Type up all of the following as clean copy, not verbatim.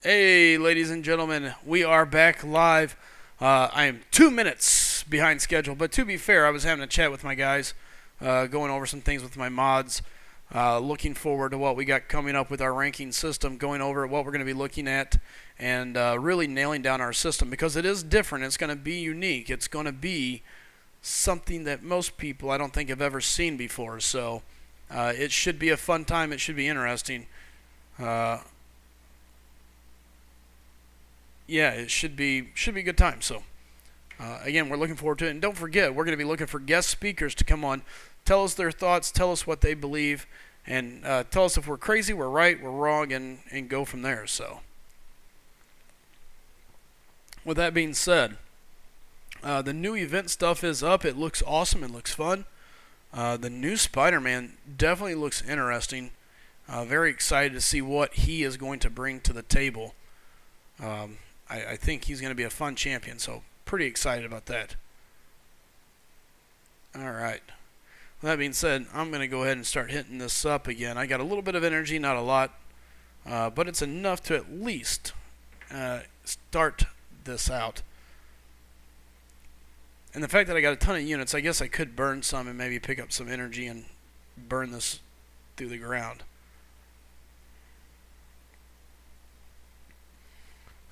Hey, ladies and gentlemen, we are back live. I am 2 minutes behind schedule, but to be fair, I was having a chat with my guys, going over some things with my mods, looking forward to what we got coming up with our ranking system, going over what we're going to be looking at, and really nailing down our system because it is different. It's going to be unique. It's going to be something that most people I don't think have ever seen before. So it should be a fun time. It should be interesting. Uh, yeah, it should be a good time. So again, we're looking forward to it, and don't forget, we're going to be looking for guest speakers to come on, tell us their thoughts, tell us what they believe, and tell us if we're crazy, we're right, we're wrong, and go from there. So with that being said, the new event stuff is up. It looks awesome. It looks fun. The new Spider-Man definitely looks interesting. Very excited to see what he is going to bring to the table. I think he's going to be a fun champion, so pretty excited about that. All right. With that being said, I'm going to go ahead and start hitting this up again. I got a little bit of energy, not a lot, but it's enough to at least start this out. And the fact that I got a ton of units, I guess I could burn some and maybe pick up some energy and burn this through the ground.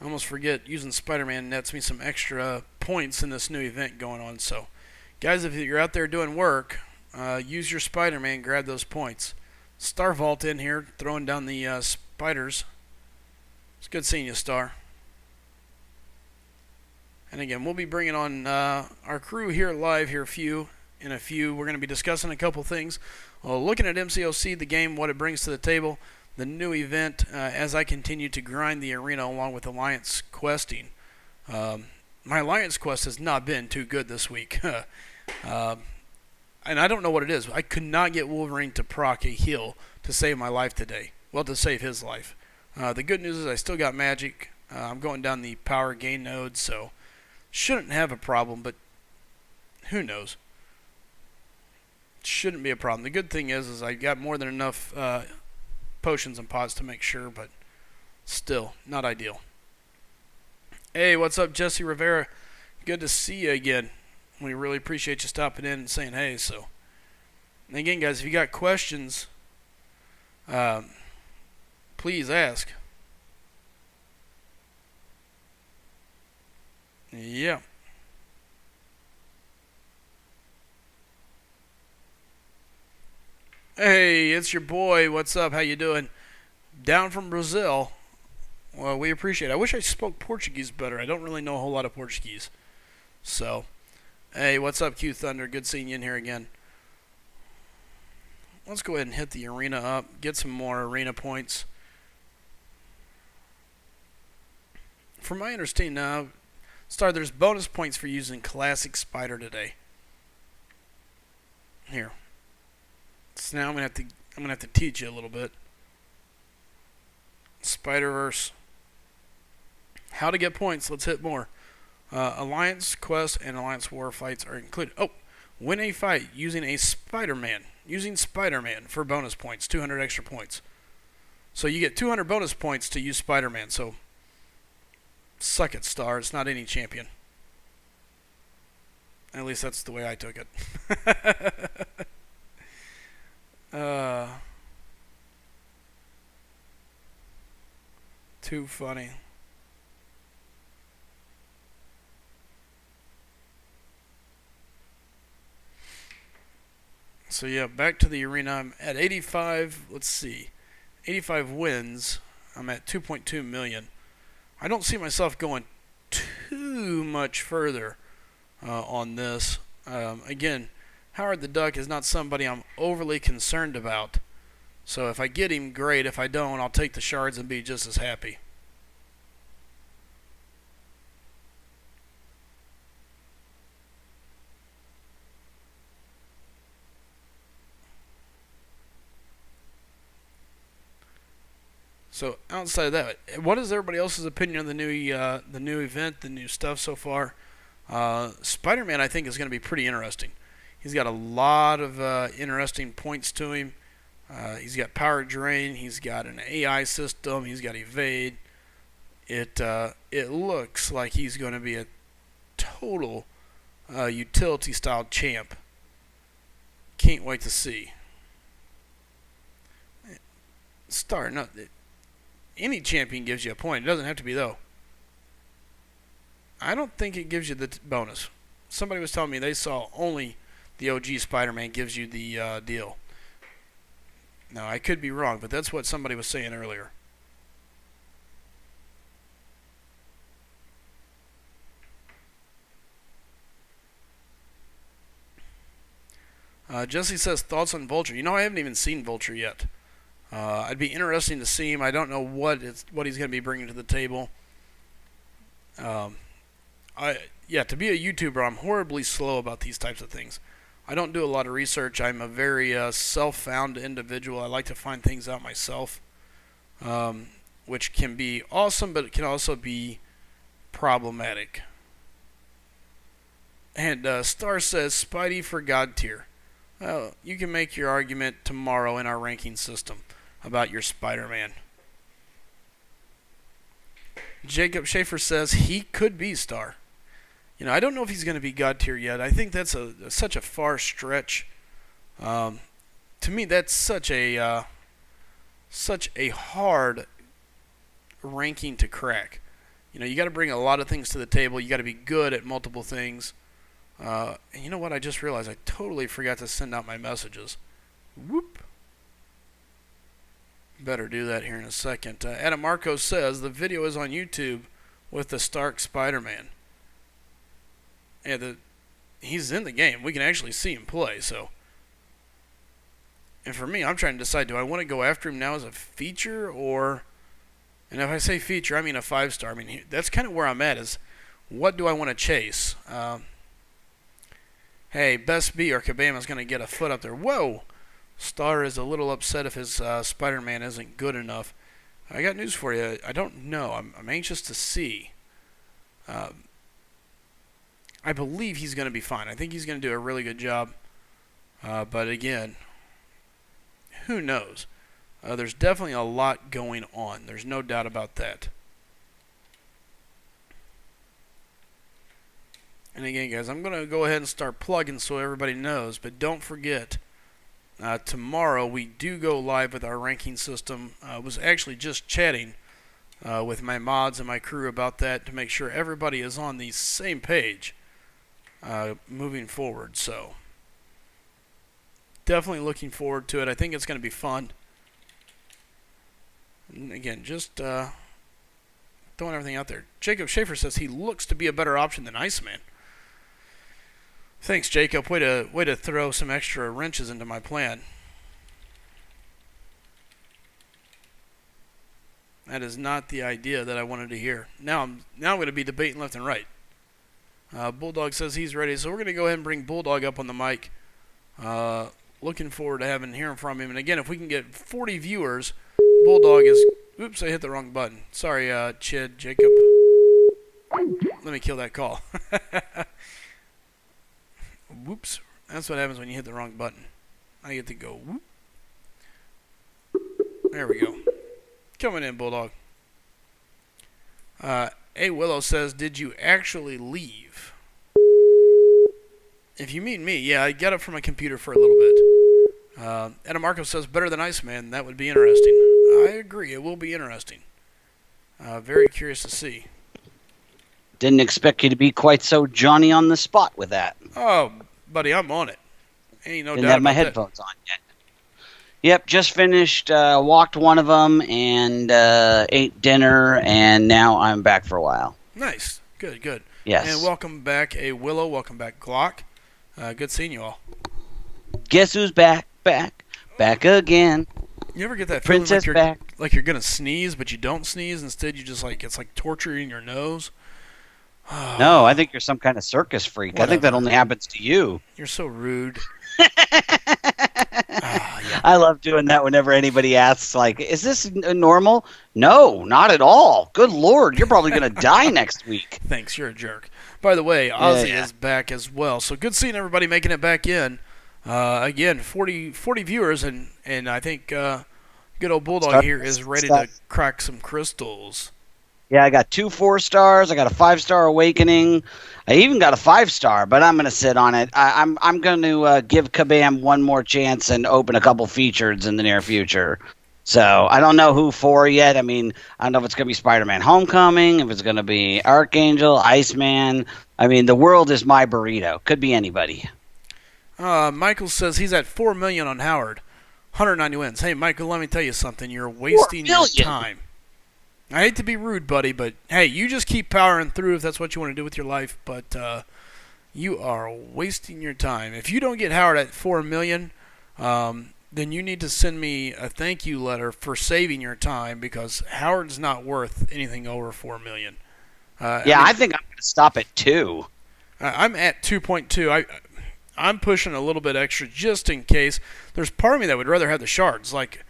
I almost forget, using Spider-Man nets me some extra points in this new event going on. So, guys, if you're out there doing work, use your Spider-Man, grab those points. Star Vault in here, throwing down the spiders. It's good seeing you, Star. And again, we'll be bringing on our crew here live here in a few. We're going to be discussing a couple things. Looking at MCOC, the game, what it brings to the table, the new event, as I continue to grind the arena along with Alliance questing. My Alliance quest has not been too good this week. And I don't know what it is. I could not get Wolverine to proc a heal to save my life today. Well, to save his life. The good news is I still got magic. I'm going down the power gain node, so shouldn't have a problem, but who knows? Shouldn't be a problem. The good thing is I got more than enough potions and pots to make sure, but still not ideal. Hey, what's up, Jesse Rivera? Good to see you again. We really appreciate you stopping in and saying hey. So, and again, guys, if you got questions, please ask. Yeah. Hey, it's your boy. What's up? How you doing? Down from Brazil. Well, we appreciate it. I wish I spoke Portuguese better. I don't really know a whole lot of Portuguese. So, hey, what's up, Q Thunder? Good seeing you in here again. Let's go ahead and hit the arena up. Get some more arena points. From my understanding now, Star, there's bonus points for using Classic Spider today. Here. So now I'm gonna have to teach you a little bit. Spider-Verse. How to get points. Let's hit more. Alliance Quest and Alliance War fights are included. Oh, win a fight using a Spider-Man. Using Spider-Man for bonus points. 200 extra points. So you get 200 bonus points to use Spider-Man. So suck it, Star. It's not any champion. At least that's the way I took it. Too funny. So yeah, back to the arena. I'm at 85. Let's see, 85 wins. I'm at 2.2 million. I don't see myself going too much further on this. Again, Howard the Duck is not somebody I'm overly concerned about. So if I get him, great. If I don't, I'll take the shards and be just as happy. So outside of that, what is everybody else's opinion on the new event, the new stuff so far? Spider-Man, I think, is going to be pretty interesting. He's got a lot of interesting points to him. He's got power drain. He's got an AI system. He's got evade. it looks like he's going to be a total utility style champ. Can't wait to see. Star, no, any champion gives you a point. It doesn't have to be though. I don't think it gives you the bonus. Somebody was telling me they saw only the OG Spider-Man gives you the deal. Now, I could be wrong, but that's what somebody was saying earlier. Jesse says, thoughts on Vulture? You know, I haven't even seen Vulture yet. I'd be interesting to see him. I don't know what he's going to be bringing to the table. To be a YouTuber, I'm horribly slow about these types of things. I don't do a lot of research. I'm a very self-found individual. I like to find things out myself, which can be awesome, but it can also be problematic. And Star says, Spidey for God tier. Well, you can make your argument tomorrow in our ranking system about your Spider-Man. Jacob Schaefer says he could be Star. You know, I don't know if he's going to be God tier yet. I think that's such a far stretch. To me, that's such a hard ranking to crack. You know, you got to bring a lot of things to the table. You got to be good at multiple things. And you know what? I just realized I totally forgot to send out my messages. Whoop. Better do that here in a second. Adam Marcos says the video is on YouTube with the Stark Spider-Man. Yeah, he's in the game. We can actually see him play. So, and for me, I'm trying to decide: do I want to go after him now as a feature, or? And if I say feature, I mean a 5-star. I mean that's kind of where I'm at. Is what do I want to chase? Hey, Best B or Kabama's going to get a foot up there. Whoa! Star is a little upset if his Spider-Man isn't good enough. I got news for you. I don't know. I'm anxious to see. I believe he's going to be fine. I think he's going to do a really good job. But again, who knows? There's definitely a lot going on. There's no doubt about that. And again, guys, I'm going to go ahead and start plugging so everybody knows. But don't forget, tomorrow we do go live with our ranking system. I was actually just chatting with my mods and my crew about that to make sure everybody is on the same page moving forward. So definitely looking forward to it. I think it's going to be fun. And again, just throwing everything out there. Jacob Schaefer says he looks to be a better option than Iceman. Thanks, Jacob. Way to throw some extra wrenches into my plan. That is not the idea that I wanted to hear. Now I'm going to be debating left and right. Bulldog says he's ready, so we're going to go ahead and bring Bulldog up on the mic. Looking forward to hearing from him. And again, if we can get 40 viewers, Bulldog is... Oops, I hit the wrong button. Sorry, Chid, Jacob. Let me kill that call. Whoops. That's what happens when you hit the wrong button. I get to go whoop. There we go. Coming in, Bulldog. A Willow says, did you actually leave? If you mean me, yeah, I got up from my computer for a little bit. Adam Marco says, better than Iceman. That would be interesting. I agree. It will be interesting. Very curious to see. Didn't expect you to be quite so Johnny on the spot with that. Oh, buddy, I'm on it. Ain't no doubt about that. Didn't have my headphones on yet. Yep, just finished, walked one of them, and ate dinner, and now I'm back for a while. Nice. Good, good. Yes. And welcome back, A Willow. Welcome back, Glock. Good seeing you all. Guess who's back again. You ever get that Princess feeling like you're going to sneeze, but you don't sneeze? Instead, you just it's like torturing your nose? No, I think you're some kind of circus freak. Whatever. I think that only happens to you. You're so rude. Yeah. I love doing that whenever anybody asks, like, is this normal? No, not at all. Good Lord, you're probably going to die next week. Thanks, you're a jerk. By the way, Ozzy is back as well. So good seeing everybody making it back in. Again, 40 viewers, and I think good old Bulldog here is ready to crack some crystals. Yeah, I got 2 4-stars. I got a 5-star Awakening. I even got a 5-star, but I'm going to sit on it. I'm going to give Kabam one more chance and open a couple features in the near future. So I don't know who for yet. I mean, I don't know if it's going to be Spider-Man Homecoming, if it's going to be Archangel, Iceman. I mean, the world is my burrito. Could be anybody. Michael says he's at 4 million on Howard, 190 wins. Hey, Michael, let me tell you something. You're 4 wasting your million. time. I hate to be rude, buddy, but hey, you just keep powering through if that's what you want to do with your life. But you are wasting your time. If you don't get Howard at 4 million, then you need to send me a thank you letter for saving your time because Howard's not worth anything over 4 million. Yeah, I think I'm going to stop at 2. I'm at 2.2. I'm pushing a little bit extra just in case. There's part of me that would rather have the shards. Like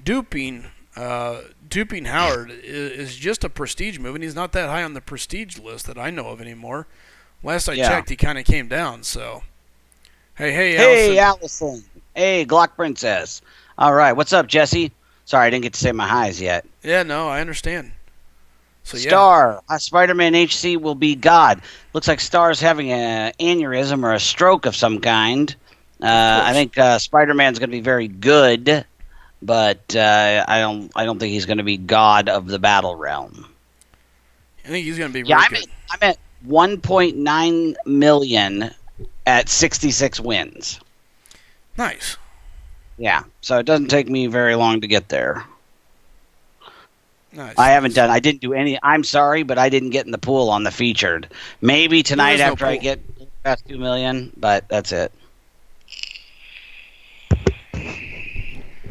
duping Howard is just a prestige move, and he's not that high on the prestige list that I know of anymore. Last I checked, he kind of came down. So, hey, Allison. Hey, Glock Princess. All right, what's up, Jesse? Sorry, I didn't get to say my highs yet. Yeah, no, I understand. So Star, Spider-Man HC will be God. Looks like Star's having an aneurysm or a stroke of some kind. I think Spider-Man's going to be very good, but I don't think he's going to be God of the battle realm. I think he's going to be really good. I'm at 1.9 million at 66 wins. Nice. Yeah, so it doesn't take me very long to get there. Nice. I didn't do any. I'm sorry, but I didn't get in the pool on the featured. Maybe tonight after I get past 2 million, but that's it.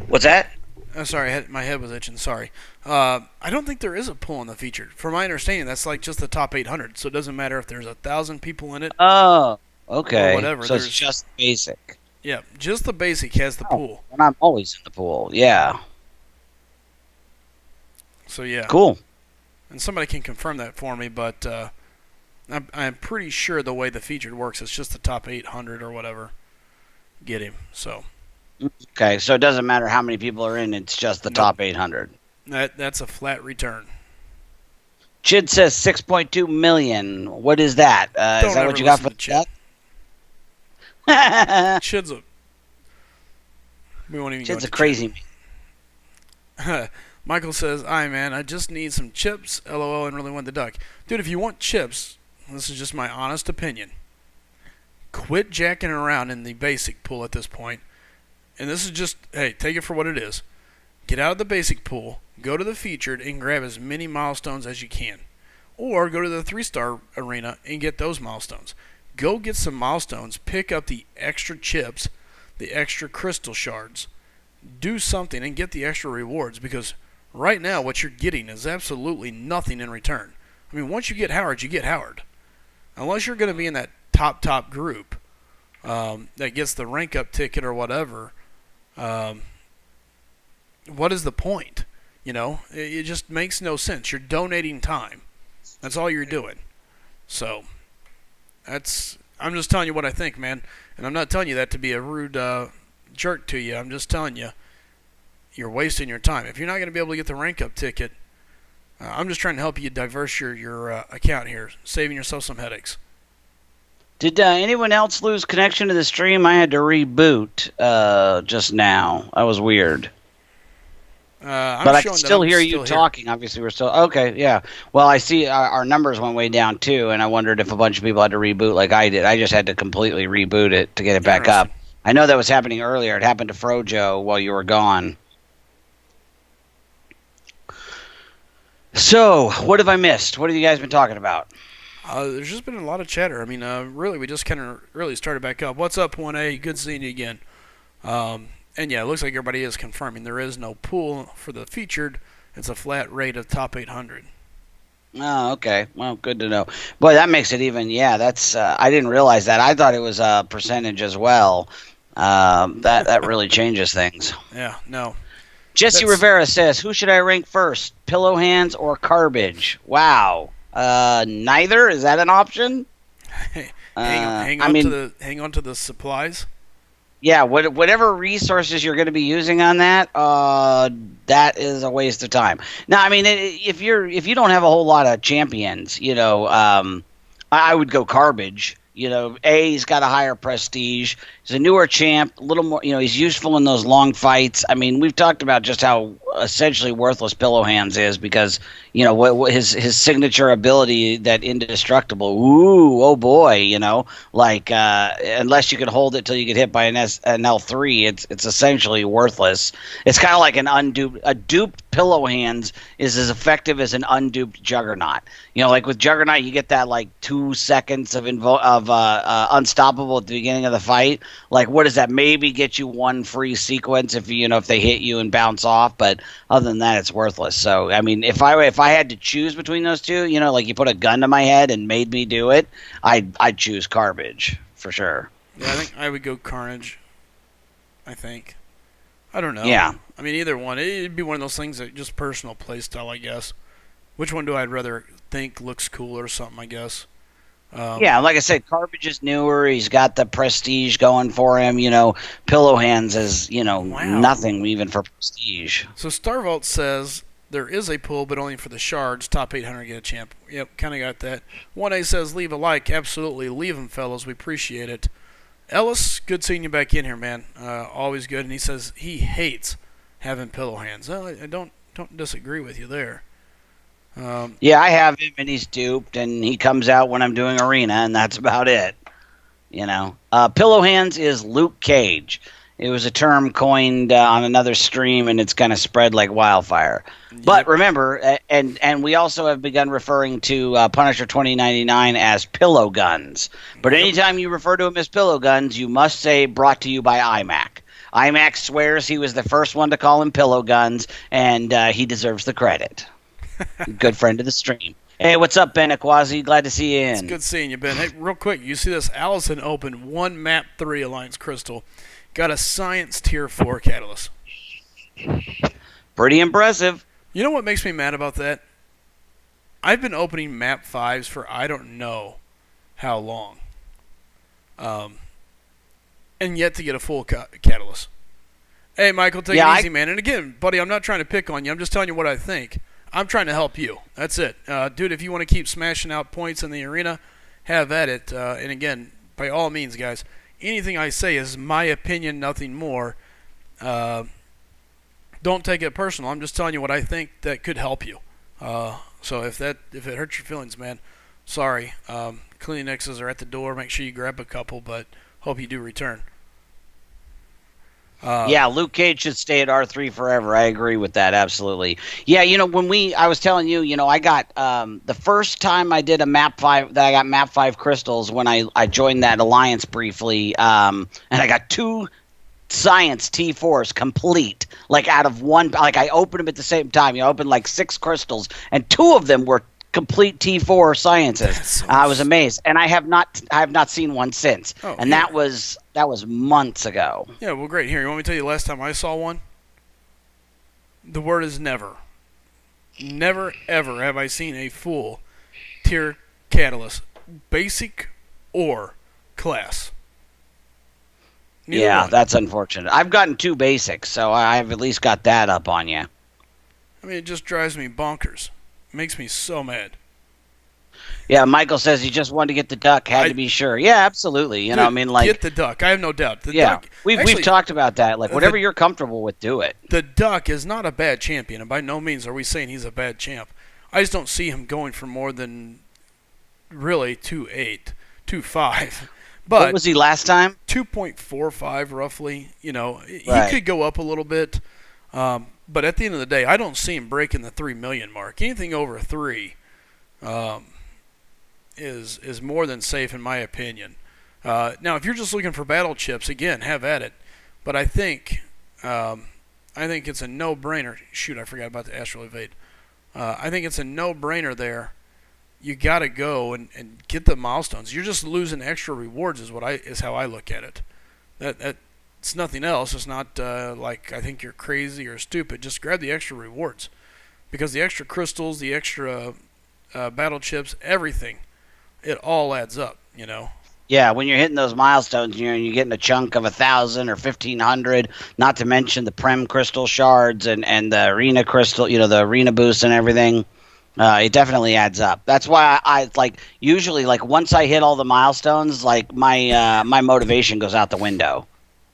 What's that? Sorry, my head was itching. Sorry. I don't think there is a pool on the featured. From my understanding, that's like just the top 800, so it doesn't matter if there's 1,000 people in it. Oh, okay. Or whatever. So it's just basic. Yeah, just the basic has the pool. And I'm always in the pool. Yeah. So yeah. Cool. And somebody can confirm that for me, but I'm pretty sure the way the featured works, it's just the top 800 or whatever. Get him. So. Okay, so it doesn't matter how many people are in; it's just the top 800. That's a flat return. Chid says 6.2 million. What is that? Is that what you got for Chid? Chid's a. We won't even. Chid's a crazy man. Michael says, "Aye, man, I just need some chips, LOL, and really want the duck, dude. If you want chips, this is just my honest opinion. Quit jacking around in the basic pool at this point." And this is just, hey, take it for what it is. Get out of the basic pool, go to the featured, and grab as many milestones as you can. Or go to the 3-star arena and get those milestones. Go get some milestones, pick up the extra chips, the extra crystal shards. Do something and get the extra rewards because right now what you're getting is absolutely nothing in return. I mean, once you get Howard, you get Howard. Unless you're going to be in that top group that gets the rank up ticket or whatever. What is the point? You know, it just makes no sense. You're donating time. That's all you're doing. So, I'm just telling you what I think, man. And I'm not telling you that to be a rude jerk to you. I'm just telling you, you're wasting your time. If you're not going to be able to get the rank up ticket, I'm just trying to help you diverse your account here, saving yourself some headaches. Did anyone else lose connection to the stream? I had to reboot just now. That was weird. But I can still hear you talking. Obviously, we're still... Okay, yeah. Well, I see our numbers went way down, too, and I wondered if a bunch of people had to reboot like I did. I just had to completely reboot it to get it back up. I know that was happening earlier. It happened to Frojo while you were gone. So, what have I missed? What have you guys been talking about? There's just been a lot of chatter. I mean, really, we just kind of really started back up. What's up, 1A? Good seeing you again. And yeah, it looks like everybody is confirming there is no pool for the featured. It's a flat rate of top 800. Oh, okay. Well, good to know. Boy, that makes it even. Yeah, that's. I didn't realize that. I thought it was a percentage as well. That really changes things. Yeah. No. Jesse Rivera says, "Who should I rank first? Pillow Hands or Carbage?" Wow. Neither. Is that an option? hang on to the supplies. Yeah, whatever resources you're going to be using on that, that is a waste of time. Now, I mean, if you don't have a whole lot of champions, I would go Garbage. He's got a higher prestige. He's a newer champ, a little more. He's useful in those long fights. I mean, we've talked about just how essentially worthless Pillow Hands is because what his signature ability, that indestructible. Ooh, oh boy, like unless you could hold it till you get hit by an L3, it's essentially worthless. It's kind of like a duped Pillow Hands is as effective as an unduped Juggernaut. Like with Juggernaut, you get that like 2 seconds of unstoppable at the beginning of the fight. Like, what does that? Maybe get you one free sequence if if they hit you and bounce off, but other than that, it's worthless. So, I mean, if I had to choose between those two, like you put a gun to my head and made me do it, I'd choose Garbage for sure. Yeah, I think I would go Carnage. I think. I don't know. Yeah. I mean, either one. It'd be one of those things that just personal play style, I guess. Which one do I rather think looks cooler or something, I guess? Yeah, like I said, Garbage is newer. He's got the prestige going for him. Pillow Hands is, nothing even for prestige. So Starvault says there is a pull, but only for the shards. Top 800 get a champ. Yep, kind of got that. 1A says leave a like. Absolutely. Leave them, fellas. We appreciate it. Ellis, good seeing you back in here, man. Always good. And he says he hates having Pillow Hands. Well, I don't disagree with you there. Yeah, I have him, and he's duped, and he comes out when I'm doing Arena, and that's about it. Pillow Hands is Luke Cage. It was a term coined on another stream, and it's kind of spread like wildfire. Yep. But remember, and we also have begun referring to Punisher 2099 as Pillow Guns. But anytime you refer to him as Pillow Guns, you must say brought to you by iMac. iMac swears he was the first one to call him Pillow Guns, and he deserves the credit. Good friend of the stream. Hey, what's up, Ben Aquazi? Glad to see you in. It's good seeing you, Ben. Hey, real quick, you see this? Allison opened one Map 3 Alliance Crystal. Got a Science Tier 4 Catalyst. Pretty impressive. You know what makes me mad about that? I've been opening Map 5s for I don't know how long. And yet to get a full Catalyst. Hey, Michael, take it easy, man. And again, buddy, I'm not trying to pick on you. I'm just telling you what I think. I'm trying to help you. That's it. Dude, if you want to keep smashing out points in the arena, have at it. And again, by all means, guys, anything I say is my opinion, nothing more. Don't take it personal. I'm just telling you what I think that could help you. So if it hurts your feelings, man, sorry. Kleenexes are at the door. Make sure you grab a couple, but hope you do return. Yeah, Luke Cage should stay at R3 forever. I agree with that, absolutely. Yeah, I was telling you, I got the first time I did a Map 5, that I got Map 5 crystals when I joined that alliance briefly, and I got 2 Science T4s complete, like out of one, like I opened them at the same time. I opened like 6 crystals, and 2 of them were complete T4 sciences. I was amazed, and I have not seen one since. And that was months ago. Yeah, well, great. Here, you want me to tell you the last time I saw one? The word is never. Never, ever have I seen a full tier catalyst, basic or class. Neither one. That's unfortunate. I've gotten 2 basics, so I've at least got that up on you. I mean, it just drives me bonkers. Makes me so mad. Yeah, Michael says he just wanted to get the duck, had to be sure. Yeah, absolutely. Dude, get the duck. I have no doubt. Duck, we've talked about that. Like, whatever you're comfortable with, do it. The duck is not a bad champion, and by no means are we saying he's a bad champ. I just don't see him going for more than really 2.8, 2.5. But what was he last time? 2.45 roughly. He could go up a little bit. But at the end of the day, I don't see him breaking the 3 million mark. Anything over 3 is more than safe in my opinion. Now, if you're just looking for battle chips, again, have at it. But I think it's a no-brainer. Shoot, I forgot about the Astral Evade. I think it's a no-brainer there. You got to go and get the milestones. You're just losing extra rewards is how I look at it. It's nothing else. It's not like I think you're crazy or stupid. Just grab the extra rewards. Because the extra crystals, the extra battle chips, everything, it all adds up, Yeah, when you're hitting those milestones, you're getting a chunk of 1,000 or 1,500. Not to mention the Prem crystal shards and the arena crystal, the arena boost and everything. It definitely adds up. That's why I like usually like once I hit all the milestones, like my motivation goes out the window.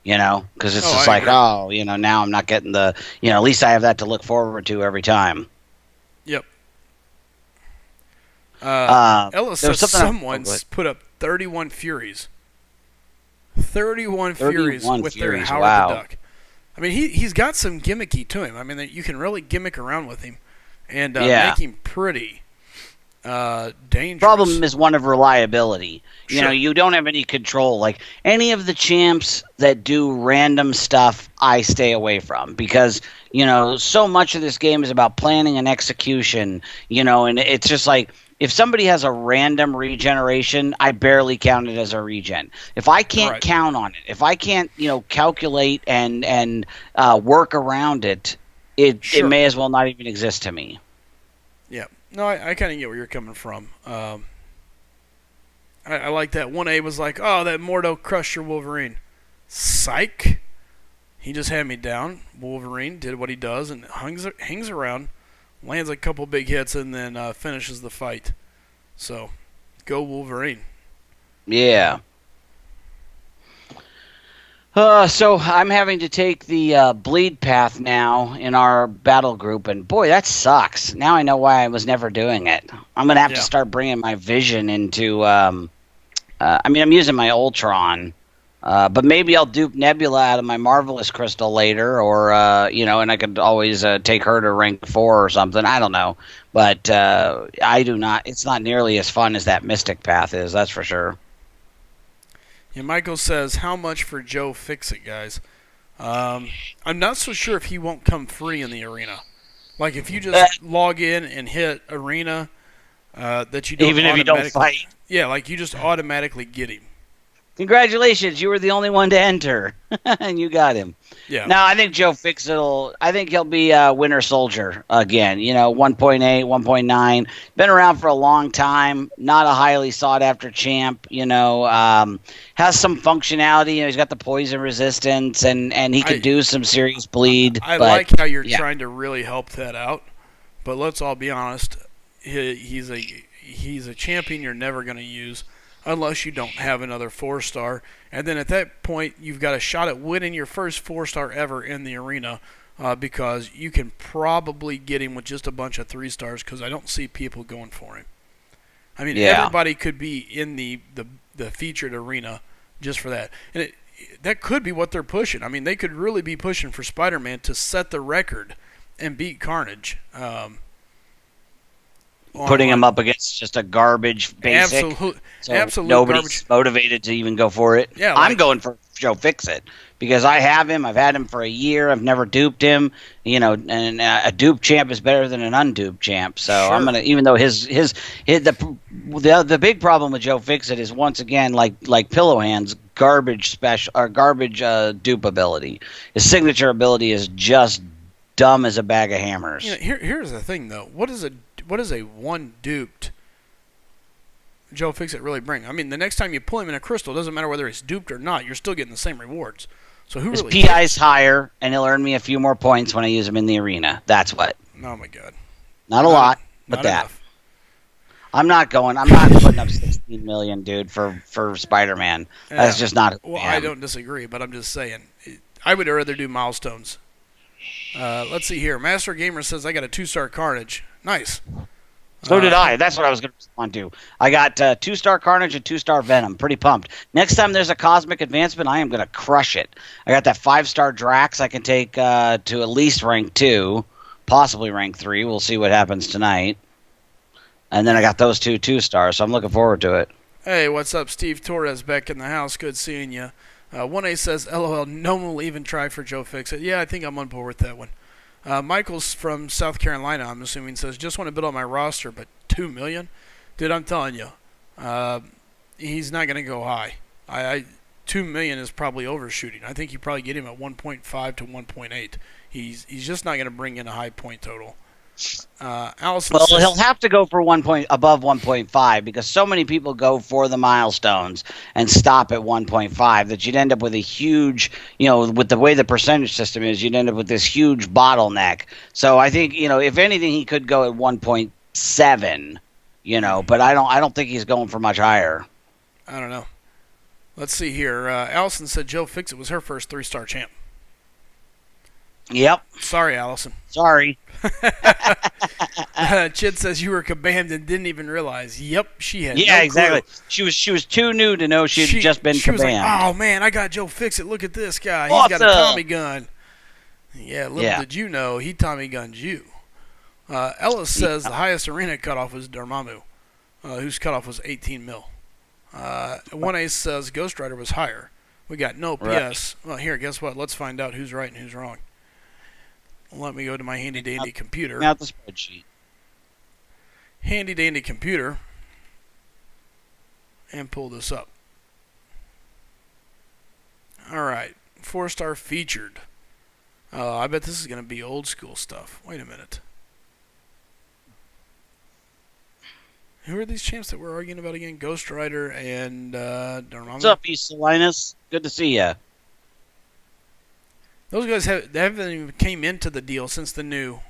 Because it's just I like, agree. now I'm not getting at least I have that to look forward to every time. Yep. Ella There was says something. someone's put up 31 Furies. 31 Furies 31 with Furies, their Howard wow. the Duck. I mean, he's got some gimmicky to him. I mean, you can really gimmick around with him and make him pretty dangerous. Problem is one of reliability. Sure. You don't have any control. Like any of the champs that do random stuff, I stay away from because so much of this game is about planning and execution. And it's just like if somebody has a random regeneration, I barely count it as a regen. If I can't count on it, if I can't calculate and work around it, it may as well not even exist to me. Yeah. No, I kind of get where you're coming from. I like that. 1A was like, oh, that Mordo crushed your Wolverine. Psych. He just had me down. Wolverine did what he does and hangs around, lands a couple big hits, and then finishes the fight. So, go Wolverine. Yeah. So I'm having to take the bleed path now in our battle group, and boy, that sucks. Now I know why I was never doing it. I'm going to have to start bringing my vision into... I'm using my Ultron, but maybe I'll dupe Nebula out of my Marvelous Crystal later, or, and I could always take her to rank 4 or something. I don't know. But I do not... It's not nearly as fun as that Mystic path is, that's for sure. Yeah, Michael says, how much for Joe Fix-It, guys? I'm not so sure if he won't come free in the arena. Like, if you just log in and hit arena, that you don't even if you don't fight. Yeah, like you just automatically get him. Congratulations, you were the only one to enter, and you got him. Yeah. Now, I think Joe Fix-It'll... I think he'll be Winter Soldier again. 1.8, 1.9. Been around for a long time. Not a highly sought-after champ. Has some functionality. He's got the poison resistance, and he can do some serious bleed. I like how you're trying to really help that out. But let's all be honest. He's a champion you're never going to use unless you don't have another 4-star. And then at that point, you've got a shot at winning your first 4-star ever in the arena because you can probably get him with just a bunch of 3-stars because I don't see people going for him. I mean, everybody could be in the featured arena just for that. And that could be what they're pushing. I mean, they could really be pushing for Spider-Man to set the record and beat Carnage. Putting him up against just a garbage basic. Absolutely. Nobody's motivated to even go for it. Yeah, I'm going for Joe Fix-It because I have him. I've had him for a year. I've never duped him. And a dupe champ is better than an unduped champ. So I'm gonna, even though the big problem with Joe Fix-It is once again like Pillow Hands garbage special or garbage dupe ability. His signature ability is just dumb as a bag of hammers. Here's the thing though. What is a one duped Joe Fix-It really bring? I mean, the next time you pull him in a crystal, it doesn't matter whether it's duped or not. You're still getting the same rewards. So who his really PI's higher, and he'll earn me a few more points when I use him in the arena. That's what. Oh my god. Not a lot, but not that. Enough. I'm not putting up 16 million, dude, for Spider-Man. That's just not. Well, I don't disagree, but I'm just saying, I would rather do milestones. Let's see here. Master Gamer says I got a 2-star Carnage. Nice. So did I. That's what I was going to respond to. I got 2-star Carnage and 2-star Venom. Pretty pumped. Next time there's a Cosmic Advancement, I am going to crush it. I got that 5-star Drax I can take to at least rank 2, possibly rank 3. We'll see what happens tonight. And then I got those 2-stars, so I'm looking forward to it. Hey, what's up? Steve Torres back in the house. Good seeing you. 1A says, LOL, no one will even try for Joe Fix-It. Yeah, I think I'm on board with that one. Michael's from South Carolina, I'm assuming, says, just want to build on my roster, but $2 million? Dude, I'm telling you, he's not going to go high. $2 million is probably overshooting. I think you probably get him at 1.5 to 1.8. He's just not going to bring in a high point total. Allison Well, says, he'll have to go for above 1.5 because so many people go for the milestones and stop at 1.5 that you'd end up with a huge, with the way the percentage system is, you'd end up with this huge bottleneck. So I think, if anything, he could go at 1.7, but I don't think he's going for much higher. I don't know. Let's see here. Allison said Joe Fixit was her first 3-star champ. Yep. Sorry, Allison. Sorry. Chid says you were kabammed and didn't even realize. Yep, she had. Yeah, no exactly. Clue. She was too new to know she had just been kabammed. She was like, "Oh man, I got Joe Fixit. Look at this guy. Awesome. He's got a Tommy gun." Yeah, little did you know he Tommy gunned you. Ellis says the highest arena cutoff was Dormammu, whose cutoff was 18 mil. One Ace says Ghost Rider was higher. We got no PS. Right. Well, here, guess what? Let's find out who's right and who's wrong. Let me go to my handy-dandy computer. Now the spreadsheet. Handy-dandy computer. And pull this up. Alright. 4-star featured. I bet this is going to be old school stuff. Wait a minute. Who are these champs that we're arguing about again? Ghost Rider and Dormammu? What's up, East Salinas? Good to see ya. Those guys haven't even came into the deal since the new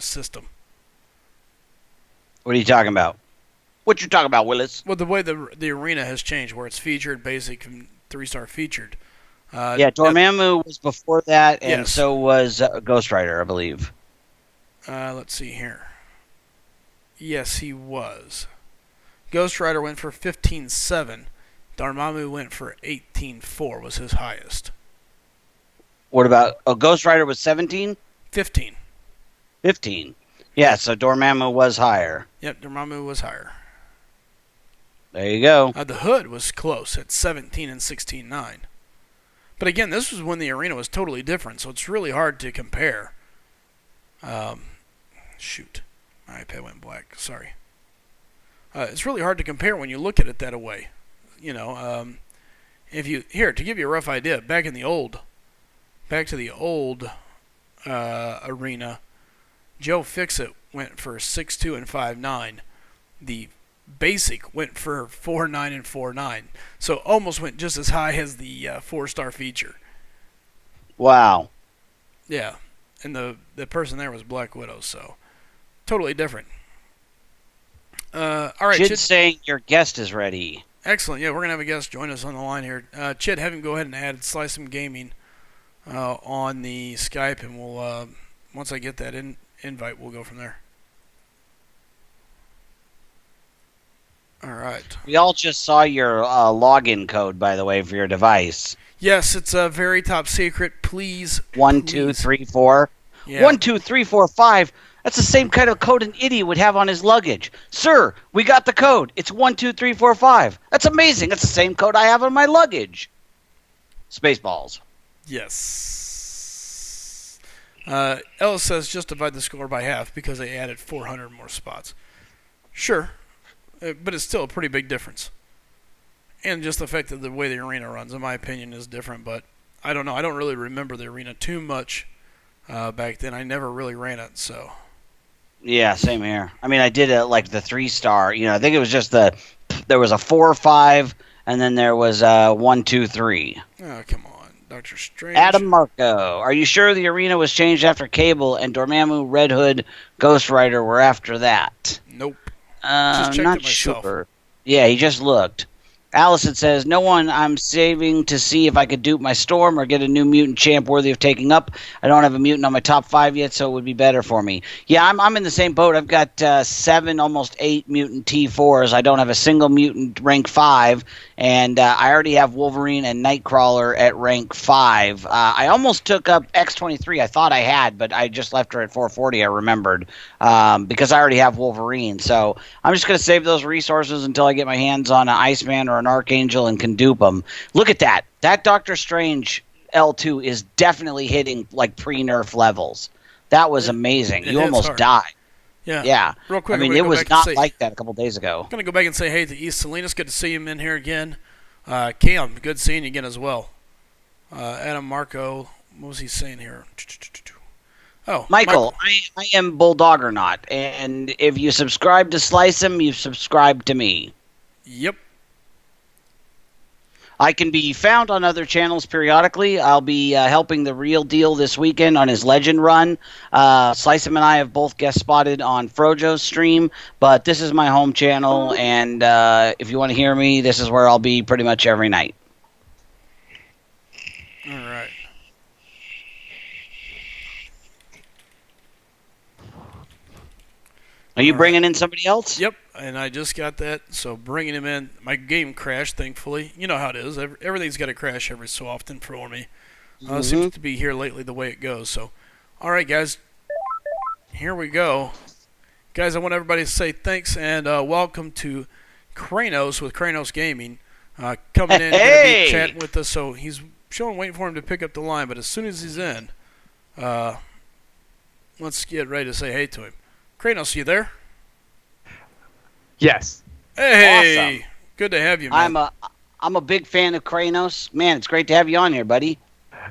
system. What are you talking about? What you talking about, Willis? Well, the way the arena has changed, where it's featured, basic, and 3-star featured. Dormammu was before that, and so was Ghost Rider, I believe. Let's see here. Yes, he was. Ghost Rider went for 15.7. Dormammu went for 18.4 was his highest. What about... Oh, Ghost Rider was 17? 15. 15. Yeah, so Dormammu was higher. Yep, Dormammu was higher. There you go. The Hood was close at 17 and 16.9. But again, this was when the arena was totally different, so it's really hard to compare. Shoot. My iPad went black. Sorry. It's really hard to compare when you look at it that way. If you to give you a rough idea, back to the old arena, Joe Fixit went for 6.2 and 5.9. The basic went for 4.9 and 4.9. So almost went just as high as the 4-star feature. Wow. Yeah, and the person there was Black Widow, so totally different. All right, Chid's saying your guest is ready. Excellent. Yeah, we're going to have a guest join us on the line here. Chid, have him go ahead and add Slice Some Gaming on the Skype, and we'll once I get that invite, we'll go from there. All right. We all just saw your login code, by the way, for your device. Yes, it's a very top secret. Please. 1, 2, 3, 4. Yeah. 1, 2, 3, 4, 5. That's the same kind of code an idiot would have on his luggage. Sir, we got the code. It's 1, 2, 3, 4, 5. That's amazing. That's the same code I have on my luggage. Spaceballs. Yes. Ellis says just divide the score by half because they added 400 more spots. Sure, but it's still a pretty big difference. And just the fact that the way the arena runs, in my opinion, is different. But I don't know. I don't really remember the arena too much back then. I never really ran it, so... Yeah, same here. I mean, I did it like the 3-star. I think it was just there was a 4, 5, and then there was 1, 2, 3. Oh, come on. Dr. Strange. Adam Marco. Are you sure the arena was changed after Cable and Dormammu, Red Hood, Ghost Rider were after that? Nope. Not sure. Yeah, he just looked. Allison says, no one. I'm saving to see if I could dupe my Storm or get a new mutant champ worthy of taking up. I don't have a mutant on my top 5 yet, so it would be better for me. Yeah, I'm in the same boat. I've got 7, almost 8 mutant T4s. I don't have a single mutant rank 5, and I already have Wolverine and Nightcrawler at rank 5. I almost took up X-23. I thought I had, but I just left her at 440, I remembered, because I already have Wolverine. So I'm just going to save those resources until I get my hands on an Iceman or an Archangel and can dupe them. Look at that. That Doctor Strange L2 is definitely hitting like pre-nerf levels. That was amazing. You almost died. Yeah. Real quick. I mean, it was not like that a couple days ago. I'm going to go back and say hey to East Salinas. Good to see him in here again. Cam, good seeing you again as well. Adam Marco, what was he saying here? Oh, Michael, I am Bulldog or not, and if you subscribe to Slice 'em, you've subscribed to me. Yep. I can be found on other channels periodically. I'll be helping the Real Deal this weekend on his Legend run. Slice 'em and I have both guest spotted on Frojo's stream, but this is my home channel, and if you want to hear me, this is where I'll be pretty much every night. All right. Are you bringing in somebody else? Yep, and I just got that, so bringing him in. My game crashed, thankfully. You know how it is. Everything's got to crash every so often for me. Seems to be here lately the way it goes. So, all right, guys, here we go. Guys, I want everybody to say thanks and welcome to Cranos with Cranos Gaming. Coming in, going to be chatting with us. So he's waiting for him to pick up the line, but as soon as he's in, let's get ready to say hey to him. Cranos, you there? Yes. Hey, awesome. Good to have you, man. I'm a big fan of Cranos. Man, it's great to have you on here, buddy.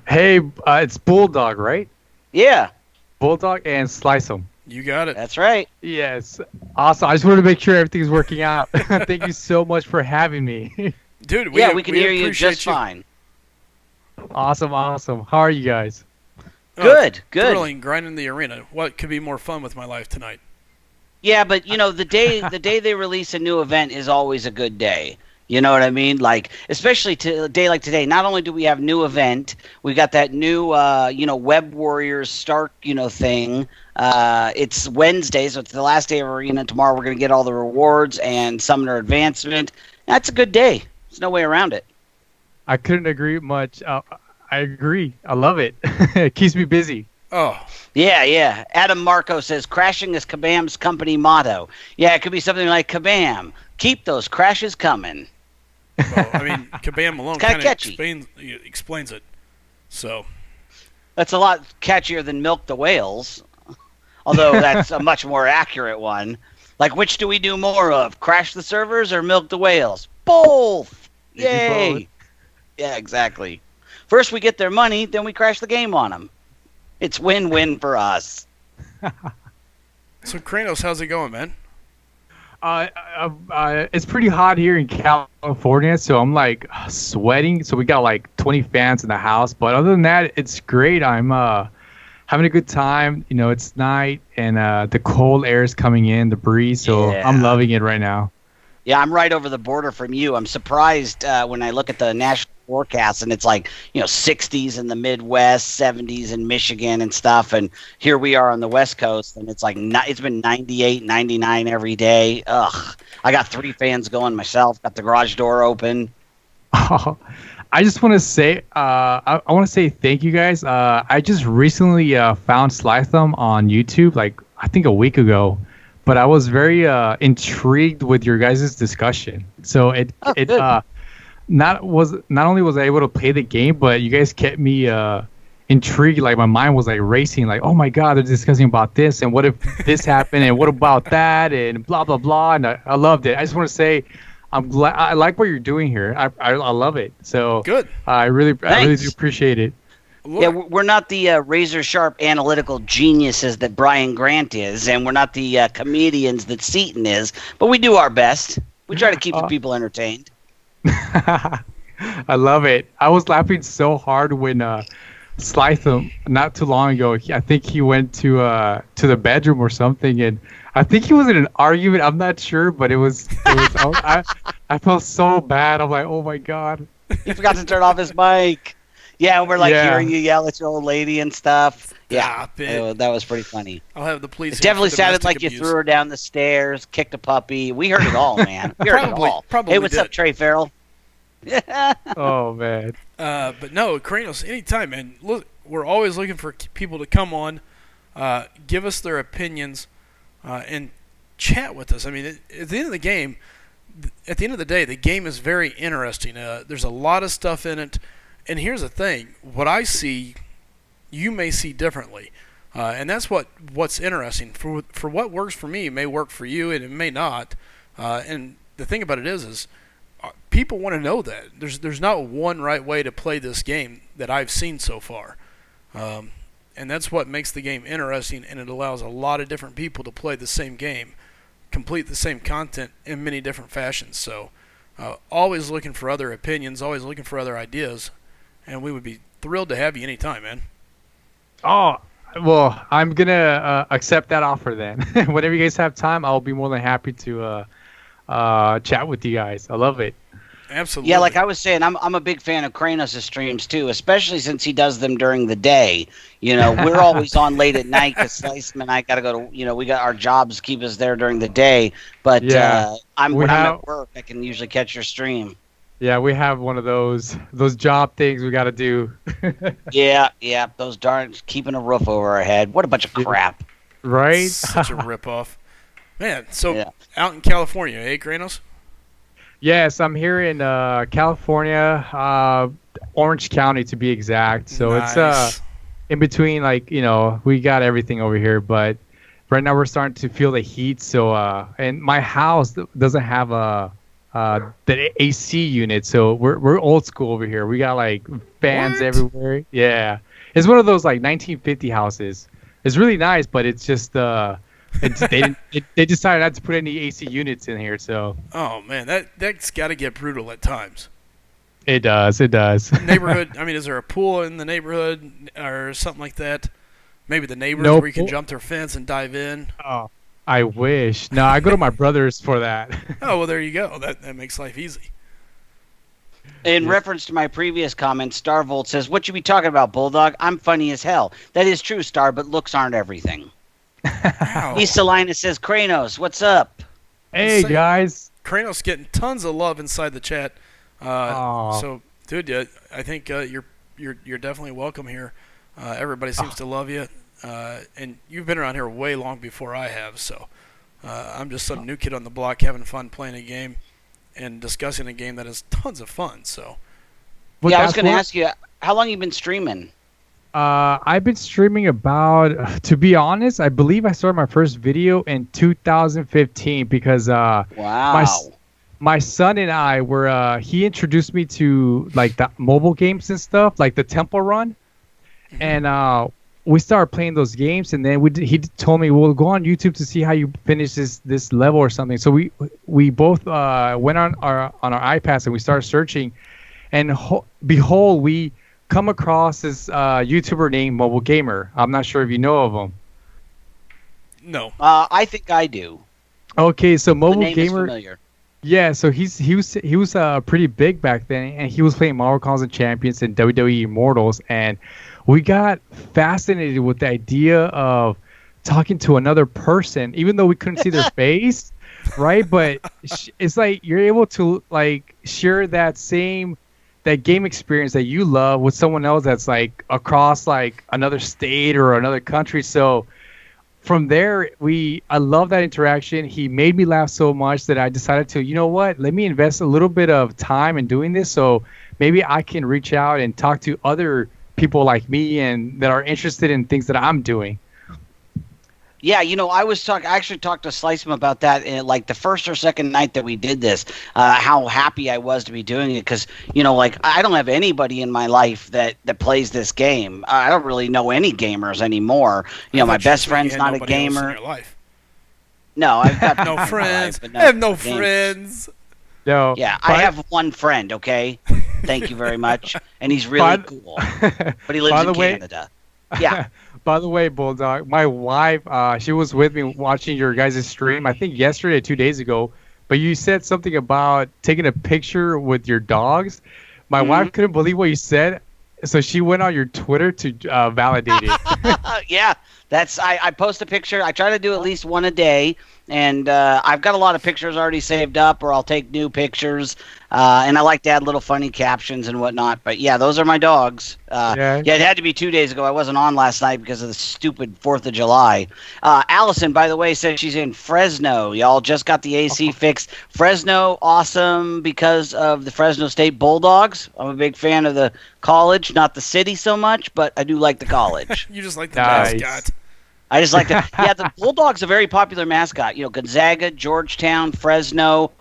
Hey, it's Bulldog, right? Yeah. Bulldog and Slice 'em. You got it. That's right. Yes. Awesome. I just wanted to make sure everything's working out. Thank you so much for having me. Dude, we can hear you just fine. Awesome. How are you guys? Good. Thrilling, grinding the arena. What could be more fun with my life tonight? Yeah, but the day they release a new event is always a good day. You know what I mean? Like, especially to a day like today. Not only do we have new event, we got that new Web Warriors Stark thing. It's Wednesday, so it's the last day of arena. Tomorrow we're gonna get all the rewards and Summoner Advancement. That's a good day. There's no way around it. I couldn't agree much. I agree. I love it. It keeps me busy. Oh. Yeah. Adam Marco says, crashing is Kabam's company motto. Yeah, it could be something like, Kabam, keep those crashes coming. Well, I mean, Kabam alone kind of explains it. So. That's a lot catchier than Milk the Whales. Although that's a much more accurate one. Like, which do we do more of? Crash the servers or Milk the Whales? Both! Yay! Both. Yeah, exactly. First we get their money, then we crash the game on them. It's win-win for us. So, Cranos, how's it going, man? It's pretty hot here in California, so I'm like sweating. So we got like 20 fans in the house, but other than that, it's great. I'm having a good time. It's night and the cold air is coming in, the breeze. So yeah. I'm loving it right now. Yeah, I'm right over the border from you. I'm surprised when I look at the national forecast and it's like 60s in the Midwest, 70s in Michigan and stuff, and here we are on the West Coast and it's like it's been 98, 99 every day. Ugh, I got 3 fans going myself. Got the garage door open. Oh, I just want to say I want to say thank you guys. I just recently found Slice 'em on YouTube, like I think a week ago. But I was very intrigued with your guys' discussion. So not only was I able to play the game, but you guys kept me intrigued. Like my mind was like racing. Like, oh my god, they're discussing about this, and what if this happened, and what about that, and blah blah blah. And I loved it. I just want to say, I'm glad. I like what you're doing here. I love it. So good. I really do appreciate it. Yeah, we're not the razor-sharp analytical geniuses that Brian Grant is, and we're not the comedians that Seaton is, but we do our best. We try to keep the people entertained. I love it. I was laughing so hard when Slice 'em not too long ago. I think he went to the bedroom or something, and I think he was in an argument. I'm not sure, but it was I felt so bad. I'm like, oh my god. He forgot to turn off his mic. Yeah, we're like hearing you yell at your old lady and stuff. Yeah, that was pretty funny. I'll have the police. It definitely sounded like you threw her down the stairs, kicked a puppy. We heard it all, man. We heard it all. Hey, what's up, Trey Farrell? Oh man. But no, Cranos, anytime, man. Look, we're always looking for people to come on, give us their opinions, and chat with us. I mean, at the end of the game, at the end of the day, the game is very interesting. There's a lot of stuff in it. And here's the thing, what I see, you may see differently. And that's what's interesting. For what works for me may work for you, and it may not. And the thing about it is people want to know that. There's not one right way to play this game that I've seen so far. and that's what makes the game interesting, and it allows a lot of different people to play the same game, complete the same content in many different fashions. So always looking for other opinions, always looking for other ideas, and we would be thrilled to have you anytime, man. Oh, well, I'm gonna accept that offer then. Whenever you guys have time, I'll be more than happy to chat with you guys. I love it. Absolutely. Yeah, like I was saying, I'm a big fan of Cranos' streams too, especially since he does them during the day. You know, we're always on late at night because Sliceman and I got to go to, you know, we got our jobs keep us there during the day. But when I'm at work, I can usually catch your stream. Yeah, we have one of those job things we got to do. yeah, those darn keeping a roof over our head. What a bunch of crap. Right? Such a ripoff. Man, so out in California, eh, Cranos? Yes, I'm here in California, Orange County to be exact. So it's in between, like, you know, we got everything over here, but right now we're starting to feel the heat. So and my house doesn't have the AC unit, so we're old school over here. We got like fans everywhere. Yeah, it's one of those like 1950 houses. It's really nice, but it's just they decided not to put any AC units in here. So oh man, that's got to get brutal at times. It does. Neighborhood. I mean, is there a pool in the neighborhood or something like that? Maybe the neighbors where you can jump their fence and dive in. Oh, I wish. No, I go to my brother's for that. Oh well, there you go. That makes life easy. In reference to my previous comment, Starvolt says, "What you be talking about, Bulldog? I'm funny as hell." That is true, Star, but looks aren't everything. Esalina says, "Cranos, what's up?" Hey guys, Cranos getting tons of love inside the chat. So, dude, I think you're definitely welcome here. Everybody seems to love you, and you've been around here way long before I have. So, I'm just some new kid on the block having fun playing a game and discussing a game that is tons of fun. So, I was going to ask you, how long you been streaming? I've been streaming about, to be honest, I believe I started my first video in 2015 because my son and I were he introduced me to like the mobile games and stuff, like the Temple Run, and we started playing those games, and then he told me, "We'll go on YouTube to see how you finish this level or something." So we both went on our iPads and we started searching, and behold, we come across this YouTuber named Mobile Gamer. I'm not sure if you know of him. No. I think I do. Okay, so Mobile the name Gamer. Is familiar. Yeah, so he was pretty big back then, and he was playing Marvel Contest and Champions and WWE Immortals, and we got fascinated with the idea of talking to another person, even though we couldn't see their face, right? But it's like you're able to like share that game experience that you love with someone else that's like across like another state or another country. So from there, I love that interaction. He made me laugh so much that I decided to, you know what, let me invest a little bit of time in doing this, so maybe I can reach out and talk to other people like me and that are interested in things that I'm doing. Yeah, I actually talked to Sliceman about that in like the first or second night that we did this, how happy I was to be doing it because, like I don't have anybody in my life that plays this game. I don't really know any gamers anymore. My best friend's not a gamer. No, I've got no friends. I have no friends. No. Yeah, I have one friend, okay? Thank you very much. And he's really cool. But he lives in Canada. Yeah. By the way, Bulldog, my wife, she was with me watching your guys' stream, I think yesterday, 2 days ago. But you said something about taking a picture with your dogs. My wife couldn't believe what you said, so she went on your Twitter to validate it. Yeah, I post a picture. I try to do at least one a day. And I've got a lot of pictures already saved up, or I'll take new pictures. And I like to add little funny captions and whatnot. But, yeah, those are my dogs. Yeah, it had to be 2 days ago. I wasn't on last night because of the stupid 4th of July. Allison, by the way, said she's in Fresno. Y'all just got the AC fixed. Fresno, awesome because of the Fresno State Bulldogs. I'm a big fan of the college, not the city so much, but I do like the college. You just like the mascot. I just like to. Yeah, the Bulldog's a very popular mascot. Gonzaga, Georgetown, Fresno,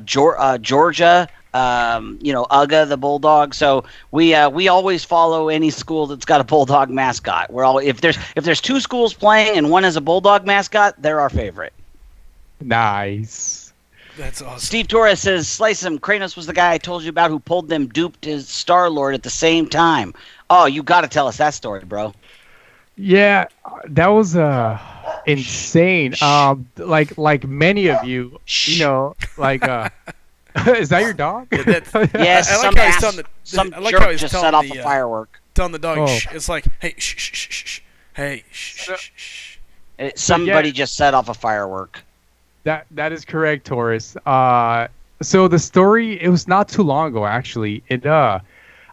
Georgia. Uga the bulldog. So we always follow any school that's got a bulldog mascot. If there's two schools playing and one has a bulldog mascot, they're our favorite. Nice. That's awesome. Steve Torres says, Slice him. Cranos was the guy I told you about who pulled them duped his Star-Lord at the same time. Oh, you got to tell us that story, bro. Yeah, that was insane. Like many of you, like is that your dog? Yes, some jerk just set off a firework. Telling the dog, shh. It's like, hey, shh, shh, shh, shh. Hey, shh, shh, shh. Somebody just set off a firework. That is correct, Taurus. So the story, it was not too long ago, actually.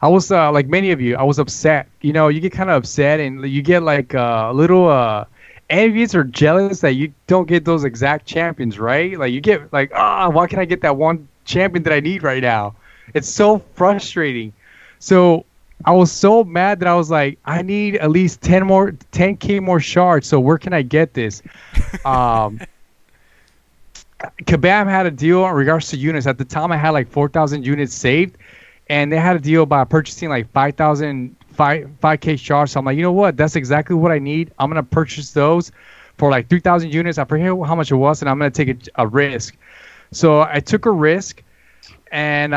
I was like many of you, I was upset. You get kind of upset, and you get like a little envious or jealous that you don't get those exact champions, right? Like you get like, why can't I get that one champion that I need right now? It's so frustrating. So I was so mad that I was like, I need at least 10K more shards. So where can I get this? Kabam had a deal in regards to units. At the time, I had like 4,000 units saved, and they had a deal by purchasing like 5K shards. So I'm like, you know what? That's exactly what I need. I'm gonna purchase those for like 3,000 units. I forget how much it was, and I'm gonna take a risk. So I took a risk, and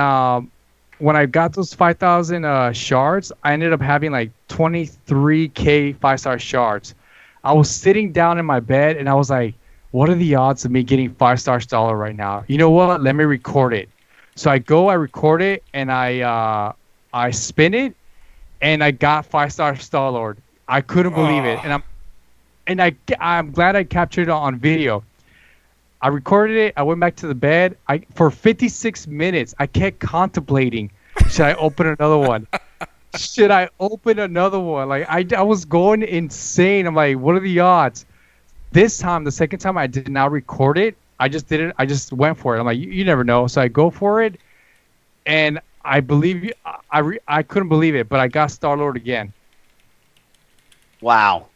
when I got those 5,000 shards, I ended up having like 23K 5-star shards. I was sitting down in my bed, and I was like, what are the odds of me getting 5-star Star-Lord right now? You know what? Let me record it. So I record it, and I spin it, and I got 5-star Star-Lord. I couldn't believe it, and I'm glad I captured it on video. I recorded it. I went back to the bed. For 56 minutes, I kept contemplating, should I open another one? Should I open another one? Like I was going insane. I'm like, what are the odds? This time, the second time, I did not record it. I just did it. I just went for it. I'm like, you never know. So I go for it, and I believe I couldn't believe it, but I got Star-Lord again. Wow.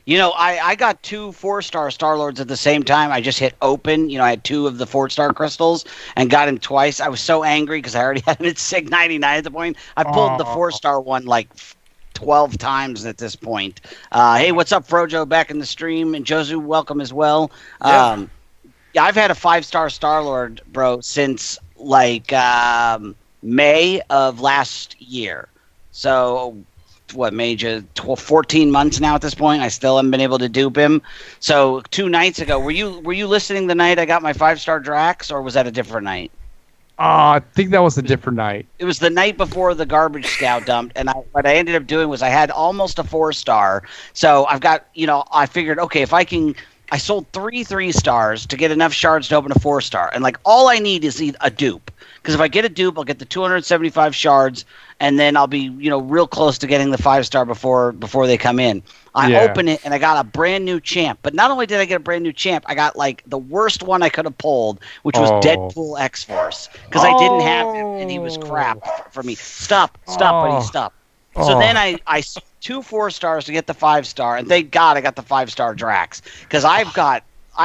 I got 2 4-star Star-Lords at the same time. I just hit open. I had 2 of the 4-star crystals and got him twice. I was so angry because I already had him at Sig 99 at the point. I pulled the 4-star one like 12 times at this point. Hey, what's up, Frojo? Back in the stream. And Josu, welcome as well. Yeah, I've had a 5-star Star-Lord, bro, since like May of last year. So, what, May, 14 months now at this point. I still haven't been able to dupe him. So 2 nights ago, were you listening the night I got my 5-star Drax, or was that a different night? I think that was a different night. It was the night before the garbage scout dumped, and what I ended up doing was I had almost a 4-star. So I've got, I figured, okay, if I sold 3 3-stars to get enough shards to open a 4-star, and like all I need is a dupe. Because if I get a dupe, I'll get the 275 shards, and then I'll be, real close to getting the 5-star before they come in. I open it, and I got a brand new champ. But not only did I get a brand new champ, I got like the worst one I could have pulled, which was Deadpool X-Force. Because I didn't have him, and he was crap for me. Stop, buddy, stop. So then I sold 2 4-stars to get the 5-star, and thank God I got the 5-star Drax. Because I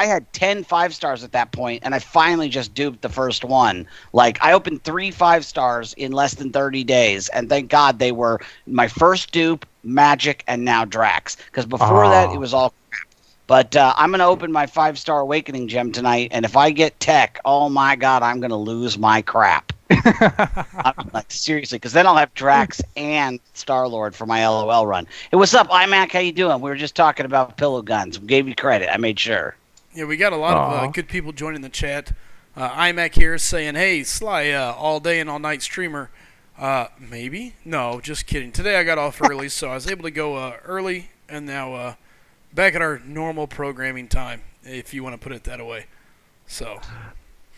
had 10 5-stars at that point, and I finally just duped the first one. Like, I opened 3 5-stars in less than 30 days, and thank God they were my first dupe, Magic, and now Drax. Because before that, it was all crap. But I'm going to open my 5-star Awakening gem tonight, and if I get tech, oh my God, I'm going to lose my crap. I'm like, seriously, because then I'll have Drax and Star-Lord for my LOL run. Hey, what's up, iMac? How you doing? We were just talking about pillow guns. We gave you credit. I made sure. Yeah, we got a lot of good people joining the chat. iMac here saying, hey, Sly, all day and all night streamer. Maybe? No, just kidding. Today I got off early, so I was able to go early, and now back at our normal programming time, if you want to put it that way. So.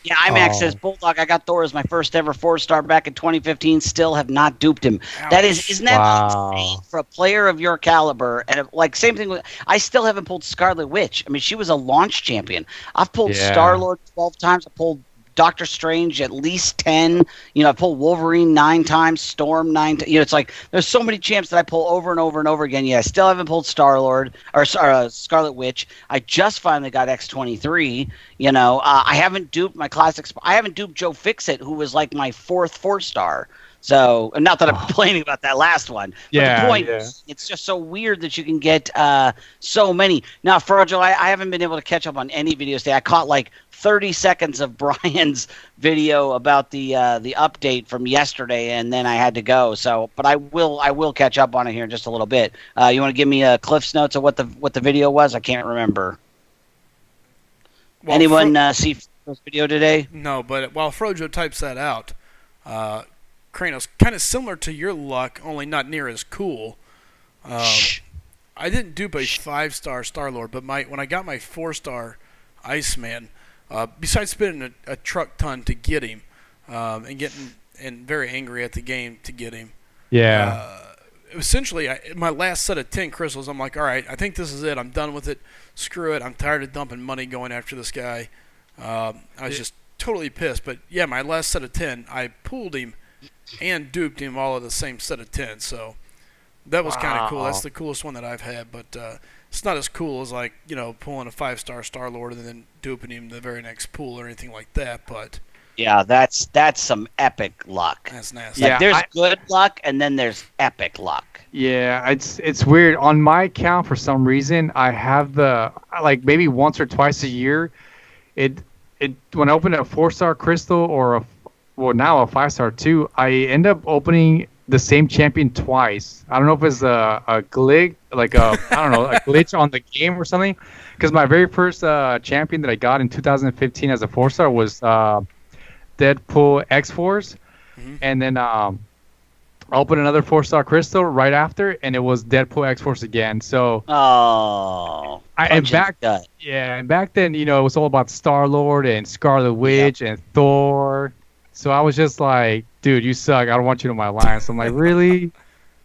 Yeah, iMac says, Bulldog, I got Thor as my first ever 4-star back in 2015. Still have not duped him. Ouch. Isn't that insane for a player of your caliber? And like, same thing with, I still haven't pulled Scarlet Witch. I mean, she was a launch champion. I've pulled Star-Lord 12 times. I pulled Doctor Strange at least 10. You know, I pull Wolverine 9 times, Storm 9 times. You know, it's like there's so many champs that I pull over and over and over again. Yeah, I still haven't pulled Star-Lord or Scarlet Witch. I just finally got X-23. You know, I haven't duped my classics. I haven't duped Joe Fixit, who was like my 4th 4-star. So, not that I'm complaining about that last one. But the point is, it's just so weird that you can get so many. Now, Frojo, I haven't been able to catch up on any videos today. I caught like 30 seconds of Brian's video about the update from yesterday, and then I had to go. So, but I will catch up on it here in just a little bit. You want to give me a Cliff's Notes of what the video was? I can't remember. Well, anyone see this video today? No, but while Frojo types that out, Cranos, kind of similar to your luck, only not near as cool. I didn't dupe a 5-star Star-Lord, but when I got my 4-star Iceman, besides spending a truck ton to get him, and very angry at the game to get him. Yeah. Essentially, my last set of 10 crystals, I'm like, all right, I think this is it. I'm done with it. Screw it. I'm tired of dumping money going after this guy. I was just totally pissed. But yeah, my last set of 10, I pulled him and duped him all of the same set of 10, so that was kind of cool. That's the coolest one that I've had, but it's not as cool as, like, you know, pulling a 5-star Star-Lord and then duping him the very next pool or anything like that, but yeah, that's some epic luck. That's nasty. Like, there's good luck and then there's epic luck. Yeah, it's weird. On my account, for some reason, I have like maybe once or twice a year, it when I open a 4-star crystal or now a 5-star too, I end up opening the same champion twice. I don't know if it's a glitch, like a glitch on the game or something. Because my very first champion that I got in 2015 as a 4-star was Deadpool X-Force, and then I opened another 4-star crystal right after, and it was Deadpool X-Force again. So and back then, you know, it was all about Star-Lord and Scarlet Witch and Thor. So I was just like, dude, you suck. I don't want you in my line. So I'm like, really?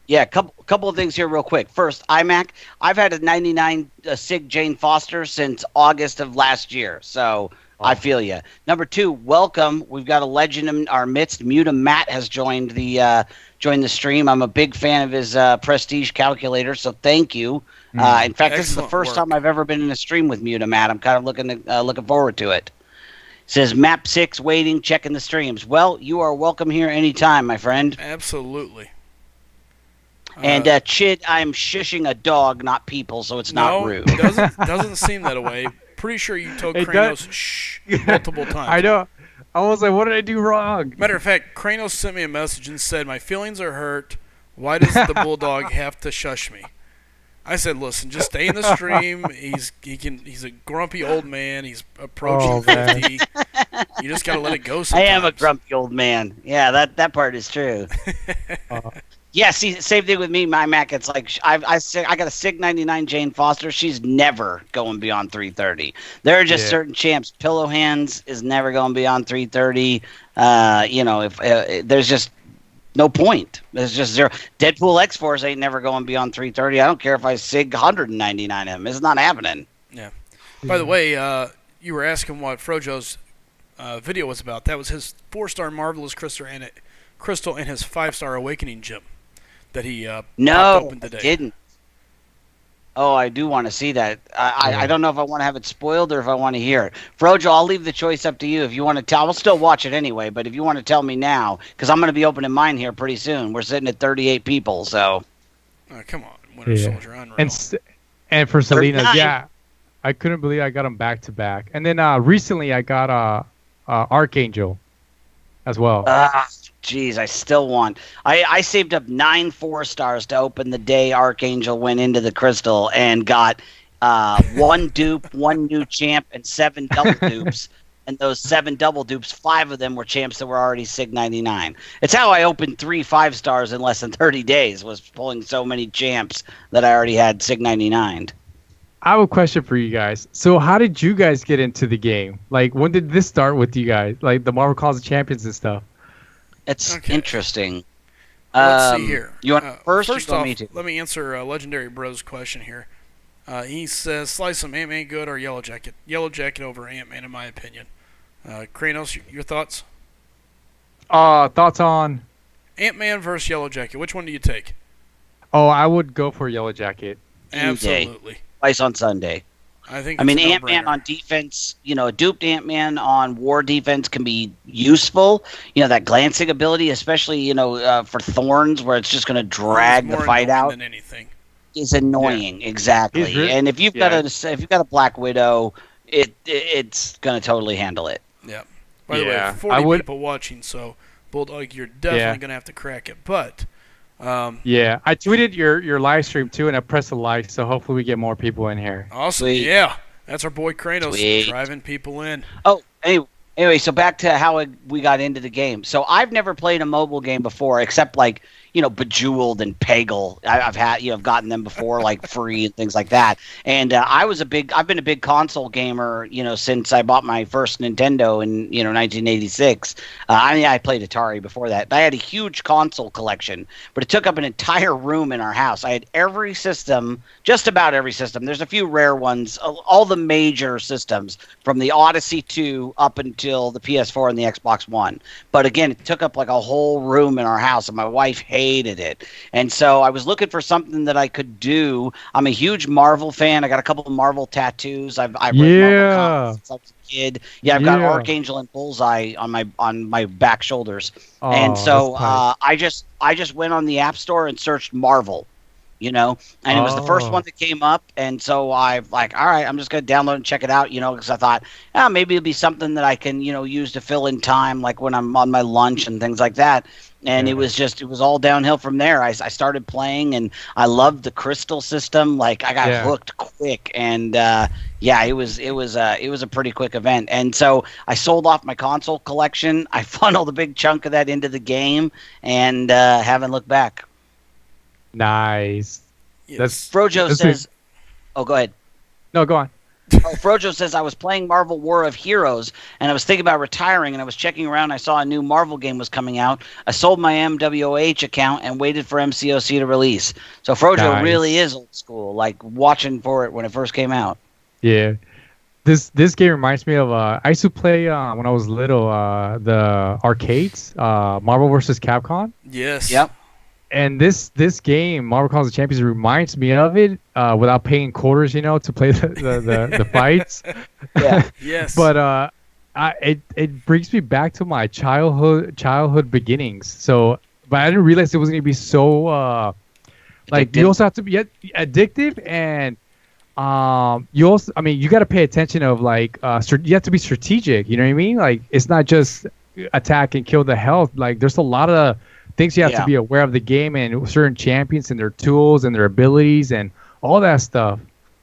Yeah, couple of things here real quick. First, iMac. I've had a 99 Sig Jane Foster since August of last year. So I feel you. Number 2, welcome. We've got a legend in our midst. Muta Matt has joined the stream. I'm a big fan of his prestige calculator, so thank you. In fact, this is the first time I've ever been in a stream with Muta Matt. I'm kind of looking forward to it. Says Map 6 waiting, checking the streams. Well, you are welcome here anytime, my friend. Absolutely. And Chid, I'm shushing a dog, not people, so it's not rude. Doesn't seem that way. Pretty sure you told Cranos shh multiple times. I know. I was like, what did I do wrong? Matter of fact, Cranos sent me a message and said, my feelings are hurt. Why does the bulldog have to shush me? I said, listen, just stay in the stream. He's a grumpy old man. He's approaching 50. You just gotta let it go sometimes. I am a grumpy old man. Yeah, that part is true. Yeah, see, same thing with me, my Mac. It's like I got a Sig 99 Jane Foster. She's never going beyond 330. There are just certain champs. Pillow Hands is never going beyond 330. You know, if there's just no point. There's just zero. Deadpool X-Force ain't never going beyond 330. I don't care if I Sig 199 him. It's not happening. Yeah. By the way, you were asking what Frojo's video was about. That was his 4-star Marvelous Crystal and his 5-star Awakening gem that he popped open today. I didn't. Oh, I do want to see that. I don't know if I want to have it spoiled or if I want to hear it. Frojo, I'll leave the choice up to you. If you want to tell, I'll still watch it anyway, but if you want to tell me now, because I'm going to be opening mine here pretty soon. We're sitting at 38 people, so. Come on, Winter Soldier, unreal. And for Selena, I couldn't believe I got them back to back. And then recently I got Archangel as well. Jeez, I still want. I saved up 9 4-stars to open the day Archangel went into the crystal and got 1 dupe, 1 new champ, and 7 double dupes. And those 7 double dupes, 5 of them were champs that were already Sig 99. It's how I opened 3 5-stars in less than 30 days, was pulling so many champs that I already had Sig 99. I have a question for you guys. So how did you guys get into the game? Like, when did this start with you guys? Like, the Marvel Calls of Champions and stuff? It's interesting. Let's see here. You want first off, me to? Let me answer Legendary Bro's question here. He says, slice them, Ant-Man good or Yellow Jacket? Yellow Jacket over Ant-Man, in my opinion. Cranos, your thoughts? Thoughts on? Ant-Man versus Yellow Jacket. Which one do you take? Oh, I would go for Yellow Jacket. Absolutely. Twice on Sunday. I think. I mean, Ant-Man on defense, a duped Ant-Man on war defense can be useful. That glancing ability, especially, for Thorns, where it's just going to drag the fight out. Than anything. Is annoying, exactly. And if you've got a Black Widow, it's going to totally handle it. Yeah. By the way, 40 people watching, so Bulldog, you're definitely going to have to crack it. But I tweeted your live stream too, and I pressed the like, so hopefully we get more people in here. Awesome. Sweet. Yeah, that's our boy Cranos driving people in. Oh, anyway, so back to how we got into the game. So I've never played a mobile game before, except like Bejeweled and Peggle. I've gotten them before, like free and things like that. And I've been a big console gamer, since I bought my first Nintendo in 1986. I played Atari before that. But I had a huge console collection, but it took up an entire room in our house. I had every system, just about every system. There's a few rare ones, all the major systems from the Odyssey 2 up until the PS4 and the Xbox One. But again, it took up like a whole room in our house, and my wife hated it. And so I was looking for something that I could do. I'm a huge Marvel fan. I got a couple of Marvel tattoos. I've read Marvel comics since I was a kid. I've got Archangel and Bullseye on my back shoulders. And so I just went on the App Store and searched Marvel. And it was the first one that came up, and so I'm like, all right, I'm just going to download and check it out, because I thought, maybe it'll be something that I can, use to fill in time, like when I'm on my lunch and things like that. And it was all downhill from there. I started playing, and I loved the crystal system. Like I got hooked quick, and it was a pretty quick event. And so I sold off my console collection. I funneled a big chunk of that into the game, and haven't looked back. Nice. Yes. Frojo says, "Oh, go ahead." No, go on. Frojo says, I was playing Marvel War of Heroes, and I was thinking about retiring, and I was checking around. I saw a new Marvel game was coming out. I sold my MWOH account and waited for MCOC to release. So Frojo really is old school, like watching for it when it first came out. Yeah. This game reminds me of I used to play when I was little the arcades, Marvel vs. Capcom. Yes. Yep. And this game, Marvel Contest Champions, reminds me of it without paying quarters, to play the fights. Yeah. Yes. But it brings me back to my childhood beginnings. So, but I didn't realize it was going to be so like you also have to be addictive, and you also, you got to pay attention of like you have to be strategic. You know what I mean? Like it's not just attack and kill the health. Like there's a lot of things you have to be aware of the game and certain champions and their tools and their abilities and all that stuff.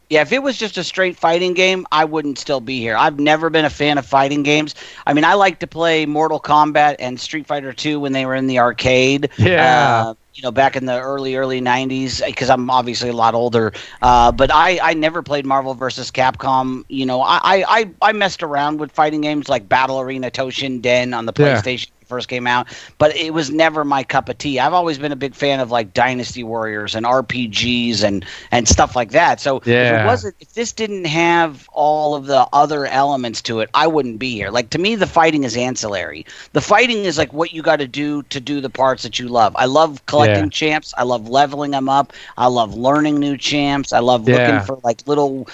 Yeah, if it was just a straight fighting game, I wouldn't still be here. I've never been a fan of fighting games. I mean, I like to play Mortal Kombat and Street Fighter 2 when they were in the arcade. Yeah. Back in the early 90s, because I'm obviously a lot older. But I never played Marvel vs. Capcom. I messed around with fighting games like Battle Arena Toshin Den on the PlayStation. First came out, but it was never my cup of tea. I've always been a big fan of like Dynasty Warriors and RPGs and stuff like that. So if this didn't have all of the other elements to it, I wouldn't be here. Like to me, the fighting is ancillary. The fighting is like what you got to do the parts that you love. I love collecting champs. I love leveling them up. I love learning new champs. I love looking for like little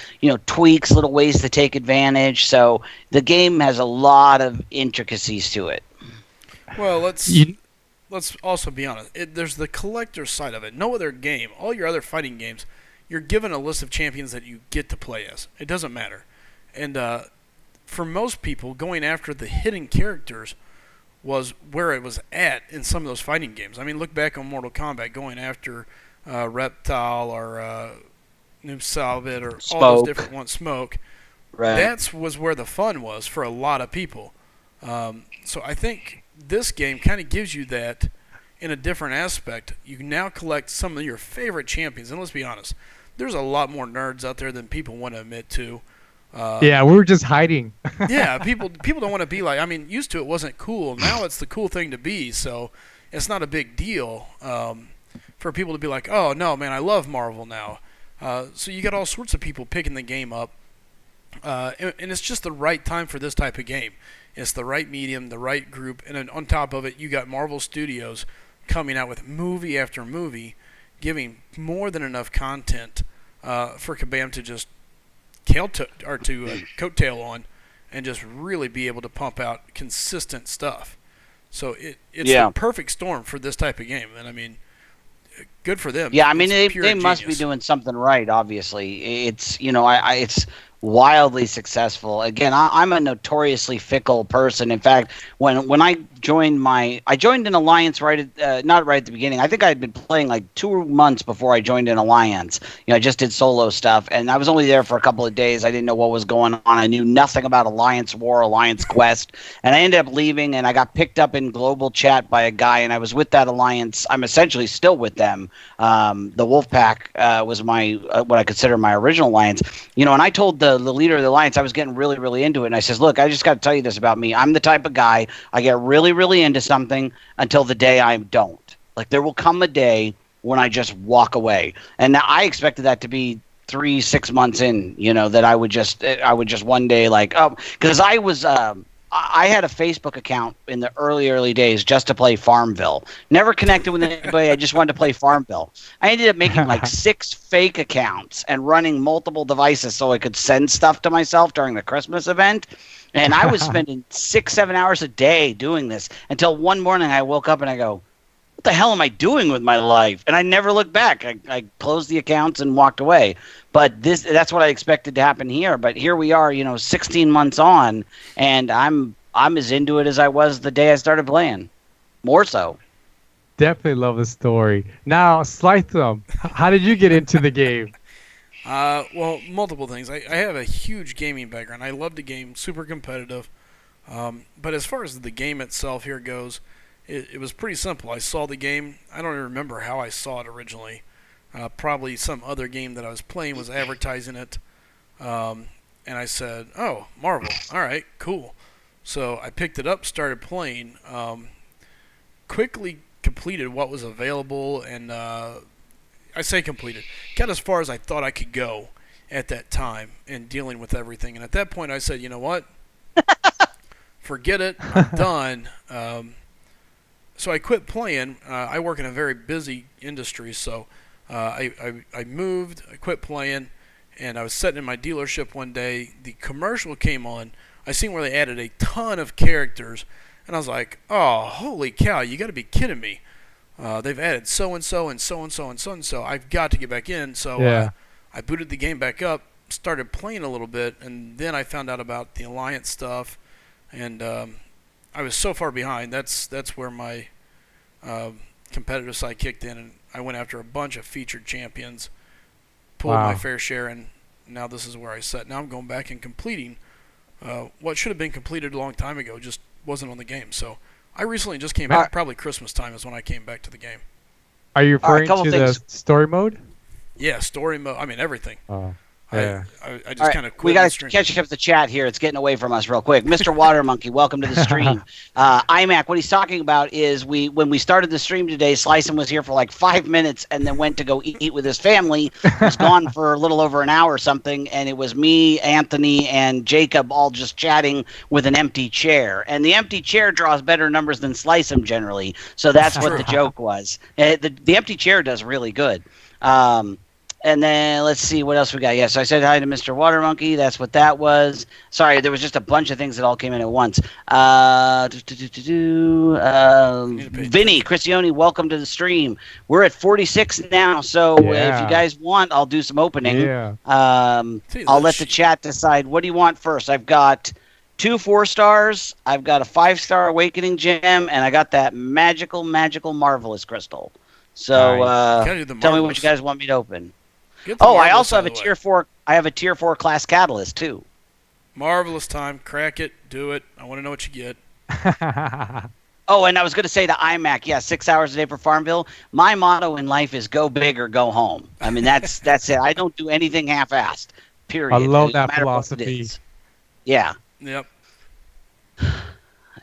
tweaks, little ways to take advantage. So the game has a lot of intricacies to it. Well, let's also be honest. There's the collector side of it. No other game, all your other fighting games, you're given a list of champions that you get to play as. It doesn't matter. And for most people, going after the hidden characters was where it was at in some of those fighting games. I mean, look back on Mortal Kombat, going after Reptile or Noob Salvit or Smoke. All those different ones, Smoke. Right. That was where the fun was for a lot of people. So I think this game kind of gives you that in a different aspect. You can now collect some of your favorite champions, and let's be honest, there's a lot more nerds out there than people want to admit to. We were just hiding. Yeah, people don't want to be like. I mean, used to it wasn't cool. Now it's the cool thing to be. So it's not a big deal for people to be like, oh no, man, I love Marvel now. So you got all sorts of people picking the game up. And it's just the right time for this type of game. It's the right medium, the right group, and then on top of it, you got Marvel Studios coming out with movie after movie, giving more than enough content for Kabam to just coattail on, and just really be able to pump out consistent stuff. So it's the perfect storm for this type of game, and I mean, good for them. Yeah, I mean they must be doing something right. Obviously, it's it's wildly successful. Again, I'm a notoriously fickle person. In fact, when I joined an alliance not right at the beginning. I think I had been playing like 2 months before I joined an alliance. I just did solo stuff, and I was only there for a couple of days. I didn't know what was going on. I knew nothing about Alliance War, Alliance Quest, and I ended up leaving. And I got picked up in global chat by a guy, and I was with that alliance. I'm essentially still with them. The Wolfpack was my what I consider my original alliance. And I told the leader of the alliance I was getting really, really into it, and I says, "Look, I just got to tell you this about me. I'm the type of guy I get really, really into something until the day I don't. Like there will come a day when I just walk away." And now I expected that to be 3-6 months in. That I would just one day because I had a Facebook account in the early days just to play Farmville. Never connected with anybody. I just wanted to play Farmville. I ended up making like 6 fake accounts and running multiple devices so I could send stuff to myself during the Christmas event. And I was spending 6-7 hours a day doing this until one morning I woke up and I go, what the hell am I doing with my life? And I never looked back. I closed the accounts and walked away. But that's what I expected to happen here. But here we are, 16 months on, and I'm as into it as I was the day I started playing. More so. Definitely love the story. Now, Slytham, how did you get into the game? Well, multiple things. I have a huge gaming background. I love the game, super competitive. But as far as the game itself here goes, it was pretty simple. I saw the game. I don't even remember how I saw it originally. Probably some other game that I was playing was advertising it. And I said, oh, Marvel. All right, cool. So I picked it up, started playing. Quickly completed what was available, and I say completed. Got as far as I thought I could go at that time in dealing with everything. And at that point I said, you know what? Forget it. I'm done. So I quit playing. I work in a very busy industry, so I moved, I quit playing, and I was sitting in my dealership one day. The commercial came on. I seen where they added a ton of characters, and I was like, oh, holy cow, you got to be kidding me. They've added so-and-so and so-and-so and so-and-so. I've got to get back in. So I booted the game back up, started playing a little bit, and then I found out about the Alliance stuff, and I was so far behind. That's where my competitive side kicked in, and I went after a bunch of featured champions, pulled my fair share, and now this is where I sit. Now I'm going back and completing what should have been completed a long time ago, just wasn't on the game. So I recently just came back. Probably Christmas time is when I came back to the game. Are you referring to the story mode? Yeah, story mode. I mean, everything. Yeah. I just kind of we got to catch up the chat here. It's getting away from us real quick. Mr. Water Monkey, welcome to the stream. iMac, what he's talking about is when we started the stream today, Slicem was here for like 5 minutes and then went to go eat with his family. Was gone for a little over an hour or something, and it was me, Anthony, and Jacob all just chatting with an empty chair. And the empty chair draws better numbers than Slicem generally, so that's what the joke was. The empty chair does really good. And then let's see what else we got. So I said hi to Mr. Water Monkey. That's what that was. Sorry, there was just a bunch of things that all came in at once. Vinny, Cristione, welcome to the stream. We're at 46 now, so if you guys want, I'll do some opening. Yeah. I'll let the chat decide. What do you want first? I've got 2 4-stars. I've got a 5-star Awakening gem, and I got that magical, marvelous crystal. So tell me what you guys want me to open. I also have a tier 4. I have a tier 4 class catalyst too. Marvelous time. Crack it. Do it. I want to know what you get. Oh, and I was going to say to iMac, 6 hours a day for Farmville. My motto in life is go big or go home. I mean, that's it. I don't do anything half-assed. Period. I love that philosophy. Yeah. Yep.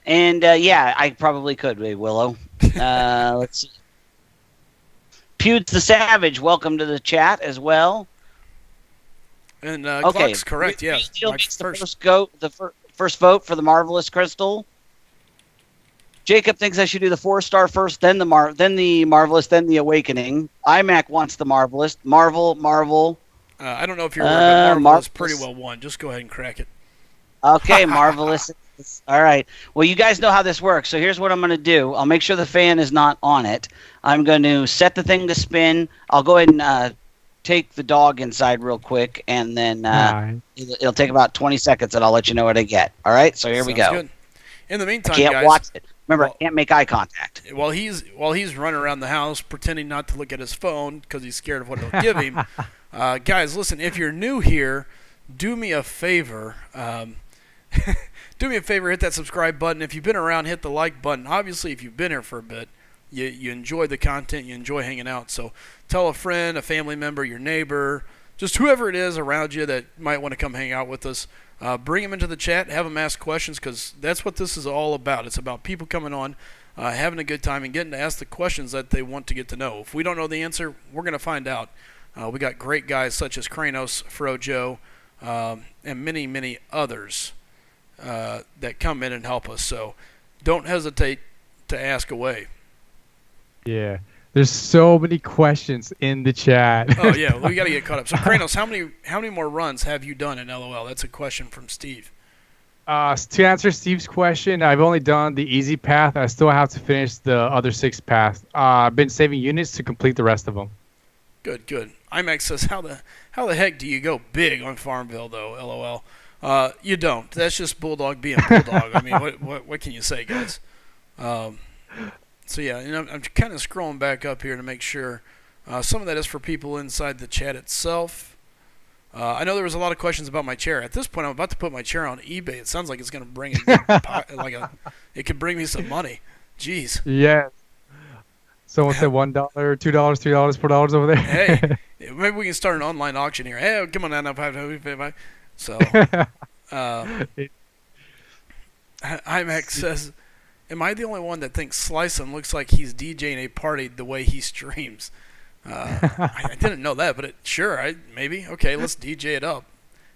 And I probably could, Willow. Let's see. Pewds the Savage, welcome to the chat as well. And okay, Glock's correct. Yeah, the first vote for the Marvelous Crystal. Jacob thinks I should do the 4-star first, then the Marvelous, then the Awakening. IMAC wants the Marvelous. Marvel. I don't know if you're aware, but Marvelous pretty well won. Just go ahead and crack it. Okay, Marvelous. All right. Well, you guys know how this works. So here's what I'm going to do. I'll make sure the fan is not on it. I'm going to set the thing to spin. I'll go ahead and take the dog inside real quick, and then it'll take about 20 seconds, and I'll let you know what I get. All right? So here we go. Good. In the meantime, I can't guys, watch it. Remember, I can't make eye contact. While he's running around the house pretending not to look at his phone because he's scared of what it'll give him, guys, listen. If you're new here, do me a favor. Do me a favor, hit that subscribe button. If you've been around, hit the like button. Obviously, if you've been here for a bit, you enjoy the content, you enjoy hanging out. So tell a friend, a family member, your neighbor, just whoever it is around you that might want to come hang out with us. Bring them into the chat, have them ask questions, because that's what this is all about. It's about people coming on, having a good time, and getting to ask the questions that they want to get to know. If we don't know the answer, we're going to find out. We got great guys such as Cranos, Frojo, and many, many others that come in and help us. So don't hesitate to ask away. Yeah. There's so many questions in the chat. Oh yeah, we got to get caught up. So Cranos, how many more runs have you done in LOL? That's a question from Steve. To answer Steve's question, I've only done the easy path. I still have to finish the other 6 paths. I've been saving units to complete the rest of them. Good. IMAX says, how the heck do you go big on Farmville though? LOL. You don't. That's just Bulldog being Bulldog. I mean, what can you say, guys? So yeah, I'm kind of scrolling back up here to make sure. Some of that is for people inside the chat itself. I know there was a lot of questions about my chair. At this point, I'm about to put my chair on eBay. It sounds like it's going to bring it could bring me some money. Jeez. Yeah. Someone said $1, $2, $3, $4 over there. Hey, maybe we can start an online auction here. Hey, come on now, 5. So, IMAX says, am I the only one that thinks Slice'em looks like he's DJing a party the way he streams? I didn't know that, but maybe. Okay, let's DJ it up.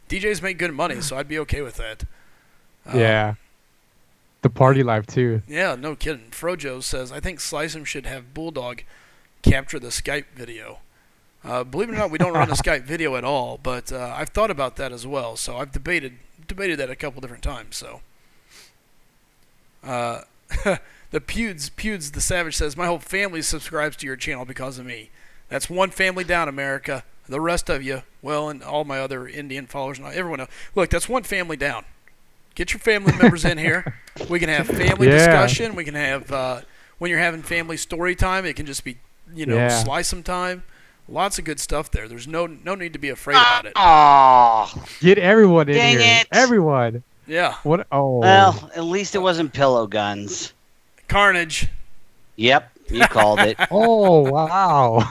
DJs make good money, so I'd be okay with that. Yeah. The party life, too. Yeah, no kidding. Frojo says, I think Slice'em should have Bulldog capture the Skype video. Believe it or not, we don't run a Skype video at all, but I've thought about that as well, so I've debated that a couple different times, so... the Pewds the Savage says, my whole family subscribes to your channel because of me. That's one family down, America. The rest of you, well, and all my other Indian followers and everyone else. Look, that's one family down. Get your family members in here. We can have family discussion. We can have, when you're having family story time, it can just be, Slice'em time. Lots of good stuff there. There's no need to be afraid about it. Get everyone in Dang here. it. Everyone. Yeah. What? Oh. Well, at least it wasn't pillow guns. Carnage. Yep, you called it. Oh, wow.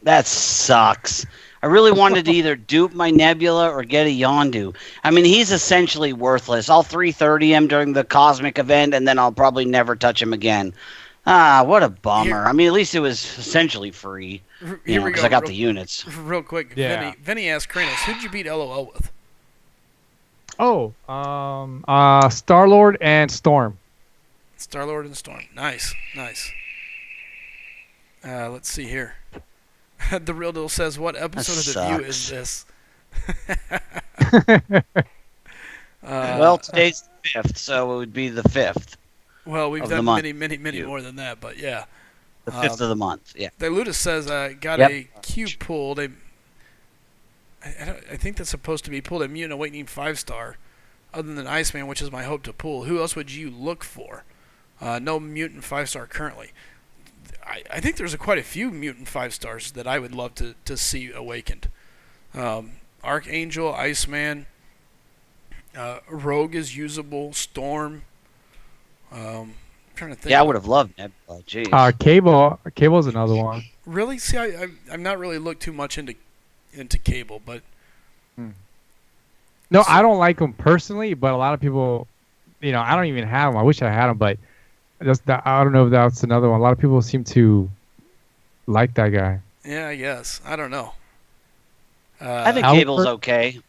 That sucks. I really wanted to either dupe my Nebula or get a Yondu. I mean, he's essentially worthless. I'll 330 him during the Cosmic event, and then I'll probably never touch him again. What a bummer. I mean, at least it was essentially free. Because I got the units. Real quick, yeah. Vinny asked Cranos, who'd you beat LOL with? Oh, Star-Lord and Storm. Star-Lord and Storm. Nice. Let's see here. The Real Deal says, what episode of The View is this? Well, today's the 5th, so it would be the 5th. Well, we've done many more than that, but yeah. The 5th of the month, yeah. Dilutus says, got a Q pulled. I think that's supposed to be pulled a Mutant Awakening 5-star, other than Iceman, which is my hope to pull. Who else would you look for? No Mutant 5-star currently. I think there's quite a few Mutant 5-stars that I would love to see awakened. Archangel, Iceman, Rogue is usable, Storm. I'm trying to think. Yeah, I would have loved Nebula. Jeez. Cable's another one. Really? See, I'm not really looked too much into Cable, but no, I don't like him personally, but a lot of people, I don't even have him. I wish I had him, but I don't know if that's another one. A lot of people seem to like that guy. Yeah, I guess. I don't know. I think Cable's okay.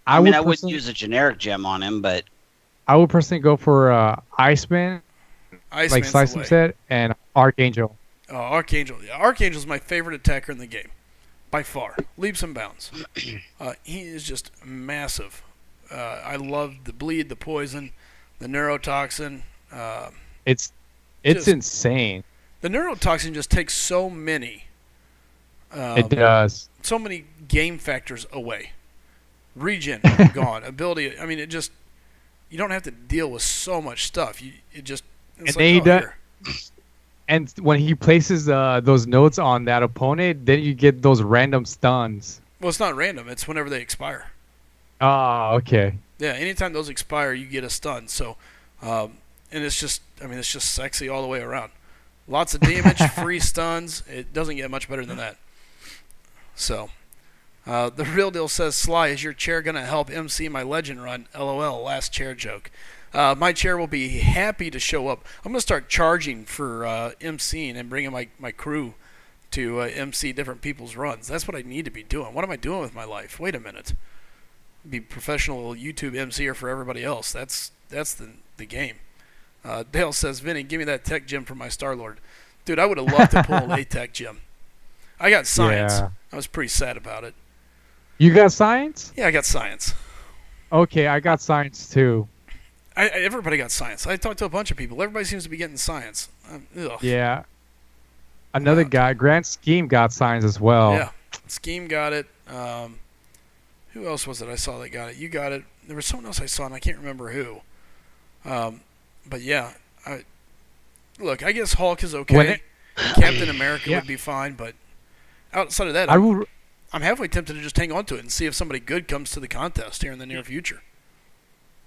I wouldn't use a generic gem on him, but I would personally go for Iceman, like Slice said, and Archangel. Oh, Archangel. Yeah, Archangel's my favorite attacker in the game, by far. Leaps and bounds. He is just massive. I love the bleed, the poison, the neurotoxin. It's insane. The neurotoxin just takes so many. It does. So many game factors away. Regen gone. Ability. I mean, it just. You don't have to deal with so much stuff. And when he places those notes on that opponent, then you get those random stuns. Well, it's not random. It's whenever they expire. Oh, okay. Yeah, anytime those expire, you get a stun. So, and it's just sexy all the way around. Lots of damage, free stuns. It doesn't get much better than that. So, the real deal says, Sly, is your chair going to help MC my legend run? LOL, last chair joke. My chair will be happy to show up. I'm going to start charging for MCing and bringing my crew to MC different people's runs. That's what I need to be doing. What am I doing with my life? Wait a minute. Be professional YouTube MCer for everybody else. That's the game. Dale says, Vinny, give me that tech gem for my Star-Lord. Dude, I would have loved to pull a tech gem. I got science. Yeah. I was pretty sad about it. You got science? Yeah, I got science. Okay, I got science too. Everybody got science. I talked to a bunch of people. Everybody seems to be getting science. Yeah. Another guy, Grand Scheme, got science as well. Yeah, Scheme got it. Who else was it I saw that got it? You got it. There was someone else I saw, and I can't remember who. But yeah, look, I guess Hulk is okay. Captain America would be fine, but outside of that, I'm halfway tempted to just hang on to it and see if somebody good comes to the contest here in the near future.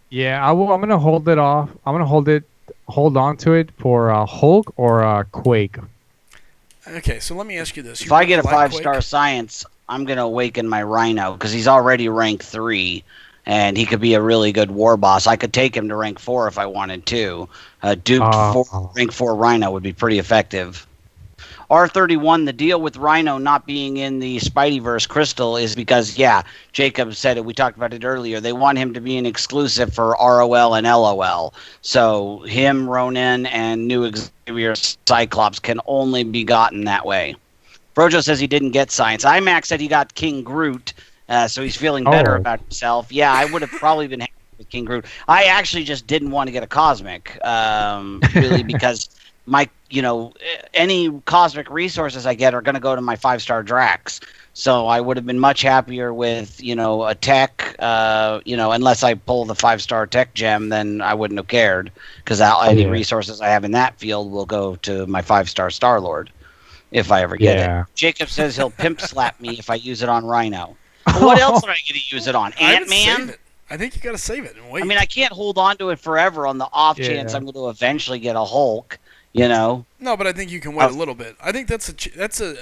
Yeah, I'm gonna hold it off. I'm gonna hold on to it for Hulk or Quake. Okay, so let me ask you this: if I get a 5-star science, I'm gonna awaken my Rhino because he's already rank 3, and he could be a really good war boss. I could take him to rank 4 if I wanted to. Rank 4 Rhino would be pretty effective. R31, the deal with Rhino not being in the Spideyverse Crystal is because, Jacob said it, we talked about it earlier, they want him to be an exclusive for ROL and LOL. So him, Ronin, and New Xavier Cyclops can only be gotten that way. Brojo says he didn't get science. IMAX said he got King Groot, so he's feeling better about himself. Yeah, I would have probably been happy with King Groot. I actually just didn't want to get a Cosmic, really, because any cosmic resources I get are going to go to my 5-star Drax. So I would have been much happier with, a tech, unless I pull the 5-star tech gem, then I wouldn't have cared because any resources I have in that field will go to my 5-star Star-Lord if I ever get it. Jacob says he'll pimp slap me if I use it on Rhino. But what else am I going to use it on? Ant-Man? I think you got to save it and wait. I mean, I can't hold on to it forever on the off chance I'm going to eventually get a Hulk. No, but I think you can wait a little bit. I think that's a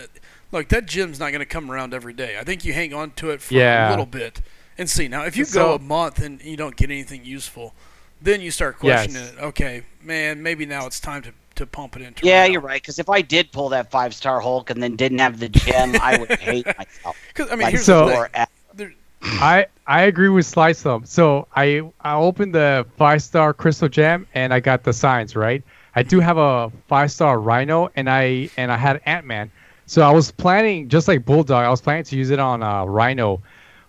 look. That gem's not going to come around every day. I think you hang on to it for a little bit and see. Now, if you go a month and you don't get anything useful, then you start questioning it. Okay, man, maybe now it's time to pump it into. Yeah, you're right. Because if I did pull that 5-star Hulk and then didn't have the gem, I would hate myself. Because I mean, here's the thing. I agree with Slice Thumb. So I opened the 5-star Crystal Gem and I got the signs right. I do have a 5-star Rhino, and I had Ant-Man. So I was planning, just like Bulldog, I was planning to use it on Rhino.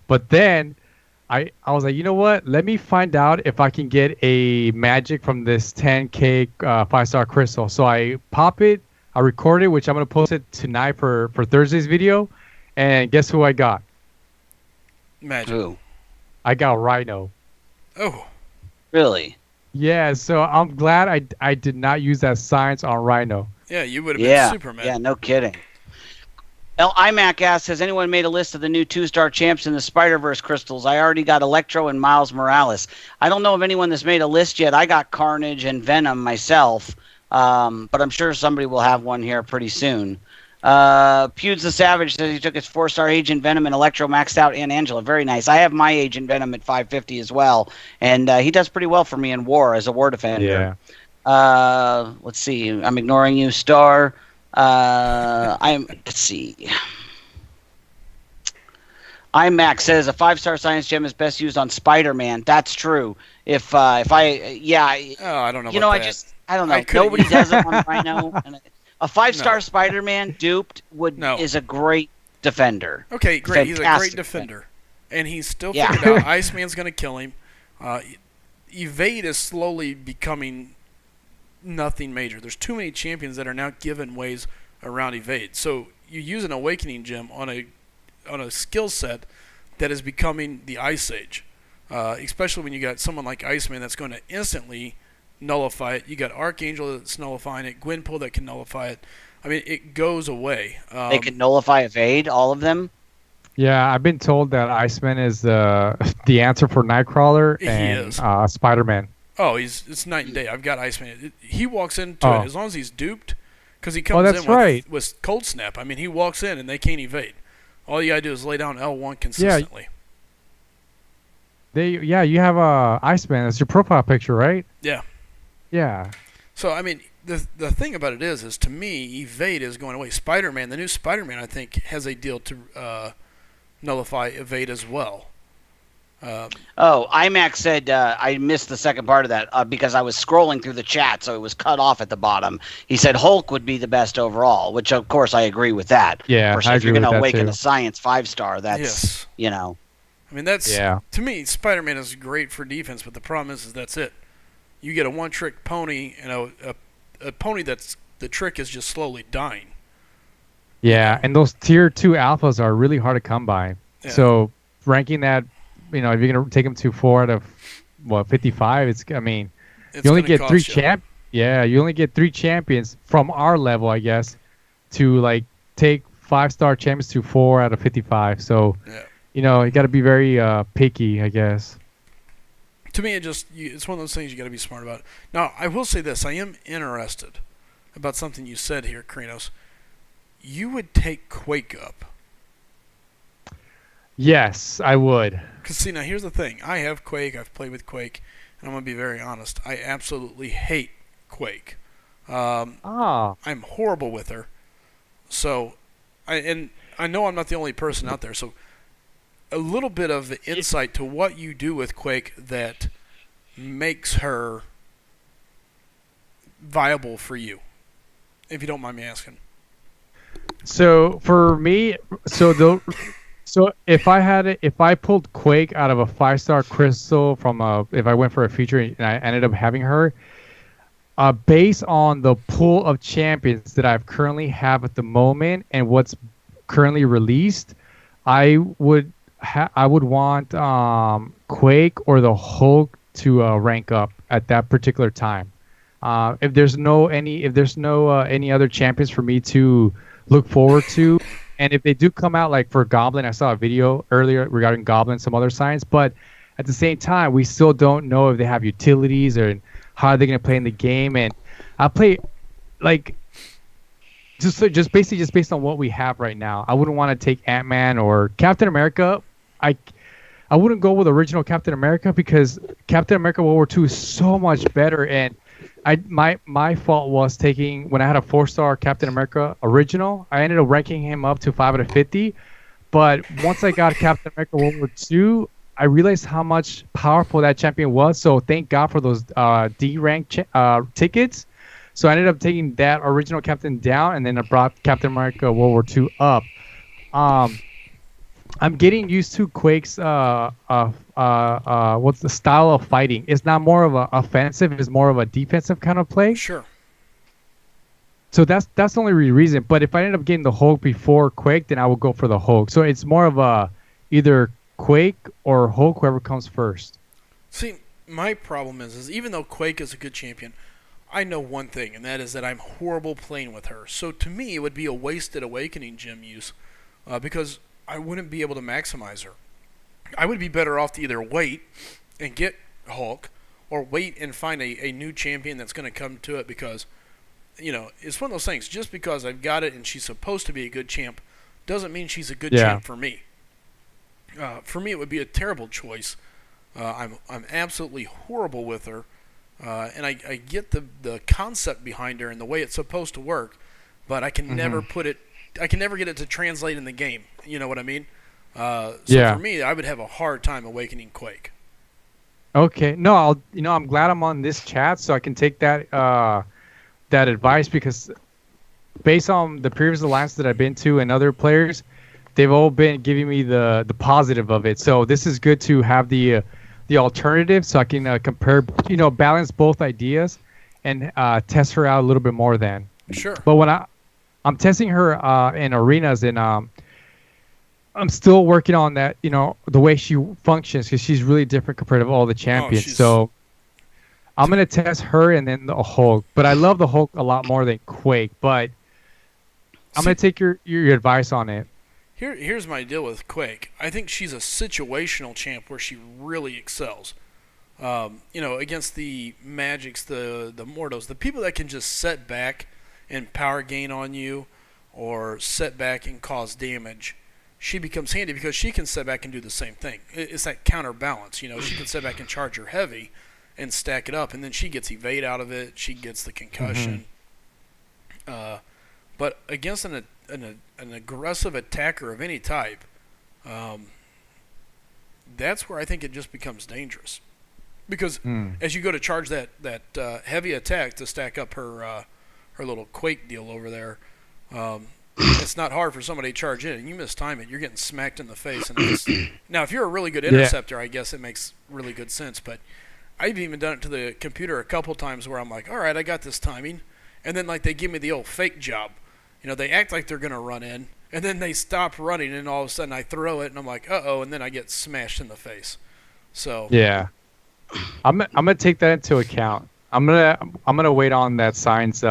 But then I was like, you know what? Let me find out if I can get a magic from this 10K 5-star crystal. So I pop it, I record it, which I'm going to post it tonight for Thursday's video. And guess who I got? Magic. Who? I got Rhino. Oh. Really? Yeah, so I'm glad I did not use that science on Rhino. Yeah, you would have been Superman. Yeah, no kidding. IMAC asks, has anyone made a list of the new 2-star champs in the Spider-Verse crystals? I already got Electro and Miles Morales. I don't know of anyone that's made a list yet. I got Carnage and Venom myself, but I'm sure somebody will have one here pretty soon. Pewds the Savage says he took his 4-star Agent Venom and Electro maxed out and Angela. Very nice. I have my Agent Venom at 550 as well, and he does pretty well for me in war as a war defender. Yeah. Let's see. I'm ignoring you, Star. Let's see. IMAX says a 5-star science gem is best used on Spider-Man. That's true. If I don't know. I don't know. Nobody does it on Rhino. And a 5-star Spider-Man duped is a great defender. Okay, great. He's a great defender, and he's still figured out Iceman's going to kill him. Evade is slowly becoming nothing major. There's too many champions that are now given ways around evade. So you use an awakening gem on a skill set that is becoming the Ice Age, especially when you got someone like Iceman that's going to instantly nullify it. You got Archangel that's nullifying it, Gwenpool that can nullify it. I mean, it goes away. They can nullify evade, all of them? Yeah, I've been told that Iceman is the answer for Nightcrawler and Spider-Man. Oh, it's night and day. I've got Iceman. He walks into it as long as he's duped, because he comes with Cold Snap. I mean, he walks in and they can't evade. All you gotta do is lay down L1 consistently. You have Iceman as your profile picture, right? Yeah. Yeah. So I mean, the thing about it is to me, evade is going away. Spider-Man, the new Spider-Man, I think, has a deal to nullify evade as well. IMAX said I missed the second part of that because I was scrolling through the chat, so it was cut off at the bottom. He said Hulk would be the best overall, which of course I agree with that. Yeah, if you're going to awaken a science 5-star, that's I mean, that's to me, Spider-Man is great for defense, but the problem is that's it. You get a one-trick pony and a pony that's the trick is just slowly dying. Yeah, and those tier 2 alphas are really hard to come by. Yeah. So ranking that, if you're going to take them to 4 out of 55, you only get 3 you only get 3 champions from our level, I guess, to take 5-star champions to 4 out of 55. So you got to be very picky, I guess. To me, it's one of those things you got to be smart about. Now, I will say this: I am interested about something you said here, Cranos. You would take Quake up. Yes, I would. Because, see, now here's the thing. I have Quake. I've played with Quake. And I'm going to be very honest. I absolutely hate Quake. I'm horrible with her. So, I know I'm not the only person out there. So, a little bit of insight to what you do with Quake that makes her viable for you, if you don't mind me asking. So, for me, So if I pulled Quake out of a 5-star crystal if I went for a feature and I ended up having her, based on the pool of champions that I currently have at the moment and what's currently released, I would want Quake or the Hulk to rank up at that particular time. If there's no any other champions for me to look forward to. And if they do come out, like for Goblin, I saw a video earlier regarding Goblin, some other science, but at the same time, we still don't know if they have utilities or how they're going to play in the game. And I play just based on what we have right now. I wouldn't want to take Ant-Man or Captain America. I wouldn't go with original Captain America because Captain America World War II is so much better. And my fault was taking when I had a 4-star Captain America original. I ended up ranking him up to 5 out of 50. But once I got Captain America World War II, I realized how much powerful that champion was. So thank God for those D rank tickets. So I ended up taking that original Captain down, and then I brought Captain America World War II up. I'm getting used to Quake's what's the style of fighting. It's not more of a offensive, it's more of a defensive kind of play. Sure. So that's the only reason. But if I end up getting the Hulk before Quake, then I will go for the Hulk. So it's more of a either Quake or Hulk, whoever comes first. See, my problem is even though Quake is a good champion, I know one thing, and that is that I'm horrible playing with her. So to me, it would be a wasted Awakening Gem use because I wouldn't be able to maximize her. I would be better off to either wait and get Hulk or wait and find a new champion that's going to come to it because, it's one of those things. Just because I've got it and she's supposed to be a good champ doesn't mean she's a good champ for me. For me, it would be a terrible choice. I'm absolutely horrible with her, and I get the concept behind her and the way it's supposed to work, but I can never put it. I can never get it to translate in the game. You know what I mean? So for me, I would have a hard time awakening Quake. Okay. No, I'm glad I'm on this chat so I can take that that advice, because based on the previous alliances that I've been to and other players, they've all been giving me the positive of it. So this is good to have the alternative, so I can compare, balance both ideas and test her out a little bit more then. Sure. But when I'm testing her in arenas, and I'm still working on that, the way she functions, because she's really different compared to all the champions. So I'm going to test her and then the Hulk. But I love the Hulk a lot more than Quake. But I'm going to take your advice on it. Here's my deal with Quake. I think she's a situational champ where she really excels. Against the Magics, the Mortos, the people that can just set back and power gain on you or set back and cause damage, she becomes handy because she can set back and do the same thing. It's that counterbalance. She can set back and charge her heavy and stack it up, and then she gets evade out of it. She gets the concussion. But against an aggressive attacker of any type, that's where I think it just becomes dangerous. Because as you go to charge that heavy attack to stack up her little Quake deal over there, it's not hard for somebody to charge in, and you mistime it, you're getting smacked in the face. And now, if you're a really good interceptor, I guess it makes really good sense. But I've even done it to the computer a couple times where I'm like, all right, I got this timing. And then, they give me the old fake job. They act like they're going to run in, and then they stop running, and all of a sudden I throw it, and I'm like, uh-oh, and then I get smashed in the face. So yeah, I'm gonna take that into account. I'm gonna wait on that Science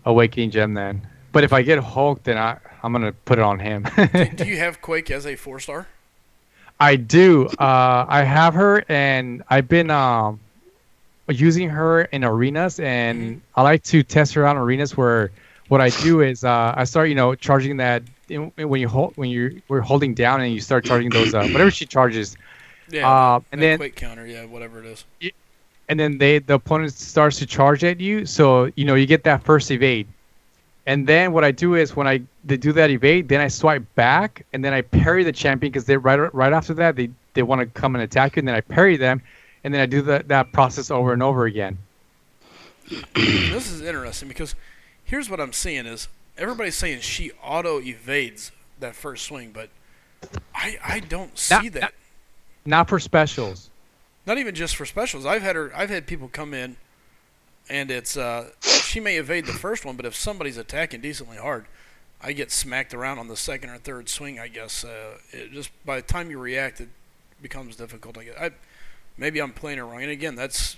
Awakening gem then. But if I get Hulk, then I'm gonna put it on him. Do you have Quake as a 4-star? I do. I have her, and I've been using her in arenas, and I like to test her out in arenas where what I do is I start, charging that when we're holding down and you start charging those whatever she charges. Yeah. And then Quake counter, whatever it is. And then the opponent starts to charge at you, so you get that first evade. And then what I do is when they do that evade, then I swipe back and then I parry the champion, because they right after that they want to come and attack you, and then I parry them, and then I do that process over and over again. This is interesting because here's what I'm seeing is everybody's saying she auto evades that first swing, but I don't see that. Not for specials. Not even just for specials. I've had people come in, and it's she may evade the first one, but if somebody's attacking decently hard, I get smacked around on the second or third swing. I guess it just by the time you react, it becomes difficult. I guess maybe I'm playing it wrong, and again, that's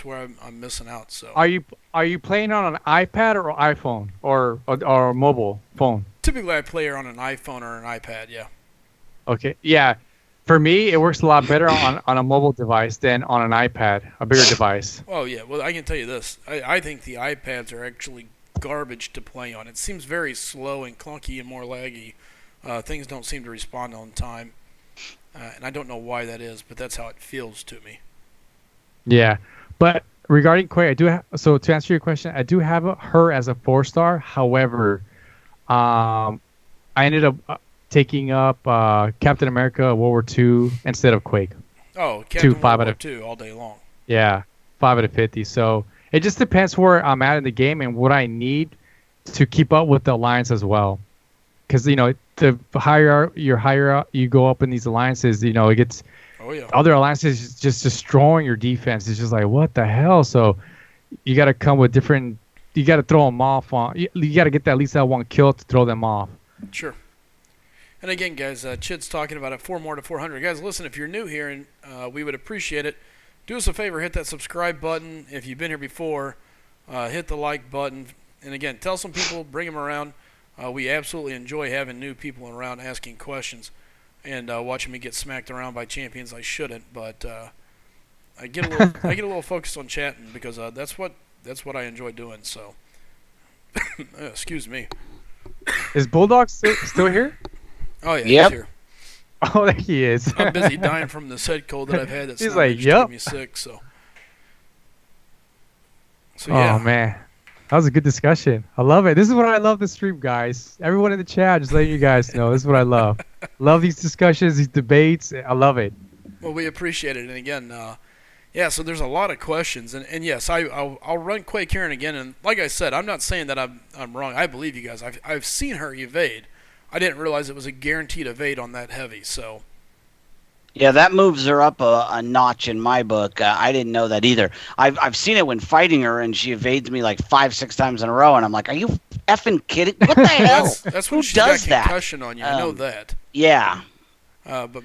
where I'm missing out. So are you playing on an iPad or iPhone or a mobile phone? Typically, I play her on an iPhone or an iPad. Yeah. Okay. Yeah. For me, it works a lot better on a mobile device than on an iPad, a bigger device. Oh, yeah. Well, I can tell you this. I think the iPads are actually garbage to play on. It seems very slow and clunky and more laggy. Things don't seem to respond on time. And I don't know why that is, but that's how it feels to me. Yeah. But regarding Quake, so to answer your question, I do have her as a 4-star. However, I ended up taking up Captain America World War II instead of Quake. Oh, Captain World War II all day long. Yeah, 5 out of 50. So it just depends where I'm at in the game and what I need to keep up with the alliance as well. Because, the higher you go up in these alliances, it gets other alliances just destroying your defense. It's just like, what the hell? So you got to come with different. You got to throw them off. You got to get at least that one kill to throw them off. Sure. And again, guys, Chid's talking about it. 4 more to 400. Guys, listen, if you're new here, and we would appreciate it, do us a favor, hit that subscribe button. If you've been here before, hit the like button. And again, tell some people, bring them around. We absolutely enjoy having new people around asking questions and watching me get smacked around by champions I shouldn't. But I get a little focused on chatting because that's what I enjoy doing. So, excuse me. Is Bulldog still here? Oh yeah, yep. He's here. Oh, there he is. I'm busy dying from this head cold that I've had. That's He's like, yep. Me sick. So yeah. Oh man. That was a good discussion. I love it. This is what I love the stream, guys. Everyone in the chat, just letting you guys know. This is what I love. Love these discussions, these debates. I love it. Well, we appreciate it. And again, yeah, so there's a lot of questions. And yes, I'll run Quake here and again. And like I said, I'm not saying that I'm wrong. I believe you guys. I've seen her evade. I didn't realize it was a guaranteed evade on that heavy, so... Yeah, that moves her up a notch in my book. I didn't know that either. I've seen it when fighting her, and she evades me like 5-6 times in a row, and I'm like, "Are you effing kidding? What the hell? That's when Who she's does got that? concussion on you. I know that. Yeah. But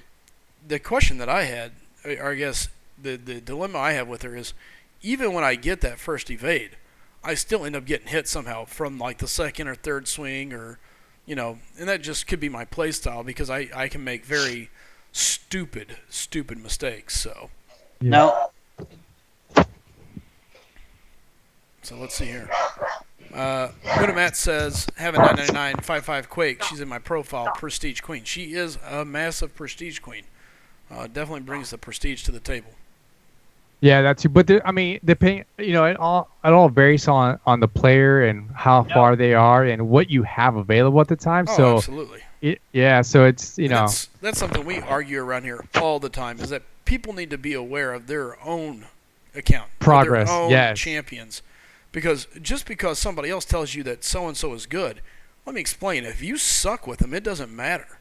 the question that I had, or I guess the dilemma I have with her is, even when I get that first evade, I still end up getting hit somehow from like the second or third swing, or and that just could be my play style because I can make very stupid mistakes. So No. So let's see here. Matt says, have a 999 Quake. She's in my profile, Prestige Queen. She is a massive Prestige Queen. Definitely brings the prestige to the table. Yeah, that's too. But depending, it all varies on the player and how far they are and what you have available at the time. Oh, so absolutely. So it's that's something we argue around here all the time, is that people need to be aware of their own account, progress, their own champions, because just because somebody else tells you that so and so is good, let me explain. If you suck with them, it doesn't matter.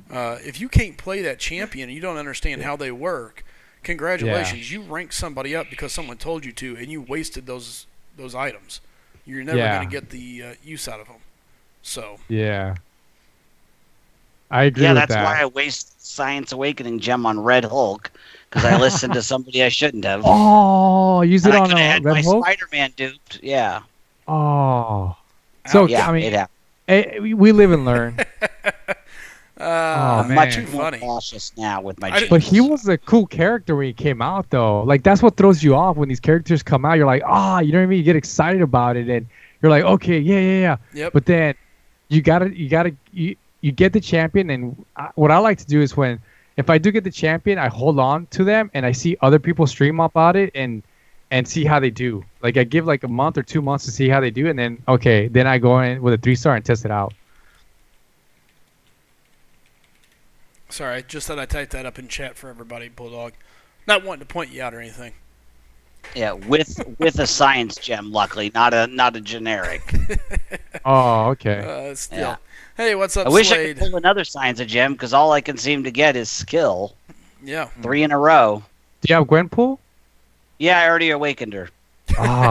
If you can't play that champion and you don't understand how they work, congratulations, you ranked somebody up because someone told you to, and you wasted those items. You're never going to get the use out of them. So yeah. I agree with that. Yeah, that's why I waste Science Awakening gem on Red Hulk, because I listened to somebody I shouldn't have. Oh, use it on Red Hulk? Spider-Man duped, yeah. Oh. So, yeah, we live and learn. I'm much more cautious now with my genes. But he was a cool character when he came out, though. Like, that's what throws you off when these characters come out. You're like, you know what I mean? You get excited about it, and you're like, okay, yeah. Yep. But then you get the champion, and what I like to do is if I do get the champion, I hold on to them, and I see other people stream about it and see how they do. Like, I give like a month or 2 months to see how they do, and then I go in with a 3-star and test it out. Sorry, I just thought I typed that up in chat for everybody, Bulldog. Not wanting to point you out or anything. Yeah, with a science gem, luckily, not a generic. Oh, okay. Still. Yeah. Hey, what's up, I wish Slade? I could pull another science gem, because all I can seem to get is skill. Yeah. 3 in a row. Do you have Gwenpool? Yeah, I already awakened her.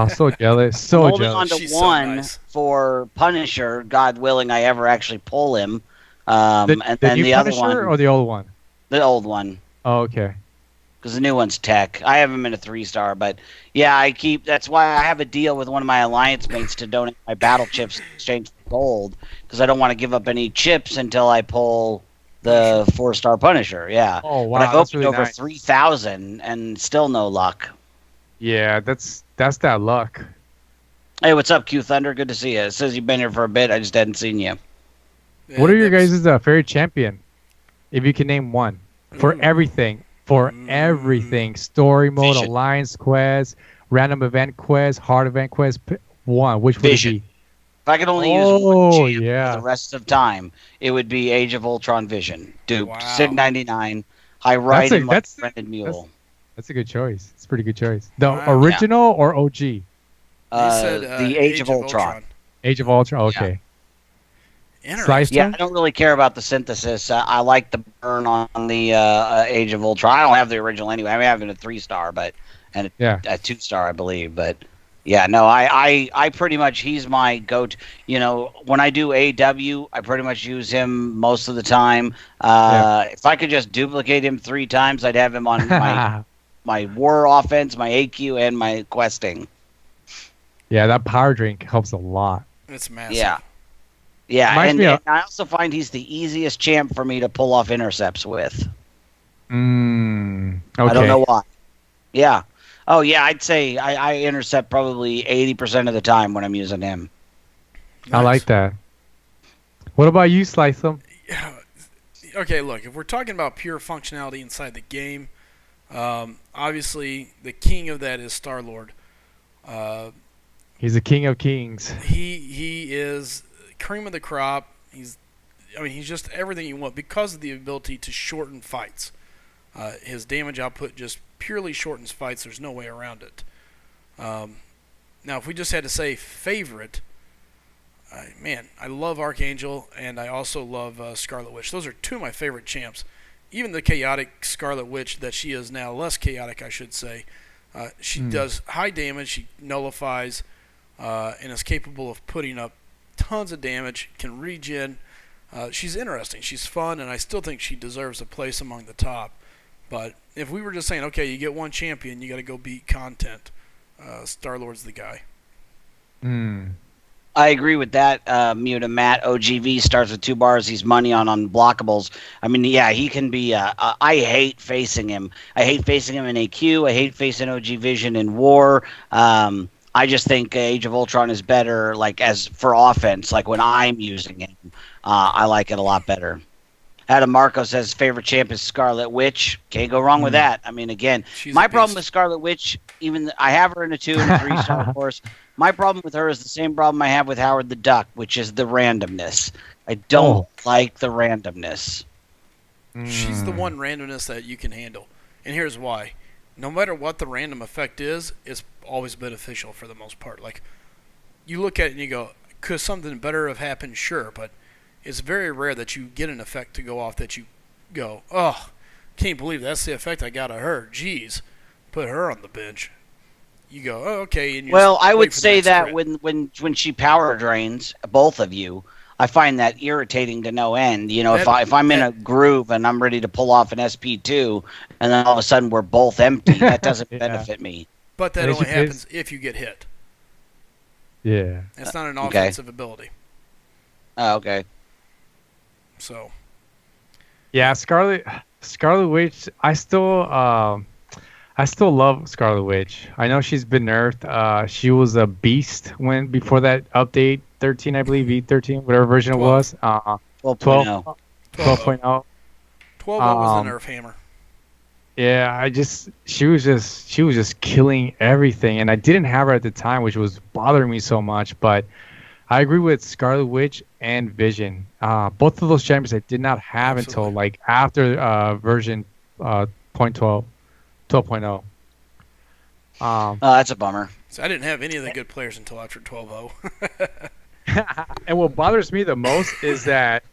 So jealous. So holding jealous. on to one for Punisher, God willing I ever actually pull him. And then new the other Punisher one. Or the old one? The old one. Oh, okay. Because the new one's tech. I have him in a 3-star, but yeah, that's why I have a deal with one of my alliance mates to donate my battle chips in exchange for gold, because I don't want to give up any chips until I pull the 4-star Punisher. Yeah. Oh wow, but I've opened really over nice. 3,000 and still no luck. Yeah, that's that luck. Hey, what's up, Q Thunder? Good to see you. It says you've been here for a bit. I just hadn't seen you. Yeah, what are your guys' favorite champion? If you can name one for everything. For everything, story mode, Vision. alliance quest, random event quest, hard event quest, one. Which would it Vision. be? If I could only use one champ yeah. for the rest of time, it would be Age of Ultron Vision. Duped. Wow. Sig 99. High riding like Brendan Mule. That's a good choice. It's a pretty good choice. The original or OG? The Age of Ultron. Age of Ultron. Okay. Interesting. Yeah, I don't really care about the synthesis. I like the burn on the Age of Ultron. I don't have the original anyway. I have it a 3-star, and a 2-star, I believe. But yeah, no, I pretty much, he's my go-to. When I do AW, I pretty much use him most of the time. If I could just duplicate him 3 times, I'd have him on my war offense, my AQ, and my questing. Yeah, that power drink helps a lot. It's massive. Yeah, and I also find he's the easiest champ for me to pull off intercepts with. Okay. I don't know why. Yeah. Oh, yeah, I'd say I intercept probably 80% of the time when I'm using him. Nice. I like that. What about you, Slice'em? Yeah. Okay, look, if we're talking about pure functionality inside the game, obviously the king of that is Star-Lord. He's the king of kings. He is cream of the crop. He's just everything you want because of the ability to shorten fights. His damage output just purely shortens fights. There's no way around it. Now, if we just had to say favorite, I love Archangel, and I also love Scarlet Witch. Those are two of my favorite champs. Even the chaotic Scarlet Witch that she is now, less chaotic, I should say. She does high damage. She nullifies, and is capable of putting up tons of damage. Can regen. She's interesting. She's fun, and I still think she deserves a place among the top. But if we were just saying, okay, you get one champion, you got to go beat content. Star-Lord's the guy. I agree with that, Muta Matt. OGV starts with 2 bars. He's money on unblockables. I mean, yeah, he can be. I hate facing him. I hate facing him in AQ. I hate facing OG Vision in War. I just think Age of Ultron is better, like as for offense. Like when I'm using him, I like it a lot better. Adam Marco says favorite champ is Scarlet Witch. Can't go wrong with that. I mean, again, my problem with Scarlet Witch, I have her in a 2 and 3 star, of course. My problem with her is the same problem I have with Howard the Duck, which is the randomness. I don't like the randomness. She's the one randomness that you can handle. And here's why. No matter what the random effect is, it's always beneficial for the most part. Like, you look at it and you go, could something better have happened? Sure, but it's very rare that you get an effect to go off that you go, oh, can't believe that's the effect I got of her. Jeez, put her on the bench. You go, oh, okay. And well, I would say that when she power drains, both of you, I find that irritating to no end. You know, if I'm in a groove and I'm ready to pull off an SP2, and then all of a sudden we're both empty, that doesn't benefit me. But that only happens if you get hit. Yeah. It's not an offensive ability. Oh, okay. So. Yeah, Scarlet Witch. I still love Scarlet Witch. I know she's been nerfed. She was a beast before that update 13, I believe, V13, whatever version 12. It was. 12.0. 12.0. 12.0 was the nerf hammer. Yeah, she was just killing everything, and I didn't have her at the time, which was bothering me so much. But I agree with Scarlet Witch and Vision. Both of those champions I did not have until like after version 0.12. 12.0. That's a bummer. So I didn't have any of the good players until after 12.0. And what bothers me the most is that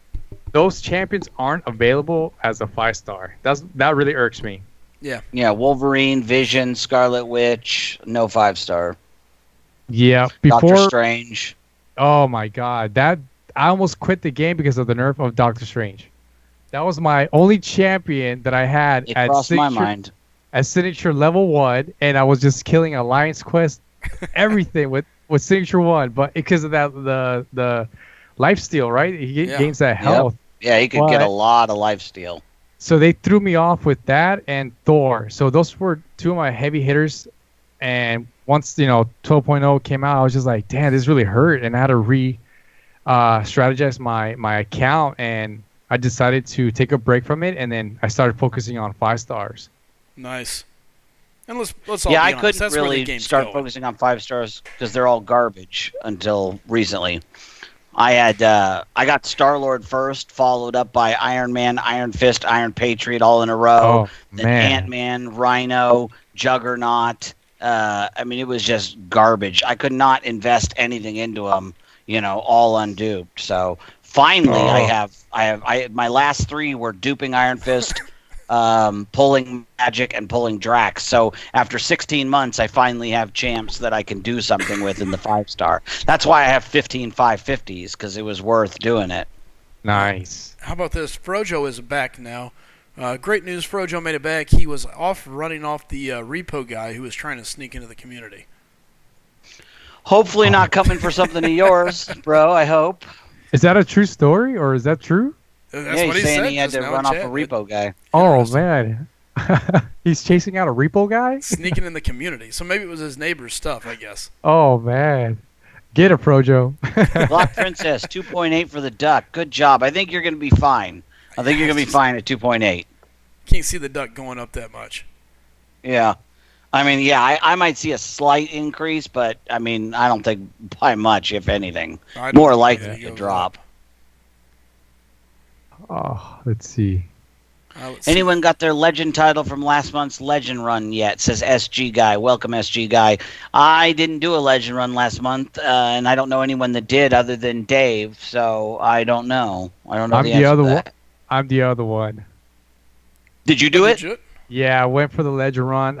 those champions aren't available as a 5-star. That really irks me. Yeah. Yeah, Wolverine, Vision, Scarlet Witch, no 5-star. Yeah, Doctor Strange. Oh my God, I almost quit the game because of the nerf of Doctor Strange. That was my only champion that I had it crossed my mind. At signature level 1, and I was just killing Alliance Quest, everything with signature 1, but because of that the life steal, right? He gains that health. Yep. Yeah, he could get a lot of life steal. So they threw me off with that and Thor. So those were 2 of my heavy hitters. And once 12.0 came out, I was just like, damn, this really hurt, and I had to strategize my account, and I decided to take a break from it, and then I started focusing on 5-stars. Nice. And let's all be honest. I couldn't really start focusing on 5-stars because they're all garbage until recently. I got Star-Lord first, followed up by Iron Man, Iron Fist, Iron Patriot all in a row. Then Ant-Man, Rhino, Juggernaut. I mean, it was just garbage. I could not invest anything into them, all unduped. So finally, I have my last 3 were duping Iron Fist, pulling Magic, and pulling Drax. So after 16 months, I finally have champs that I can do something with in the 5-star. That's why I have 15 550s, because it was worth doing it. Nice. How about this? Frojo is back now. Great news, Frojo made it back. He was running off the repo guy who was trying to sneak into the community. Hopefully not coming for something of yours, bro, I hope. Is that a true story, or is that true? That's what he's saying said. He had to run off a repo guy. Oh, man. He's chasing out a repo guy? Sneaking in the community. So maybe it was his neighbor's stuff, I guess. Oh, man. Get it, Frojo. Black Princess, 2.8 for the duck. Good job. I think you're going to be fine. I think you're going to be fine at 2.8. Can't see the duck going up that much. Yeah. I mean, yeah, I might see a slight increase, but I mean, I don't think by much, if anything. More likely to drop. Oh, let's see. Anyone got their legend title from last month's legend run yet? Says SG Guy. Welcome, SG Guy. I didn't do a legend run last month, and I don't know anyone that did other than Dave, so I don't know. I don't know I'm the answer to that. I'm the other one. Did you do it? Yeah, I went for the legend run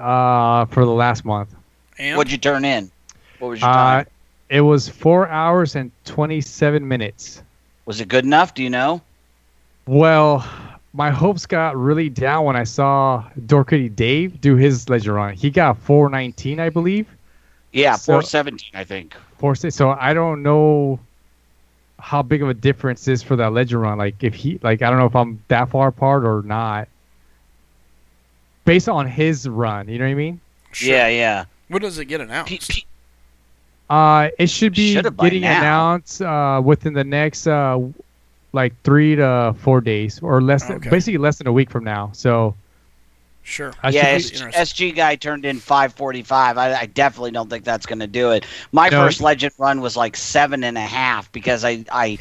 for the last month. And? What'd you turn in? What was your time? It was 4 hours and 27 minutes. Was it good enough? Do you know? Well, my hopes got really down when I saw Dorkity Dave do his legend run. He got 419, I believe. Yeah, 417, I think. So I don't know how big of a difference is for that legend run. Like I don't know if I'm that far apart or not. Based on his run, you know what I mean? Sure. Yeah. When does it get announced? It should be getting announced within the next 3 to 4 days or less. Basically less than a week from now. So. Sure. SG Guy turned in 5:45. I definitely don't think that's going to do it. My first legend run was like 7.5 because I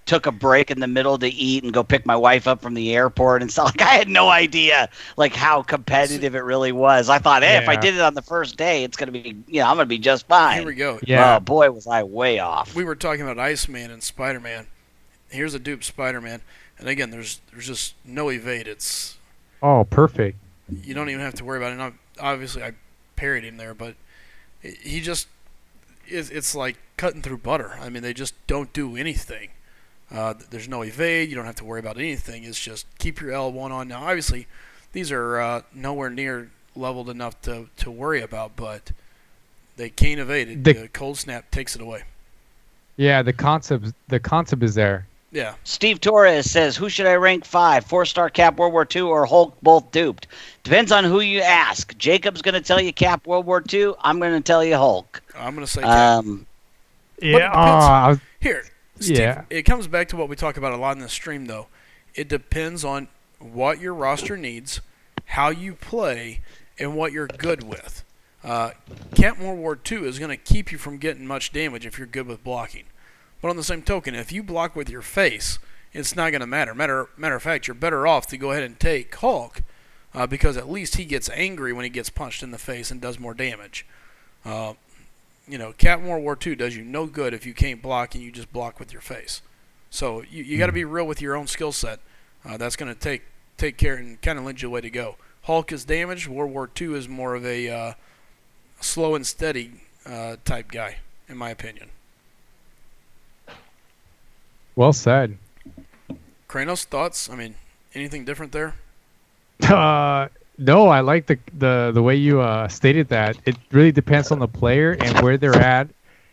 took a break in the middle to eat and go pick my wife up from the airport and stuff. Like I had no idea how competitive it really was. I thought, hey, if I did it on the first day, it's going to be I'm going to be just fine. Here we go. Yeah. Oh boy, was I way off. We were talking about Iceman and Spider-Man. Here's a dupe Spider-Man, and again, there's just no evade. It's perfect. You don't even have to worry about it. And obviously, I parried him there, but he just it's like cutting through butter. I mean, they just don't do anything. There's no evade. You don't have to worry about anything. It's just keep your L1 on. Now, obviously, these are nowhere near leveled enough to worry about, but they can't evade it. The cold snap takes it away. Yeah, the concept is there. Yeah. Steve Torres says, who should I rank 5? 4-star Cap World War II or Hulk, both duped? Depends on who you ask. Jacob's going to tell you Cap World War II. I'm going to tell you Hulk. I'm going to say Cap. Yeah. Here, Steve, it comes back to what we talk about a lot in the stream, though. It depends on what your roster needs, how you play, and what you're good with. Cap World War II is going to keep you from getting much damage if you're good with blocking. But on the same token, if you block with your face, it's not going to matter. Matter of fact, you're better off to go ahead and take Hulk because at least he gets angry when he gets punched in the face and does more damage. Captain World War II does you no good if you can't block and you just block with your face. So you got to be real with your own skill set. That's going to take care and kind of lead you the way to go. Hulk is damaged. World War II is more of a slow and steady type guy, in my opinion. Well said. Cranos, thoughts? I mean, anything different there? No, I like the way you stated that. It really depends on the player and where they're at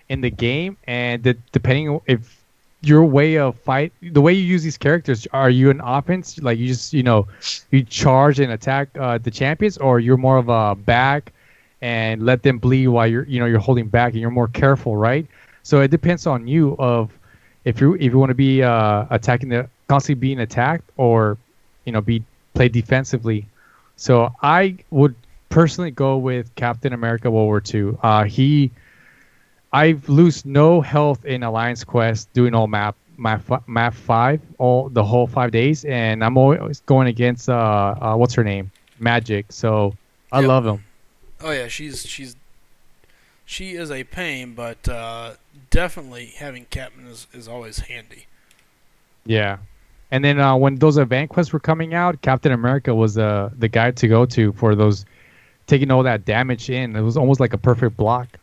in the game, and depending if your way of the way you use these characters, are you an offense, like you just you charge and attack the champions, or you're more of a back and let them bleed while you're holding back and you're more careful, right? So it depends on you of if you want to be attacking constantly being attacked, or play defensively. So I would personally go with Captain America World War II. I lose no health in Alliance Quest doing all map 5 the whole 5 days, and I'm always going against what's her name, Magic. So I love him. Oh yeah, she is a pain, but definitely having Captain is always handy. Yeah. And then when those event quests were coming out, Captain America was the guy to go to for those, taking all that damage in. It was almost like a perfect block.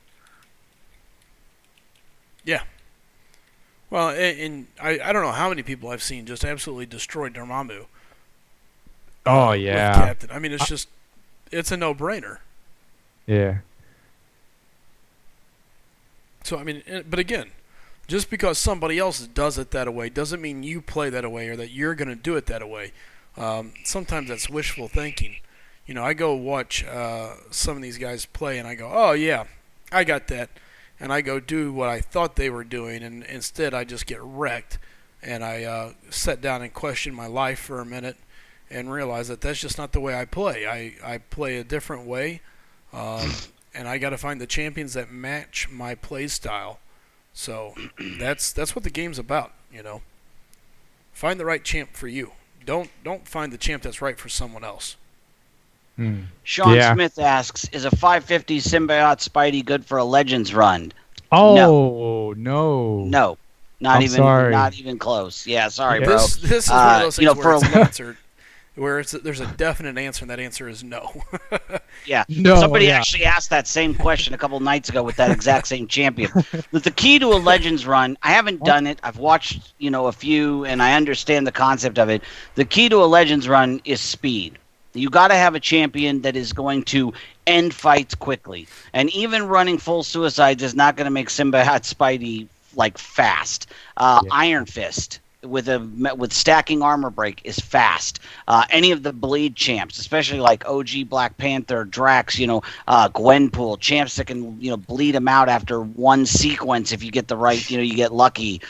Yeah. Well, and I don't know how many people I've seen just absolutely destroy Dormammu. Oh, yeah. With Captain. I mean, it's a no-brainer. Yeah. So, I mean, but again, just because somebody else does it that way doesn't mean you play that way or that you're going to do it that way. Sometimes that's wishful thinking. I go watch some of these guys play and I go, oh, yeah, I got that. And I go do what I thought they were doing, and instead I just get wrecked. And I sit down and question my life for a minute and realize that that's just not the way I play. I play a different way. And I got to find the champions that match my play style. So that's what the game's about, you know. Find the right champ for you. Don't find the champ that's right for someone else. Sean Smith asks, is a 550 Symbiote Spidey good for a Legends run? No. Not even close. Yeah, sorry, bro. This is one of those things where it's answered, where there's a definite answer, and that answer is no. Yeah. No, somebody actually asked that same question a couple nights ago with that exact same champion. The key to a Legends run, I haven't done it. I've watched, a few, and I understand the concept of it. The key to a Legends run is speed. You got to have a champion that is going to end fights quickly. And even running full suicides is not going to make Symbiote Spidey fast. Iron Fist with stacking armor break is fast. Any of the bleed champs, especially like OG Black Panther, Drax, Gwenpool, champs that can bleed them out after one sequence if you get the right, you get lucky.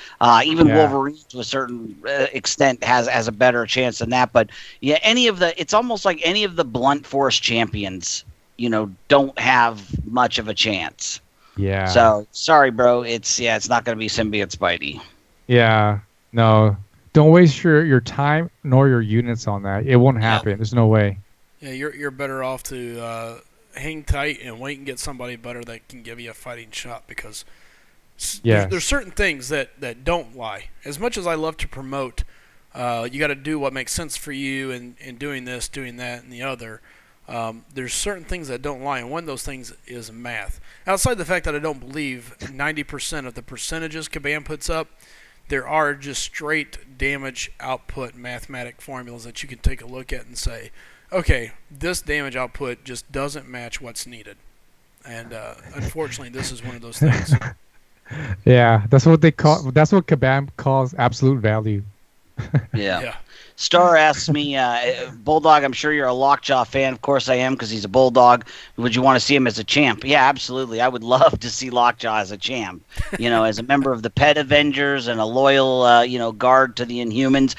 Even Wolverine to a certain extent has a better chance than that. But yeah, it's almost like any of the blunt force champions, don't have much of a chance. Yeah. So sorry, bro. It's not going to be Symbiote Spidey. Yeah. No. Don't waste your time nor your units on that. It won't happen. There's no way. Yeah, you're better off to hang tight and wait and get somebody better that can give you a fighting shot, because there's certain things that don't lie. As much as I love to promote, you got to do what makes sense for you, and doing this, doing that, and the other. There's certain things that don't lie, and one of those things is math. Outside the fact that I don't believe 90% of the percentages Kabam puts up, there are just straight damage output mathematic formulas that you can take a look at and say, okay, this damage output just doesn't match what's needed. And unfortunately, this is one of those things. Yeah, that's what Kabam calls absolute value. Yeah. Star asks me, Bulldog, I'm sure you're a Lockjaw fan. Of course I am, because he's a Bulldog. Would you want to see him as a champ? Yeah, absolutely. I would love to see Lockjaw as a champ. As a member of the Pet Avengers and a loyal, guard to the Inhumans.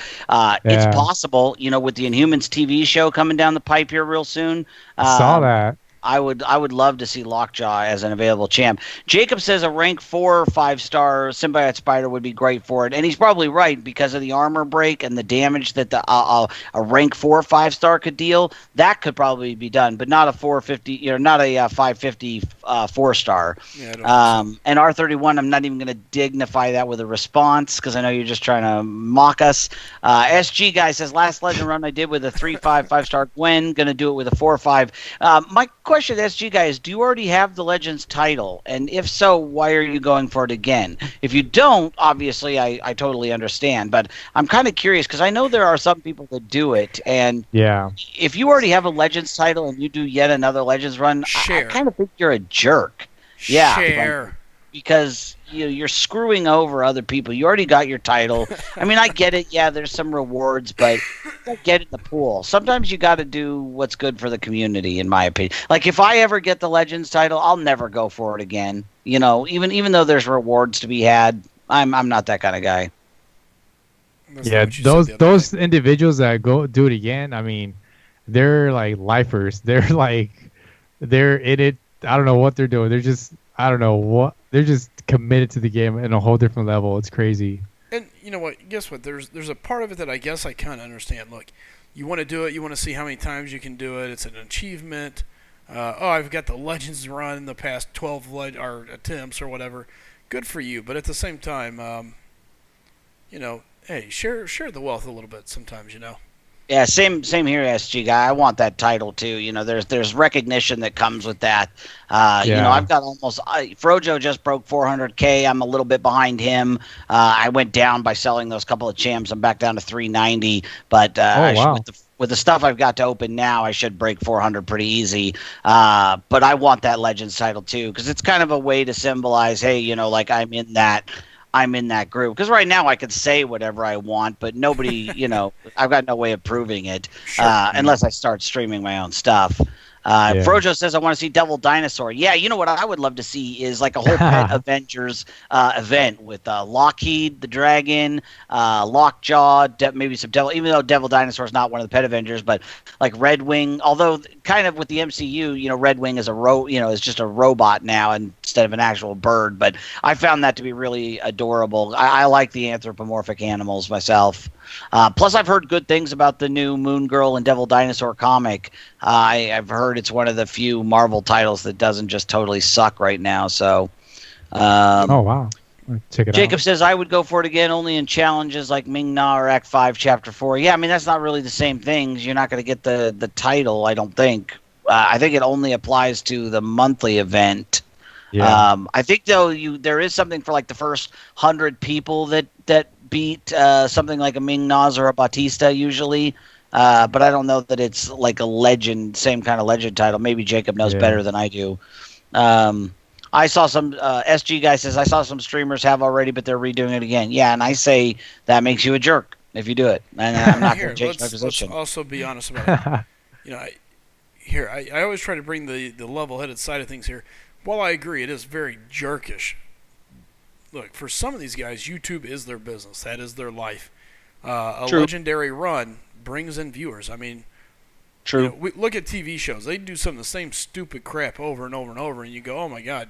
It's possible, with the Inhumans TV show coming down the pipe here real soon. Saw that. I would love to see Lockjaw as an available champ. Jacob says a rank 4 or 5-star Symbiote Spider would be great for it, and he's probably right because of the armor break and the damage that a rank 4 or 5-star could deal. That could probably be done, but not a 450, not a 550 4-star. Yeah, and R31, I'm not even going to dignify that with a response because I know you're just trying to mock us. SG guy says last Legend run I did with a 3/5 5-star Gwen, going to do it with a 4/5. My question to SG guy is, do you already have the Legends title? And if so, why are you going for it again? If you don't, obviously I totally understand, but I'm kind of curious because I know there are some people that do it, and if you already have a Legends title and you do yet another Legends run, I kind of think you're a jerk. Because you're screwing over other people. You already got your title. I mean, I get it. Yeah, there's some rewards, but don't get in the pool. Sometimes you got to do what's good for the community, in my opinion. Like, if I ever get the Legends title, I'll never go for it again. Even though there's rewards to be had, I'm not that kind of guy. Those individuals that go do it again, I mean, they're like lifers. They're in it. I don't know what they're doing. They're just committed to the game in a whole different level. It's crazy. And you know what? Guess what? There's a part of it that I guess I kind of understand. Look, you want to do it. You want to see how many times you can do it. It's an achievement. I've got the Legends run in the past 12 attempts or whatever. Good for you. But at the same time, hey, share the wealth a little bit sometimes. Yeah, same here, SG guy. I want that title too. There's recognition that comes with that. I've got Frojo just broke 400K. I'm a little bit behind him. I went down by selling those couple of champs. I'm back down to 390. But with the stuff I've got to open now, I should break 400 pretty easy. But I want that Legends title too, because it's kind of a way to symbolize, hey, I'm in that group. Because right now I could say whatever I want, but nobody, I've got no way of proving it unless I start streaming my own stuff. Frojo says, I want to see Devil Dinosaur. Yeah, you know what I would love to see is like a whole Pet Avengers event with Lockheed, the dragon, Lockjaw, maybe some Devil, even though Devil Dinosaur is not one of the Pet Avengers, but like Red Wing, although kind of with the MCU, Red Wing is is just a robot now instead of an actual bird. But I found that to be really adorable. I like the anthropomorphic animals myself. Plus, I've heard good things about the new Moon Girl and Devil Dinosaur comic. I've heard it's one of the few Marvel titles that doesn't just totally suck right now. So, oh wow, check it Jacob out. says I would go for it again, only in challenges like Ming Na or Act 5, Chapter 4. Yeah, I mean that's not really the same things. You're not going to get the title, I don't think. I think it only applies to the monthly event. Yeah. I think though there is something for like the first 100 people that beat something like a Ming Nas or a Batista usually. But I don't know that it's like a legend, same kind of legend title. Maybe Jacob knows better than I do. I saw some SG guy says I saw some streamers have already, but they're redoing it again. Yeah, and I say that makes you a jerk if you do it. And I'm not going to change my position. Let's also be honest about it. I always try to bring the level-headed side of things here. While I agree, it is very jerkish. Look, for some of these guys, YouTube is their business. That is their life. A legendary run brings in viewers. I mean, true. We look at TV shows. They do some of the same stupid crap over and over and over, and you go, oh, my God.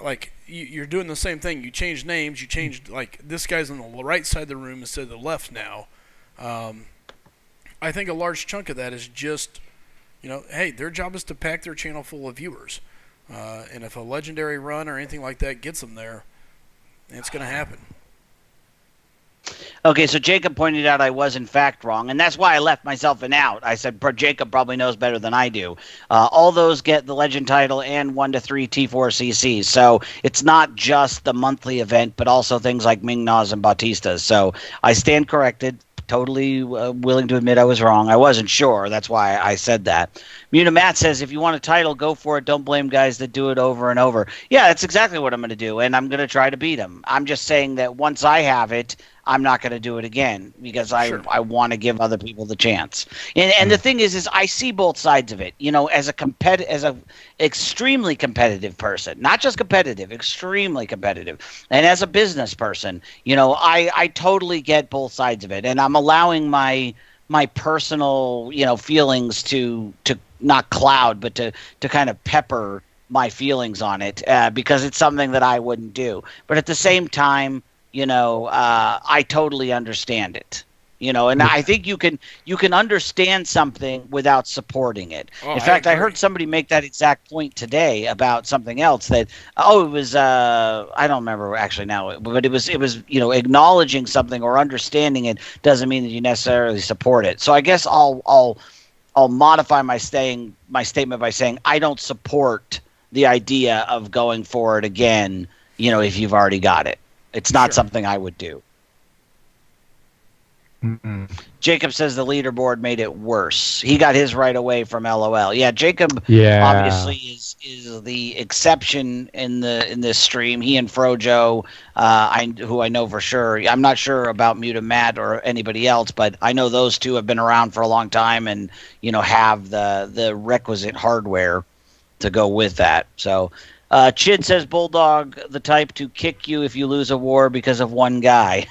Like, you're doing the same thing. You change names. You change, like, this guy's on the right side of the room instead of the left now. I think a large chunk of that is just, hey, their job is to pack their channel full of viewers. And if a legendary run or anything like that gets them there, it's going to happen. Okay, so Jacob pointed out I was in fact wrong, and that's why I left myself an out. I said Jacob probably knows better than I do. All those get the legend title and 1 to 3 T4CCs, so it's not just the monthly event, but also things like Ming Nas and Bautista. So I stand corrected. Totally willing to admit I was wrong. I wasn't sure. That's why I said that. Muna Matt says, if you want a title, go for it. Don't blame guys that do it over and over. Yeah, that's exactly what I'm going to do, and I'm going to try to beat them. I'm just saying that once I have it, I'm not going to do it again because I want to give other people the chance. And the thing is I see both sides of it. As a extremely competitive person, not just competitive, extremely competitive, and as a business person, I totally get both sides of it, and I'm allowing my personal feelings to not cloud, but to kind of pepper my feelings on it because it's something that I wouldn't do. But at the same time, I totally understand it. And I think you can understand something without supporting it. In fact, I heard somebody make that exact point today about something else that it was I don't remember actually now, but it was acknowledging something or understanding it doesn't mean that you necessarily support it. So I guess I'll modify my statement by saying I don't support the idea of going for it again, if you've already got it. It's not something I would do. Mm-mm. Jacob says the leaderboard made it worse. He got his right away from LOL. Yeah, Jacob obviously is the exception in this stream. He and Frojo, who I know for sure. I'm not sure about Muta Matt or anybody else, but I know those two have been around for a long time and have the requisite hardware to go with that. So Chid says Bulldog, the type to kick you if you lose a war because of one guy.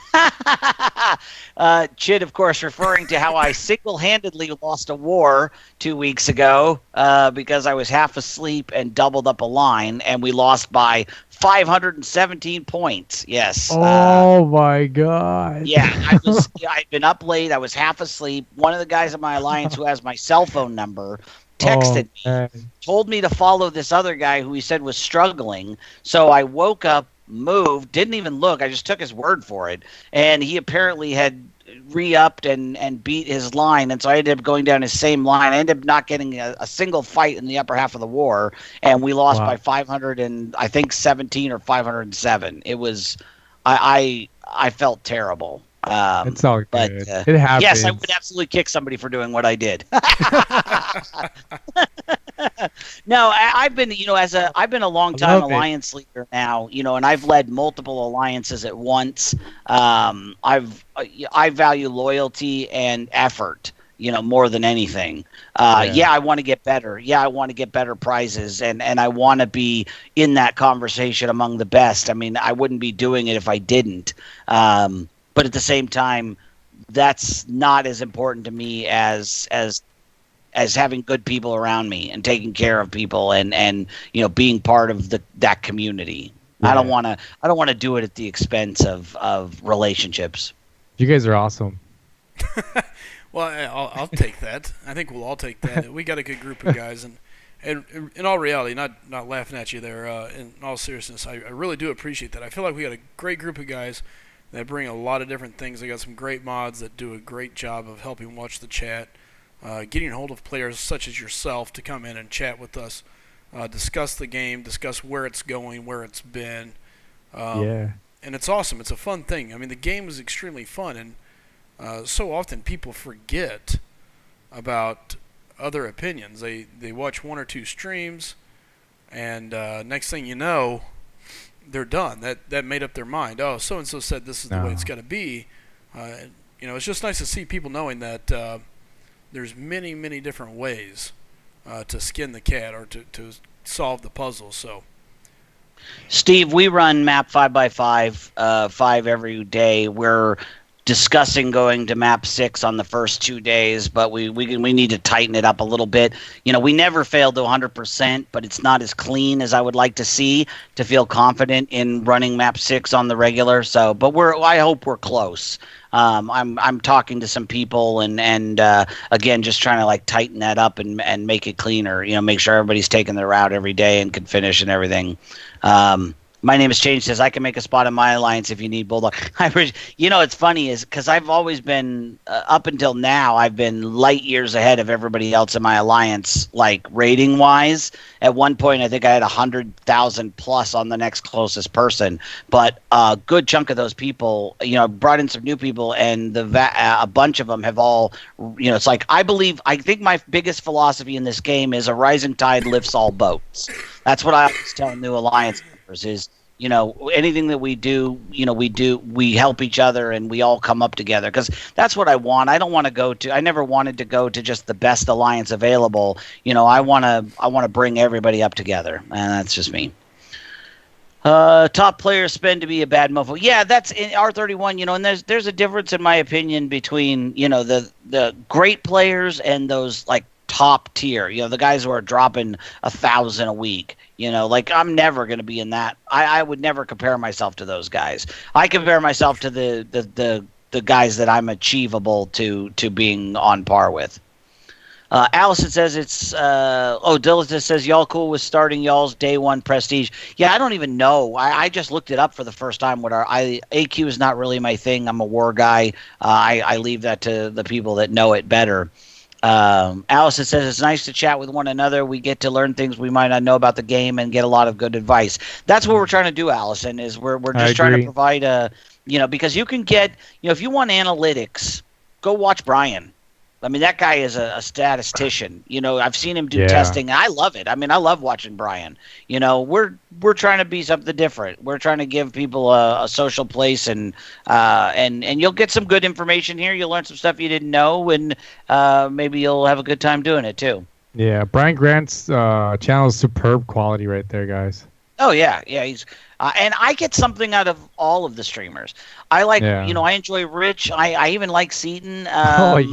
Chid, of course, referring to how I single-handedly lost a war 2 weeks ago because I was half asleep and doubled up a line, and we lost by 517 points. Yes. Oh my God. Yeah, I'd been up late. I was half asleep. One of the guys in my alliance who has my cell phone number texted me, told me to follow this other guy who he said was struggling. So I woke up, moved, didn't even look. I just took his word for it. And he apparently had re-upped and beat his line. And so I ended up going down his same line. I ended up not getting a single fight in the upper half of the war. And we lost by 500 and I think 17 or 507. It was, I felt terrible. It's all good. But, it happens. Yes, I would absolutely kick somebody for doing what I did. No, I've been, I've been a long time alliance leader now, and I've led multiple alliances at once. I value loyalty and effort, more than anything. I want to get better. Yeah, I want to get better prizes, and I want to be in that conversation among the best. I mean, I wouldn't be doing it if I didn't. But at the same time, that's not as important to me as having good people around me and taking care of people and being part of that community. Yeah. I don't want to do it at the expense of relationships. You guys are awesome. Well, I'll take that. I think we'll all take that. We got a good group of guys, and in all reality, not laughing at you there. In all seriousness, I really do appreciate that. I feel like we got a great group of guys that bring a lot of different things. They got some great mods that do a great job of helping watch the chat, getting hold of players such as yourself to come in and chat with us, discuss the game, discuss where it's going, where it's been. And it's awesome. It's a fun thing. I mean, the game is extremely fun, and so often people forget about other opinions. They watch one or two streams, and next thing you know, they're done. That made up their mind. Oh, so and so said this is the way it's got to be. It's just nice to see people knowing that there's many, many different ways to skin the cat or to solve the puzzle. So, Steve, we run map 5x5, 5 every day. We're discussing going to map 6 on the first 2 days, but we need to tighten it up a little bit. We never failed to 100%, but it's not as clean as I would like to see to feel confident in running map 6 on the regular. So, but I hope we're close. I'm talking to some people and again, just trying to like tighten that up and make it cleaner. Make sure everybody's taking their route every day and can finish and everything. My name is Change says I can make a spot in my alliance if you need Bulldog. It's funny is because I've always been up until now I've been light years ahead of everybody else in my alliance, like rating wise. At one point I think I had 100,000 plus on the next closest person, but a good chunk of those people, brought in some new people, and a bunch of them have all, it's like I think my biggest philosophy in this game is a rising tide lifts all boats. That's what I always tell new alliance members is, anything that we do, we help each other and we all come up together, because that's what I want. I never wanted to go to just the best alliance available. I want to bring everybody up together, and that's just me. Top players spend to be a bad mofo. Yeah, that's in R31, and there's a difference in my opinion between, the great players and those like top tier, the guys who are dropping 1,000 a week. Like I'm never going to be in that. I would never compare myself to those guys. I compare myself to the guys that I'm achievable to being on par with. Allison says it's Diligent says y'all cool with starting y'all's day one prestige. Yeah, I don't even know. I just looked it up for the first time. AQ is not really my thing. I'm a war guy. I leave that to the people that know it better. Allison says it's nice to chat with one another. We get to learn things we might not know about the game and get a lot of good advice. That's what we're trying to do, Allison, is we're just trying to provide because you can get, if you want analytics, go watch Brian. I mean, that guy is a statistician. I've seen him do testing. And I love it. I mean, I love watching Brian. We're trying to be something different. We're trying to give people a social place, and you'll get some good information here. You'll learn some stuff you didn't know, and maybe you'll have a good time doing it too. Yeah, Brian Grant's channel is superb quality right there, guys. Oh yeah, he's and I get something out of all of the streamers. I like, I enjoy Rich. I even like Seaton. Rich.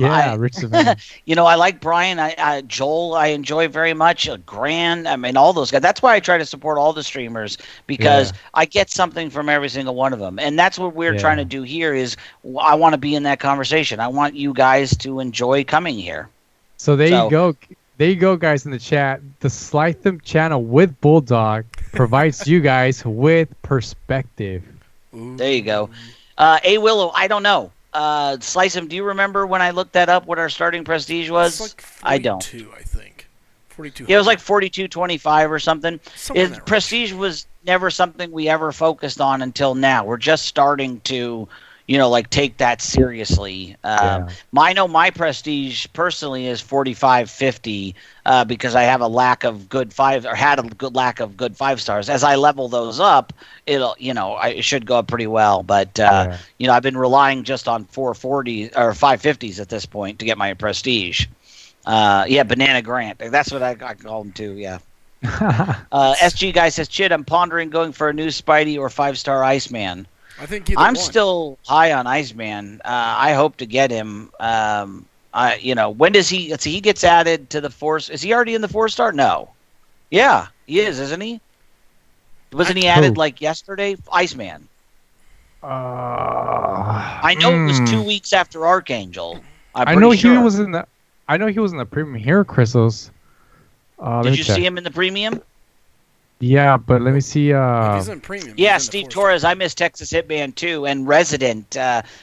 I like Brian. Joel, I enjoy very much. Gran, I mean, all those guys. That's why I try to support all the streamers, because I get something from every single one of them, and that's what we're trying to do here. Is I want to be in that conversation. I want you guys to enjoy coming here. So there you go. There you go, guys, in the chat. The Slythem channel with Bulldog provides you guys with perspective. There you go. A Willow, I don't know. Slythem, do you remember when I looked that up, what our starting prestige was? It's like 42, I don't. I think. 42. Yeah, it was like 42.25 or something. Prestige was never something we ever focused on until now. We're just starting to, like take that seriously. My prestige personally is 4550 because I have a lack of good had a good lack of good 5-stars. As I level those up, it should go up pretty well. But I've been relying just on 440 or 550s at this point to get my prestige. Banana Grant. That's what I call him too. Yeah. SG guy says, Chid, I'm pondering going for a new Spidey or 5-star Iceman. I think either I'm one. still high on Iceman. I hope to get him. When does he? Let's see. He gets added to the 4. Is he already in the 4-star? No. Yeah, he is, isn't he? Wasn't he added like yesterday? Iceman. I know it was 2 weeks after Archangel. I know he was in the premium hero crystals. Did you see him in the premium? Yeah, but let me see. He's in premium. Yeah, Steve Torres. I miss Texas Hitman too, and Resident.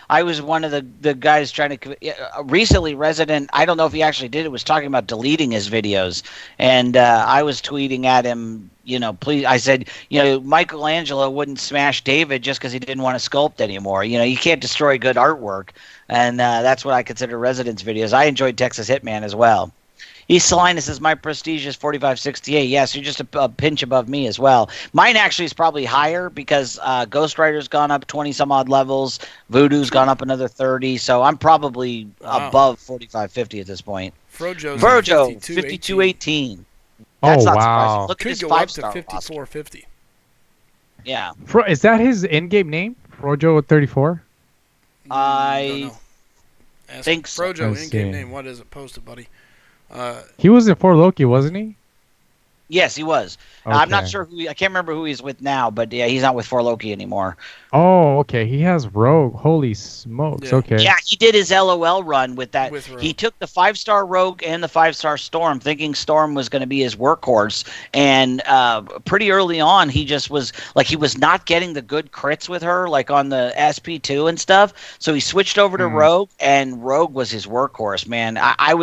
I was one of the guys trying to recently. Resident. I don't know if he actually did it. Was talking about deleting his videos, and I was tweeting at him. Please. I said, Michelangelo wouldn't smash David just because he didn't want to sculpt anymore. You can't destroy good artwork, and that's what I consider Resident's videos. I enjoyed Texas Hitman as well. East Salinas says, my prestige is 4568. Yes, you're just a pinch above me as well. Mine actually is probably higher because Ghost Rider's gone up 20-some-odd levels. Voodoo's gone up another 30. So I'm probably above 4550 at this point. Frojo, 5218. That's not surprising. Look at his 5-star 5450. Yeah. Is that his in-game name? Frojo 34? I think so. Frojo in-game name. What is it? Post it, buddy. He was in 4 Loki, wasn't he? Yes, he was. Okay. I'm not sure I can't remember who he's with now, but yeah, he's not with 4 Loki anymore. Oh, okay. He has Rogue. Holy smokes. Yeah. Okay. Yeah, he did his LOL run with that. He took the 5-star Rogue and the 5-star Storm, thinking Storm was going to be his workhorse. And pretty early on, he just was like, he was not getting the good crits with her, like on the SP2 and stuff. So he switched over to Rogue, and Rogue was his workhorse, man. I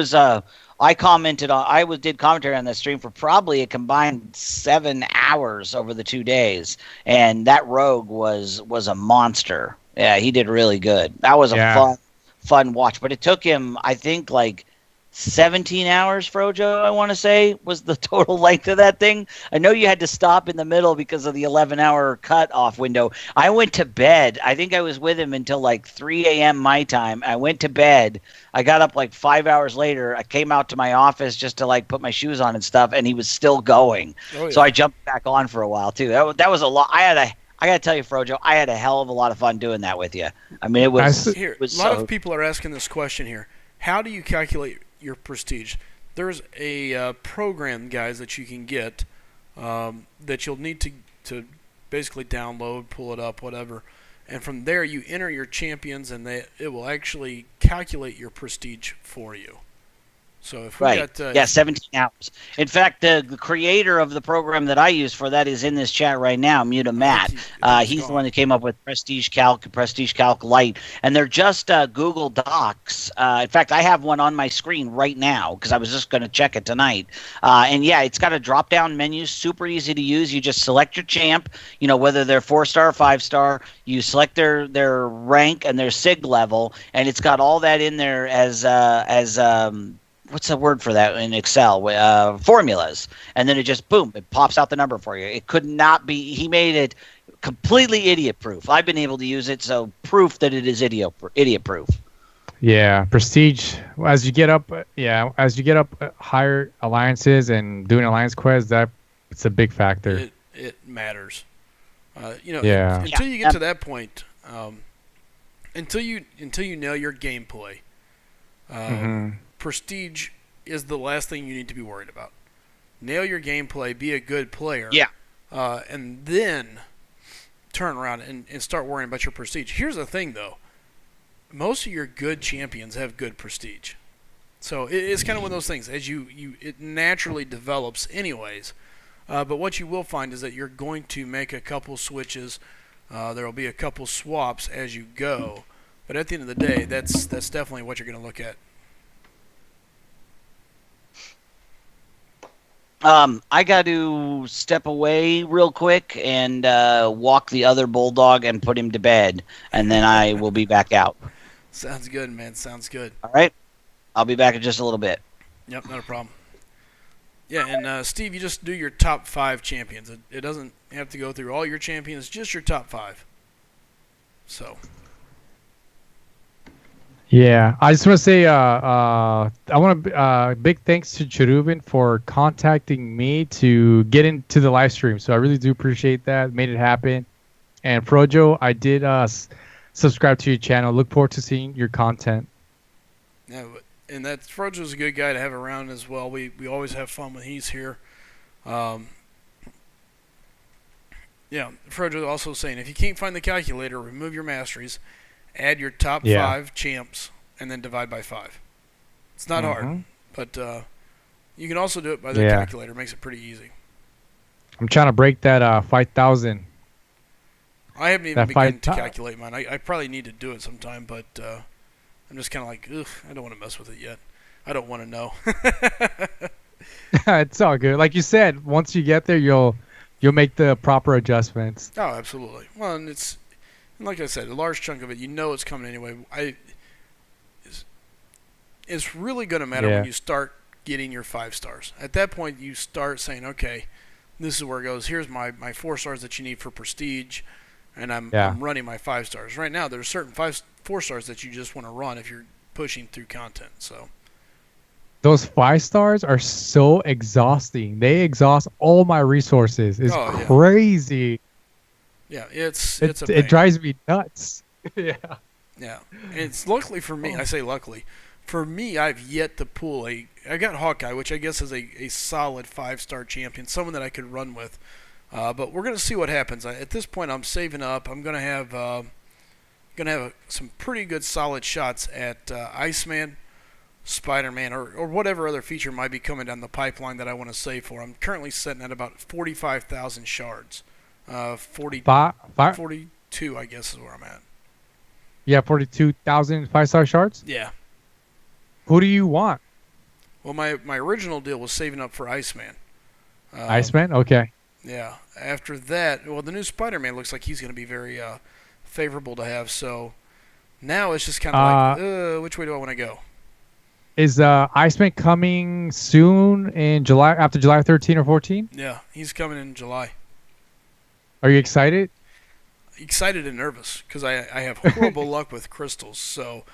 did commentary on that stream for probably a combined 7 hours over the 2 days, and that Rogue was a monster. Yeah, he did really good. That was a fun watch, but it took him, I think, like 17 hours, Frojo, I want to say, was the total length of that thing. I know you had to stop in the middle because of the 11-hour cut-off window. I went to bed. I think I was with him until like 3 a.m. my time. I went to bed. I got up like 5 hours later. I came out to my office just to like put my shoes on and stuff, and he was still going. Oh, yeah. So I jumped back on for a while, too. That was a lot. I got to tell you, Frojo, I had a hell of a lot of fun doing that with you. I mean, it was... A lot of people are asking this question here. How do you calculate your prestige? There's a program, guys, that you can get that you'll need to basically download, pull it up, whatever, and from there you enter your champions, and it will actually calculate your prestige for you. So if we got 17 hours. In fact, the creator of the program that I use for that is in this chat right now, Muta Matt. He's the one that came up with Prestige Calc Lite, and they're just Google Docs. In fact, I have one on my screen right now because I was just going to check it tonight. And yeah, it's got a drop-down menu, super easy to use. You just select your champ, whether they're 4-star or 5-star. You select their rank and their sig level, and it's got all that in there as what's the word for that in Excel? Formulas. And then it just, boom, it pops out the number for you. It could not be, he made it completely idiot-proof. I've been able to use it, so proof that it is idiot-proof. Yeah, prestige, as you get up higher alliances and doing alliance quests, it's a big factor. It matters. Until you get to that point, until you nail your gameplay, prestige is the last thing you need to be worried about. Nail your gameplay, be a good player, and then turn around and start worrying about your prestige. Here's the thing, though. Most of your good champions have good prestige. So it's kind of one of those things. As it naturally develops anyways. But what you will find is that you're going to make a couple switches. There will be a couple swaps as you go. But at the end of the day, that's definitely what you're going to look at. I got to step away real quick and walk the other bulldog and put him to bed, and then I will be back out. Sounds good, man. Sounds good. All right? I'll be back in just a little bit. Yep, not a problem. Yeah, and Steve, you just do your top 5 champions. It doesn't have to go through all your champions, just your top 5. So. Yeah, I just want to say, I want to big thanks to Cherubin for contacting me to get into the live stream. So I really do appreciate that. Made it happen. And Frojo, I did subscribe to your channel. Look forward to seeing your content. Yeah, and that Frojo's a good guy to have around as well. We always have fun when he's here. Yeah, Frojo also saying if you can't find the calculator, remove your masteries. Add your top 5 champs, and then divide by 5. It's not hard, but you can also do it by the calculator. It makes it pretty easy. I'm trying to break that 5,000. I haven't even begun to calculate mine. I probably need to do it sometime, but I'm just kind of like, ugh, I don't want to mess with it yet. I don't want to know. It's all good. Like you said, once you get there, you'll make the proper adjustments. Oh, absolutely. Well, and it's... like I said, a large chunk of it, you know it's coming anyway. It's really going to matter when you start getting your 5 stars. At that point, you start saying, okay, this is where it goes. Here's my 4 stars that you need for prestige, and I'm running my 5 stars. Right now, there's certain 4 stars that you just want to run if you're pushing through content. So those 5 stars are so exhausting. They exhaust all my resources. It's crazy. Yeah, it drives me nuts. Yeah. It's luckily for me. I say luckily for me. I've yet to pull I got Hawkeye, which I guess is a solid 5-star champion, someone that I could run with. But we're gonna see what happens. At this point, I'm saving up. I'm gonna have some pretty good solid shots at Iceman, Spider-Man, or whatever other feature might be coming down the pipeline that I want to save for. I'm currently sitting at about 45,000 shards. 42, I guess, is where I'm at. Yeah, 42,000 5-star shards? Yeah. Who do you want? Well, my original deal was saving up for Iceman. Iceman? Okay. Yeah. After that, well, the new Spider-Man looks like he's going to be very favorable to have, so now it's just kind of like, which way do I want to go? Is Iceman coming soon in July, after July 13 or 14? Yeah, he's coming in July. Are you excited? Excited and nervous because I have horrible luck with crystals. So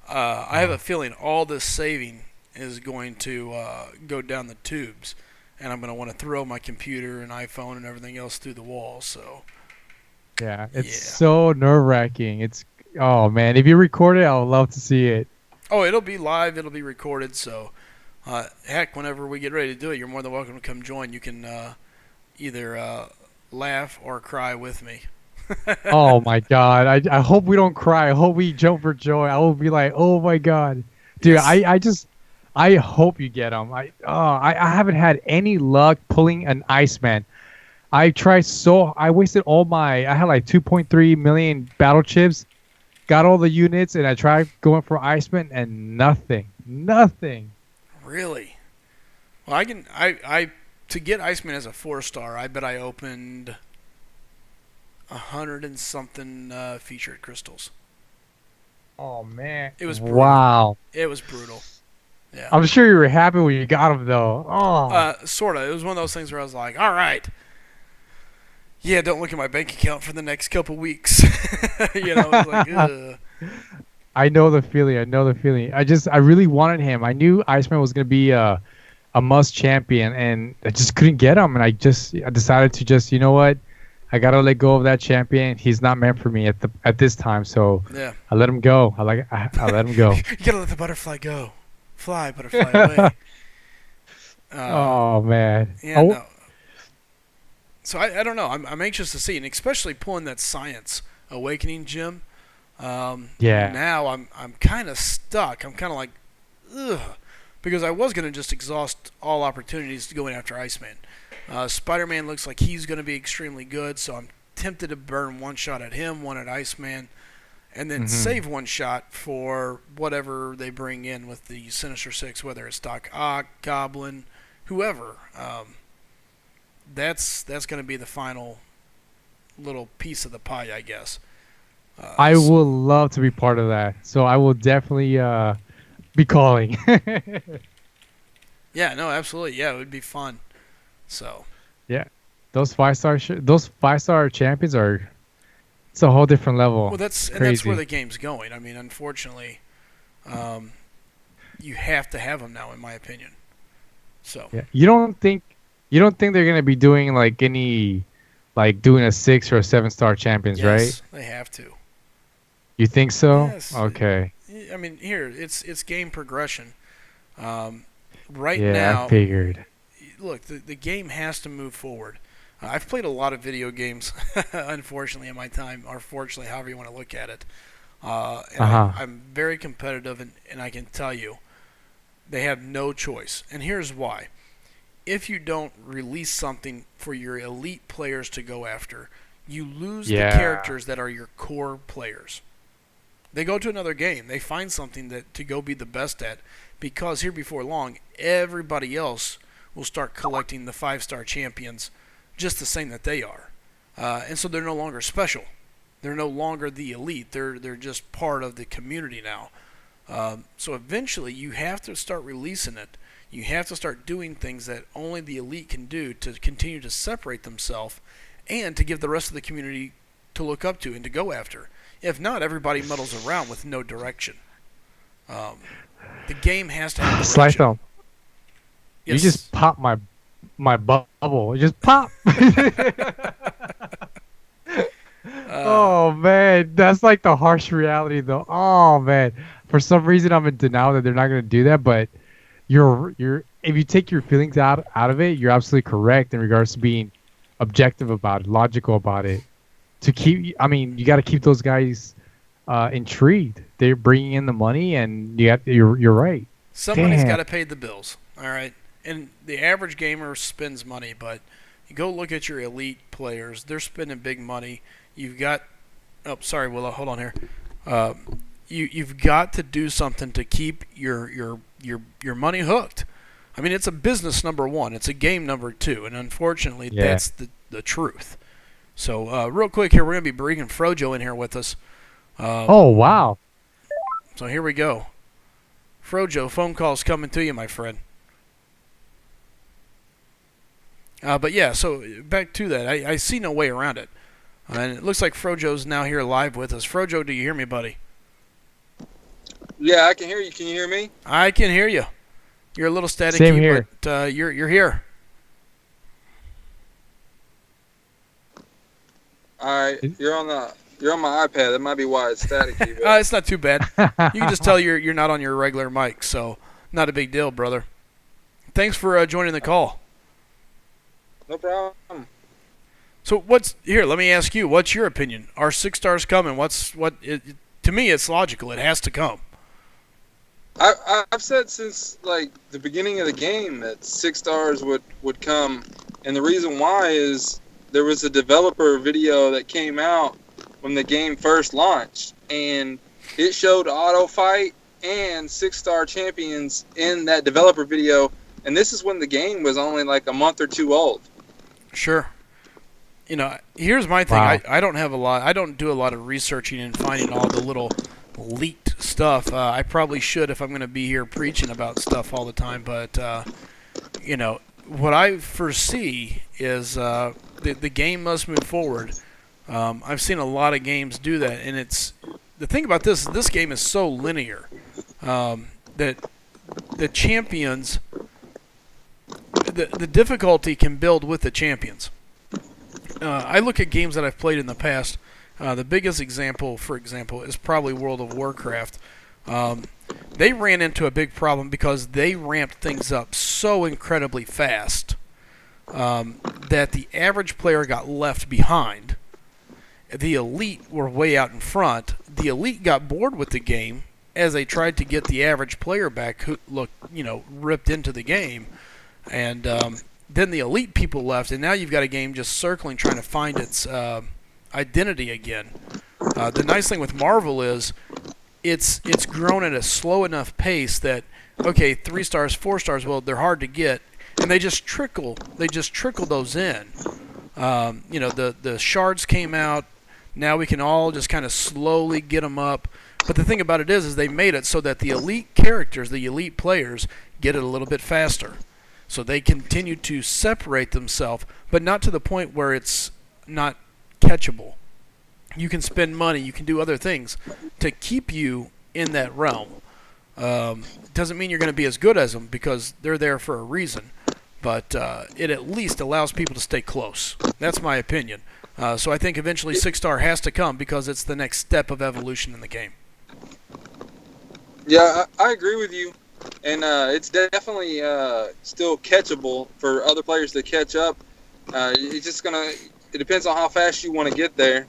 I have a feeling all this saving is going to go down the tubes, and I'm going to want to throw my computer and iPhone and everything else through the wall. So yeah, it's so nerve-wracking. Oh man, if you record it, I would love to see it. Oh, it'll be live. It'll be recorded. So heck, whenever we get ready to do it, you're more than welcome to come join. You can either laugh or cry with me. Oh my god, I hope we don't cry. I hope we jump for joy. I will be like, oh my god, dude. Yes. I hope you get them. I haven't had any luck pulling an Iceman. I wasted all I had like 2.3 million battle chips, got all the units, and I tried going for Iceman and nothing. Really? Well, I to get Iceman as a 4-star, I bet I opened 100 and something featured crystals. Oh man, it was brutal. Wow. It was brutal. Yeah. I'm sure you were happy when you got him though. Oh. Sorta. It was one of those things where I was like, all right. Yeah, don't look at my bank account for the next couple weeks. You know, I was like, ugh. I know the feeling. I really wanted him. I knew Iceman was gonna be a must champion, and I just couldn't get him. And I decided to you know what, I gotta let go of that champion. He's not meant for me at this time. So yeah, I let him go. I let him go. You gotta let the butterfly go. Fly, butterfly, away. Oh man. Yeah. No. So I don't know. I'm anxious to see, and especially pulling that Science Awakening gem. Yeah. Now I'm kind of stuck. I'm kind of like, ugh, because I was gonna just exhaust all opportunities to going after Iceman. Spider-Man looks like he's gonna be extremely good, so I'm tempted to burn one shot at him, one at Iceman, and then save one shot for whatever they bring in with the Sinister Six, whether it's Doc Ock, Goblin, whoever. that's going to be the final little piece of the pie, I guess. I would love to be part of that. So I will definitely be calling. Yeah, no, absolutely. Yeah, it would be fun. So. Yeah, those those 5-star champions are. It's a whole different level. Well, that's where the game's going. I mean, unfortunately, you have to have them now, in my opinion. So. Yeah, you don't think they're gonna be doing like any, like doing a 6 or a 7-star champions, yes, right? They have to. You think so? Yes. Okay. I mean, here it's game progression. Right yeah, now, I figured. Look, the game has to move forward. I've played a lot of video games, unfortunately, in my time, or fortunately, however you want to look at it. I'm very competitive, and I can tell you, they have no choice. And here's why. If you don't release something for your elite players to go after, you lose the characters that are your core players. They go to another game. They find something to go be the best at, because here before long, everybody else will start collecting the 5-star champions just the same that they are. And so they're no longer special. They're no longer the elite. They're just part of the community now. So eventually you have to start releasing it. You have to start doing things that only the elite can do to continue to separate themselves and to give the rest of the community to look up to and to go after. If not, everybody muddles around with no direction. The game has to have direction. Yes. You just popped my bubble. You just pop. Oh man, that's like the harsh reality though. Oh man, for some reason I'm in denial that they're not gonna do that. But you're if you take your feelings out of it, you're absolutely correct in regards to being objective about it, logical about it. You got to keep those guys intrigued. They're bringing in the money, and you're right. Somebody's got to pay the bills. All right. And the average gamer spends money, but you go look at your elite players. They're spending big money. You've got – oh, sorry, Willow. Hold on here. You've got to do something to keep your money hooked. I mean, it's a business, number one. It's a game, number two. And unfortunately, that's the truth. So real quick here, we're going to be bringing Frojo in here with us. Oh, wow. So here we go. Frojo, phone call's coming to you, my friend. But yeah, so back to that. I see no way around it. And it looks like Frojo's now here live with us. Frojo, do you hear me, buddy? Yeah, I can hear you. Can you hear me? I can hear you. You're a little staticky, Same here. But you're here. All right, you're on my iPad. That might be why it's staticky. It's not too bad. You can just tell you're not on your regular mic, so not a big deal, brother. Thanks for joining the call. No problem. So let me ask you, what's your opinion? Are 6 stars coming? To me, it's logical. It has to come. I've said since like the beginning of the game that 6 stars would come, and the reason why is there was a developer video that came out when the game first launched, and it showed auto fight and 6-star champions in that developer video, and this is when the game was only like a month or two old. Sure. Here's my thing. Wow. I don't do a lot of researching and finding all the little leaked stuff. I probably should if I'm going to be here preaching about stuff all the time. But, what I foresee is the game must move forward. I've seen a lot of games do that. And the thing about this game is so linear that the champions, the difficulty can build with the champions. I look at games that I've played in the past. The biggest example, for example, is probably World of Warcraft. They ran into a big problem because they ramped things up so incredibly fast that the average player got left behind. The elite were way out in front. The elite got bored with the game as they tried to get the average player back who looked, ripped into the game. And then the elite people left, and now you've got a game just circling, trying to find its identity again. The nice thing with Marvel is it's grown at a slow enough pace that, okay, 3 stars, 4 stars, well, they're hard to get. and they just trickle those in. The shards came out. Now we can all just kind of slowly get them up. But the thing about it is they made it so that the elite characters, the elite players, get it a little bit faster. So they continue to separate themselves, but not to the point where it's not catchable. You can spend money, you can do other things to keep you in that realm. Doesn't mean you're going to be as good as them because they're there for a reason, but it at least allows people to stay close. That's my opinion. So I think eventually 6-star has to come because it's the next step of evolution in the game. Yeah, I agree with you. And it's definitely still catchable for other players to catch up. It depends on how fast you want to get there.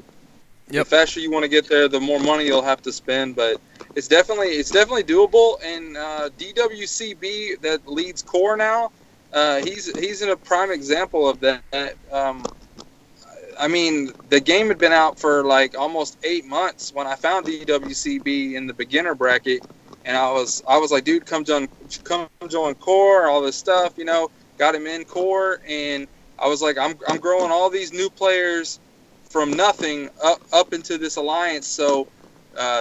Yep. The faster you want to get there, the more money you'll have to spend. But it's definitely doable. And DWCB that leads core now, he's in a prime example of that. I mean, the game had been out for like almost 8 months when I found DWCB in the beginner bracket. And I was like, dude, come join core, all this stuff, got him in core, and I was like, I'm growing all these new players from nothing up into this alliance, so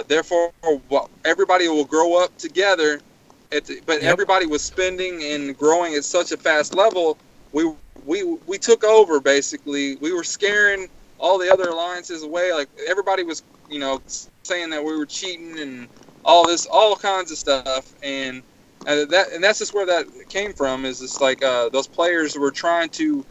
therefore everybody will grow up together. Everybody was spending and growing at such a fast level. We took over basically. We were scaring all the other alliances away. Like everybody was, saying that we were cheating and all kinds of stuff, and that's just where that came from. Is just like those players were trying to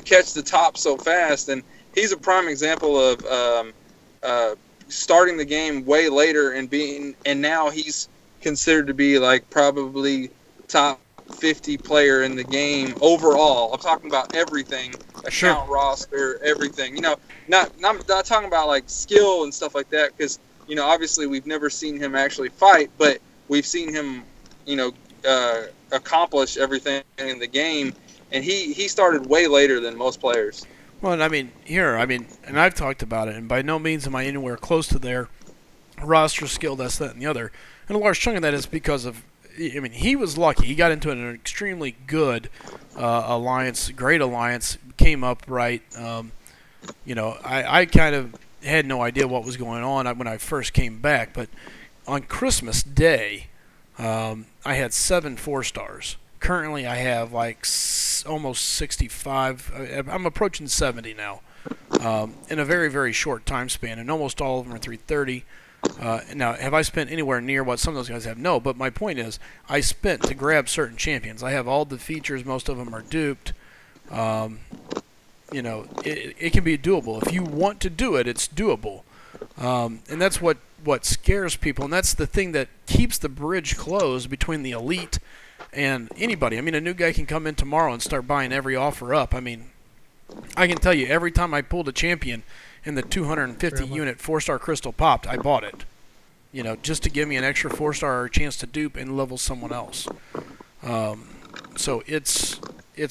catch the top so fast, and he's a prime example of starting the game way later and now he's considered to be like probably top 50 player in the game overall. I'm talking about everything, account roster, everything. Not talking about like skill and stuff like that because. Obviously we've never seen him actually fight, but we've seen him, accomplish everything in the game, and he started way later than most players. Well, and I've talked about it, and by no means am I anywhere close to their roster skill, this, that, and the other. And a large chunk of that is because of, he was lucky. He got into an extremely good alliance, great alliance, came up right. I kind of had no idea what was going on when I first came back, but on Christmas Day, I had 7 4-stars. Currently, I have like almost 65. I'm approaching 70 now, in a very, very short time span, and almost all of them are 330. Now, have I spent anywhere near what some of those guys have? No, but my point is, I spent to grab certain champions. I have all the features. Most of them are duped. It can be doable. If you want to do it, it's doable. And that's what scares people, and that's the thing that keeps the bridge closed between the elite and anybody. A new guy can come in tomorrow and start buying every offer up. I can tell you, every time I pulled a champion and the 250-unit 4-star crystal popped, I bought it. Just to give me an extra 4-star or a chance to dupe and level someone else. So it's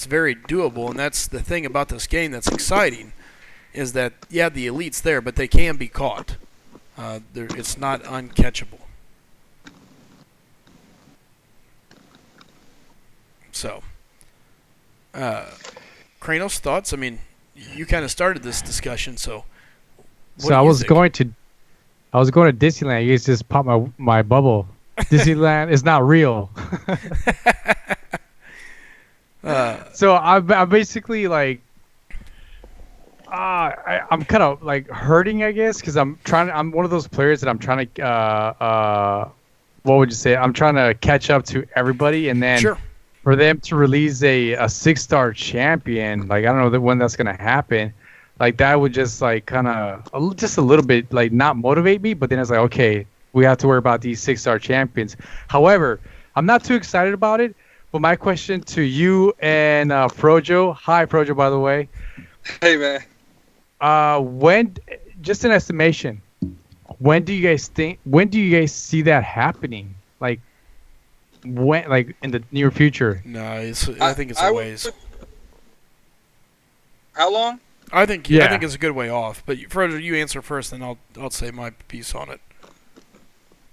very doable, and that's the thing about this game that's exciting, is that, yeah, the elite's there, but they can be caught. It's not uncatchable. So, Cranos, thoughts? You kind of started this discussion, so. I was going to Disneyland. You guys just popped my bubble. Disneyland is not real. So I basically like, I'm kind of like hurting, I guess, because I'm one of those players that I'm trying to, what would you say? I'm trying to catch up to everybody, and then for them to release a 6-star champion, like I don't know when that's gonna happen. Like that would just like kind of just a little bit like not motivate me, but then it's like, okay, we have to worry about these 6-star champions. However, I'm not too excited about it. But my question to you and Frojo, hi Frojo, by the way. Hey man. When, just an estimation, when do you guys see that happening? Like when, like in the near future? No, I think it's a ways. How long? I think it's a good way off. But Frojo, you answer first, then I'll say my piece on it.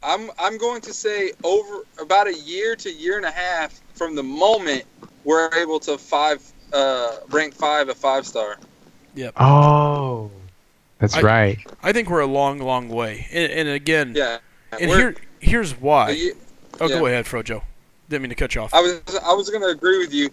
I'm going to say over about a year to year and a half from the moment we're able to rank 5 a 5-star. Yep. Oh, that's right. I think we're a long way. And again, Yeah. And here's why. Go ahead, Frojo. Didn't mean to cut you off. I was going to agree with you,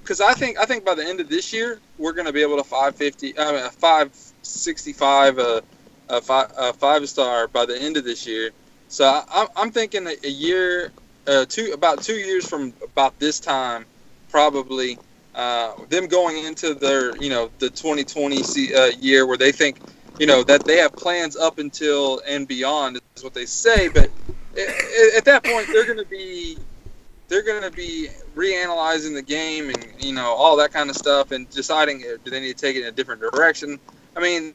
because I think by the end of this year we're going to be able to 565 a 5-star by the end of this year. So I'm thinking a year, about 2 years from about this time, probably them going into their the 2020 year where they think that they have plans up until and beyond is what they say, but at that point they're going to be reanalyzing the game and all that kind of stuff and deciding do they need to take it in a different direction. I mean,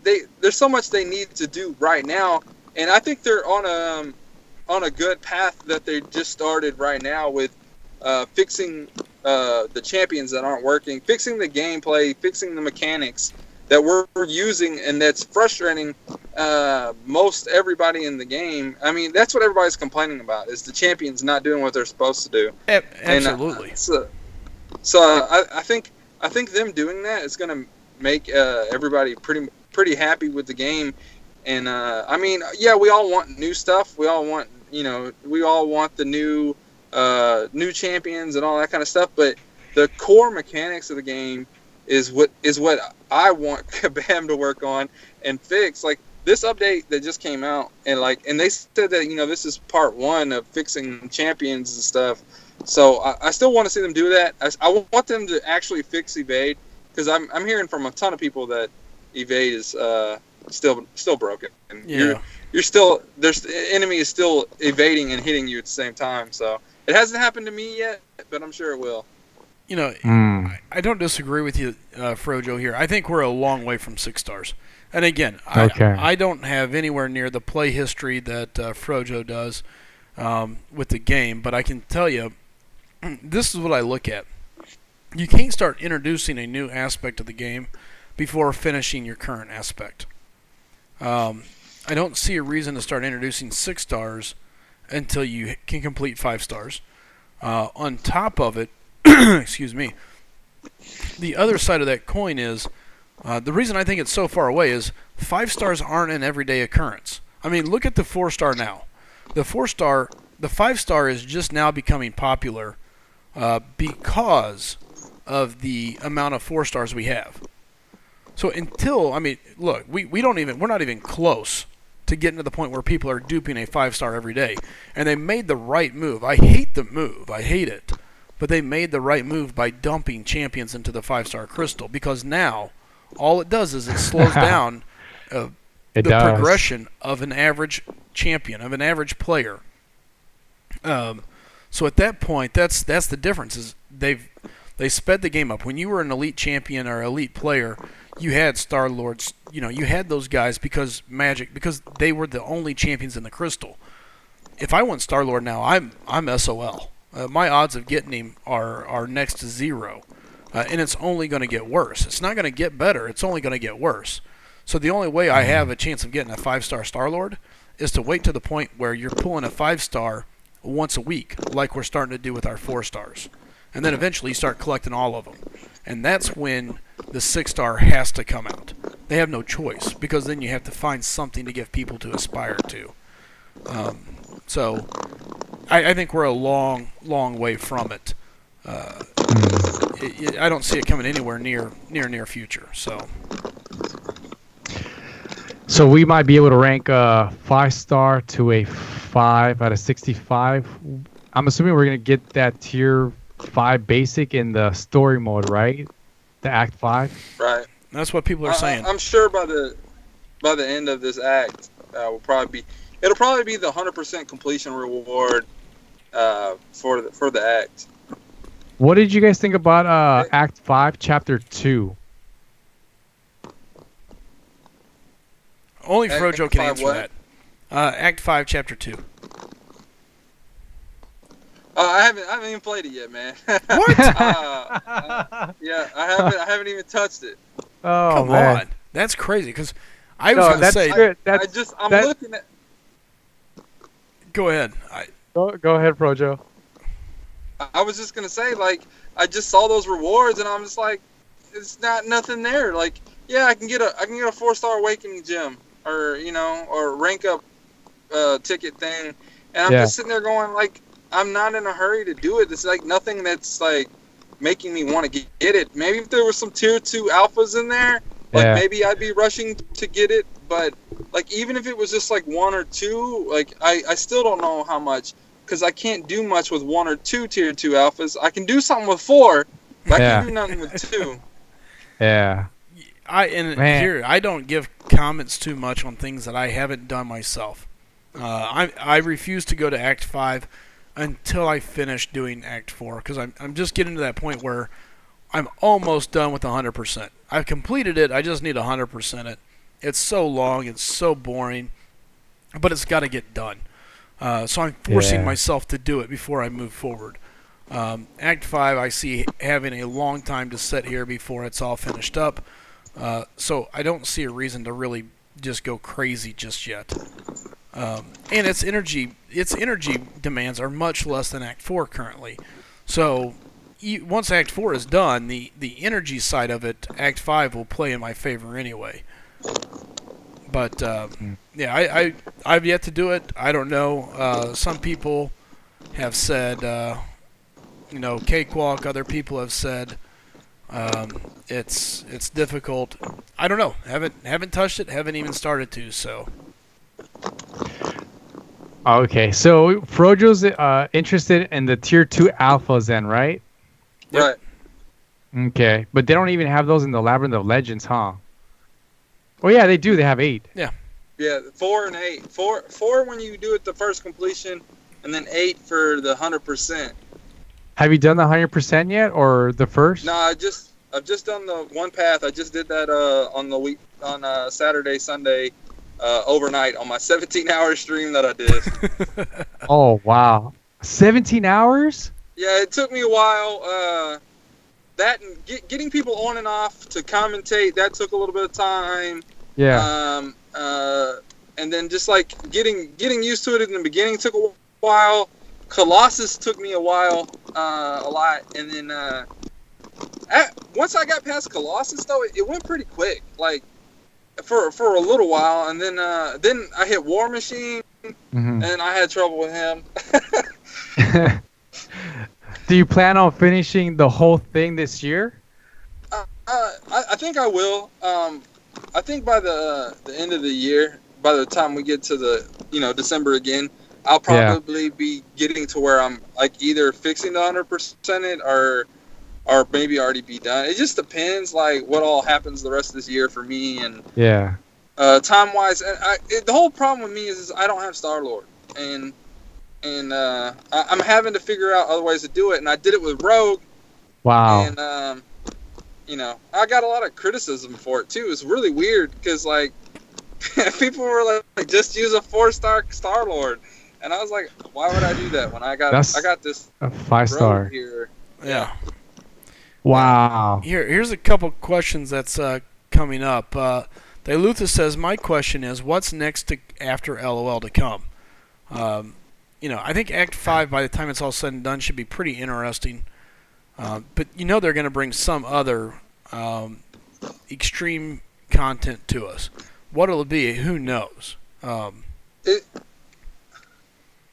there's so much they need to do right now, and I think they're on a good path that they just started right now with fixing the champions that aren't working, fixing the gameplay, fixing the mechanics that we're using, and that's frustrating most everybody in the game. I mean, that's what everybody's complaining about, is the champions not doing what they're supposed to do. Absolutely. And, so I think them doing that is going to make everybody pretty happy with the game. And I mean, yeah, we all want new stuff. We all want the new champions and all that kind of stuff. But the core mechanics of the game is what I want Kabam to work on and fix. Like this update that just came out, and they said that this is part 1 of fixing champions and stuff. So I still want to see them do that. I want them to actually fix evade, because I'm hearing from a ton of people that evade is still broken. And yeah. You're still, the enemy is still evading and hitting you at the same time. So it hasn't happened to me yet, but I'm sure it will. I don't disagree with you, Frojo, here. I think we're a long way from 6 stars. And again, I don't have anywhere near the play history that Frojo does with the game, but I can tell you, this is what I look at. You can't start introducing a new aspect of the game before finishing your current aspect. I don't see a reason to start introducing 6 stars until you can complete 5 stars. On top of it, excuse me, the other side of that coin is, the reason I think it's so far away is 5 stars aren't an everyday occurrence. I mean, look at the 4-star now. The 5-star is just now becoming popular because of the amount of 4 stars we have. So look, we're not even close to getting to the point where people are duping a 5-star every day. And they made the right move. I hate the move. I hate it. But they made the right move by dumping champions into the 5-star crystal, because now all it does is it slows down the progression of an average champion, of an average player. So at that point, that's the difference. Is they sped the game up. When you were an elite champion or elite player, you had Star Lords. You had those guys because they were the only champions in the crystal. If I want Star Lord now, I'm SOL. My odds of getting him are next to 0, and it's only going to get worse. It's not going to get better. It's only going to get worse. So the only way I have a chance of getting a 5-star Star Lord is to wait to the point where you're pulling a 5-star once a week, like we're starting to do with our 4 stars, and then eventually you start collecting all of them, and that's when the 6-star has to come out. They have no choice, because then you have to find something to give people to aspire to. So I think we're a long way from it. I don't see it coming anywhere near future. So we might be able to rank a 5-star to a 5 out of 65. I'm assuming we're gonna get that tier 5 basic in the story mode, right? The Act 5. Right. That's what people are saying. I'm sure by the end of this act, it'll probably be the 100% completion reward for the act. What did you guys think about Act 5, Chapter 2? Only Frojo can answer that. Act 5, Chapter 2. I haven't even played it yet, man. What? Yeah, I haven't even touched it. Oh, come man. on, that's crazy. Because I was going to say, I'm looking at. Go ahead. Go ahead, Frojo. I was just gonna say, like, I just saw those rewards, and I'm just like, it's not nothing there. Like, yeah, I can get a 4-star awakening gem, or or rank up ticket thing, and I'm just sitting there going, like, I'm not in a hurry to do it. It's like nothing that's like making me want to get it. Maybe if there was some tier 2 alphas in there, like maybe I'd be rushing to get it. But like even if it was just like 1 or 2, like I still don't know how much, because I can't do much with 1 or 2 tier 2 alphas. I can do something with 4, but I can't do nothing with 2. Yeah. I don't give comments too much on things that I haven't done myself. I refuse to go to Act 5 until I finish doing Act 4, because I'm just getting to that point where I'm almost done with 100%. I've completed it, I just need 100% it. It's so long, it's so boring, but it's got to get done. So I'm forcing myself to do it before I move forward. Act 5 I see having a long time to sit here before it's all finished up. So I don't see a reason to really just go crazy just yet. And its energy demands are much less than Act 4 currently. So once Act 4 is done, the energy side of it, Act 5 will play in my favor anyway. But I've yet to do it. I don't know. Some people have said, cakewalk. Other people have said it's difficult. I don't know. Haven't touched it. Haven't even started to. So. Okay, so Frojo's interested in the tier 2 alphas then, right? Right. Okay, but they don't even have those in the Labyrinth of Legends, huh? Oh yeah, they do. They have 8. Yeah. Yeah, 4 and 8. 4 when you do it the first completion, and then 8 for the 100%. Have you done the 100% yet, or the first? No, I've just done the one path. I just did that on Saturday, Sunday, overnight on my 17-hour stream that I did. Oh wow, 17 hours? Yeah, it took me a while. That and getting people on and off to commentate, that took a little bit of time. Yeah. And then just like getting used to it in the beginning took a while. Colossus took me a while, a lot, and then once I got past Colossus, though, it went pretty quick. Like for a little while, and then I hit War Machine, and I had trouble with him. Do you plan on finishing the whole thing this year? I think I will. I think by the end of the year, by the time we get to the December again, I'll probably be getting to where I'm like either fixing the 100% it or maybe already be done. It just depends like what all happens the rest of this year for me and time wise. And the whole problem with me is I don't have Star-Lord and I'm having to figure out other ways to do it. And I did it with Rogue. Wow. And I got a lot of criticism for it too. It's really weird because like people were like, just use a 4-star Star-Lord. And I was like, why would I do that when I got this a 5-star here? Yeah. Wow. Here's a couple questions that's coming up. Dilutha says, my question is, what's next after LOL to come? I think Act 5, by the time it's all said and done, should be pretty interesting. But they're going to bring some other extreme content to us. What it'll be, who knows?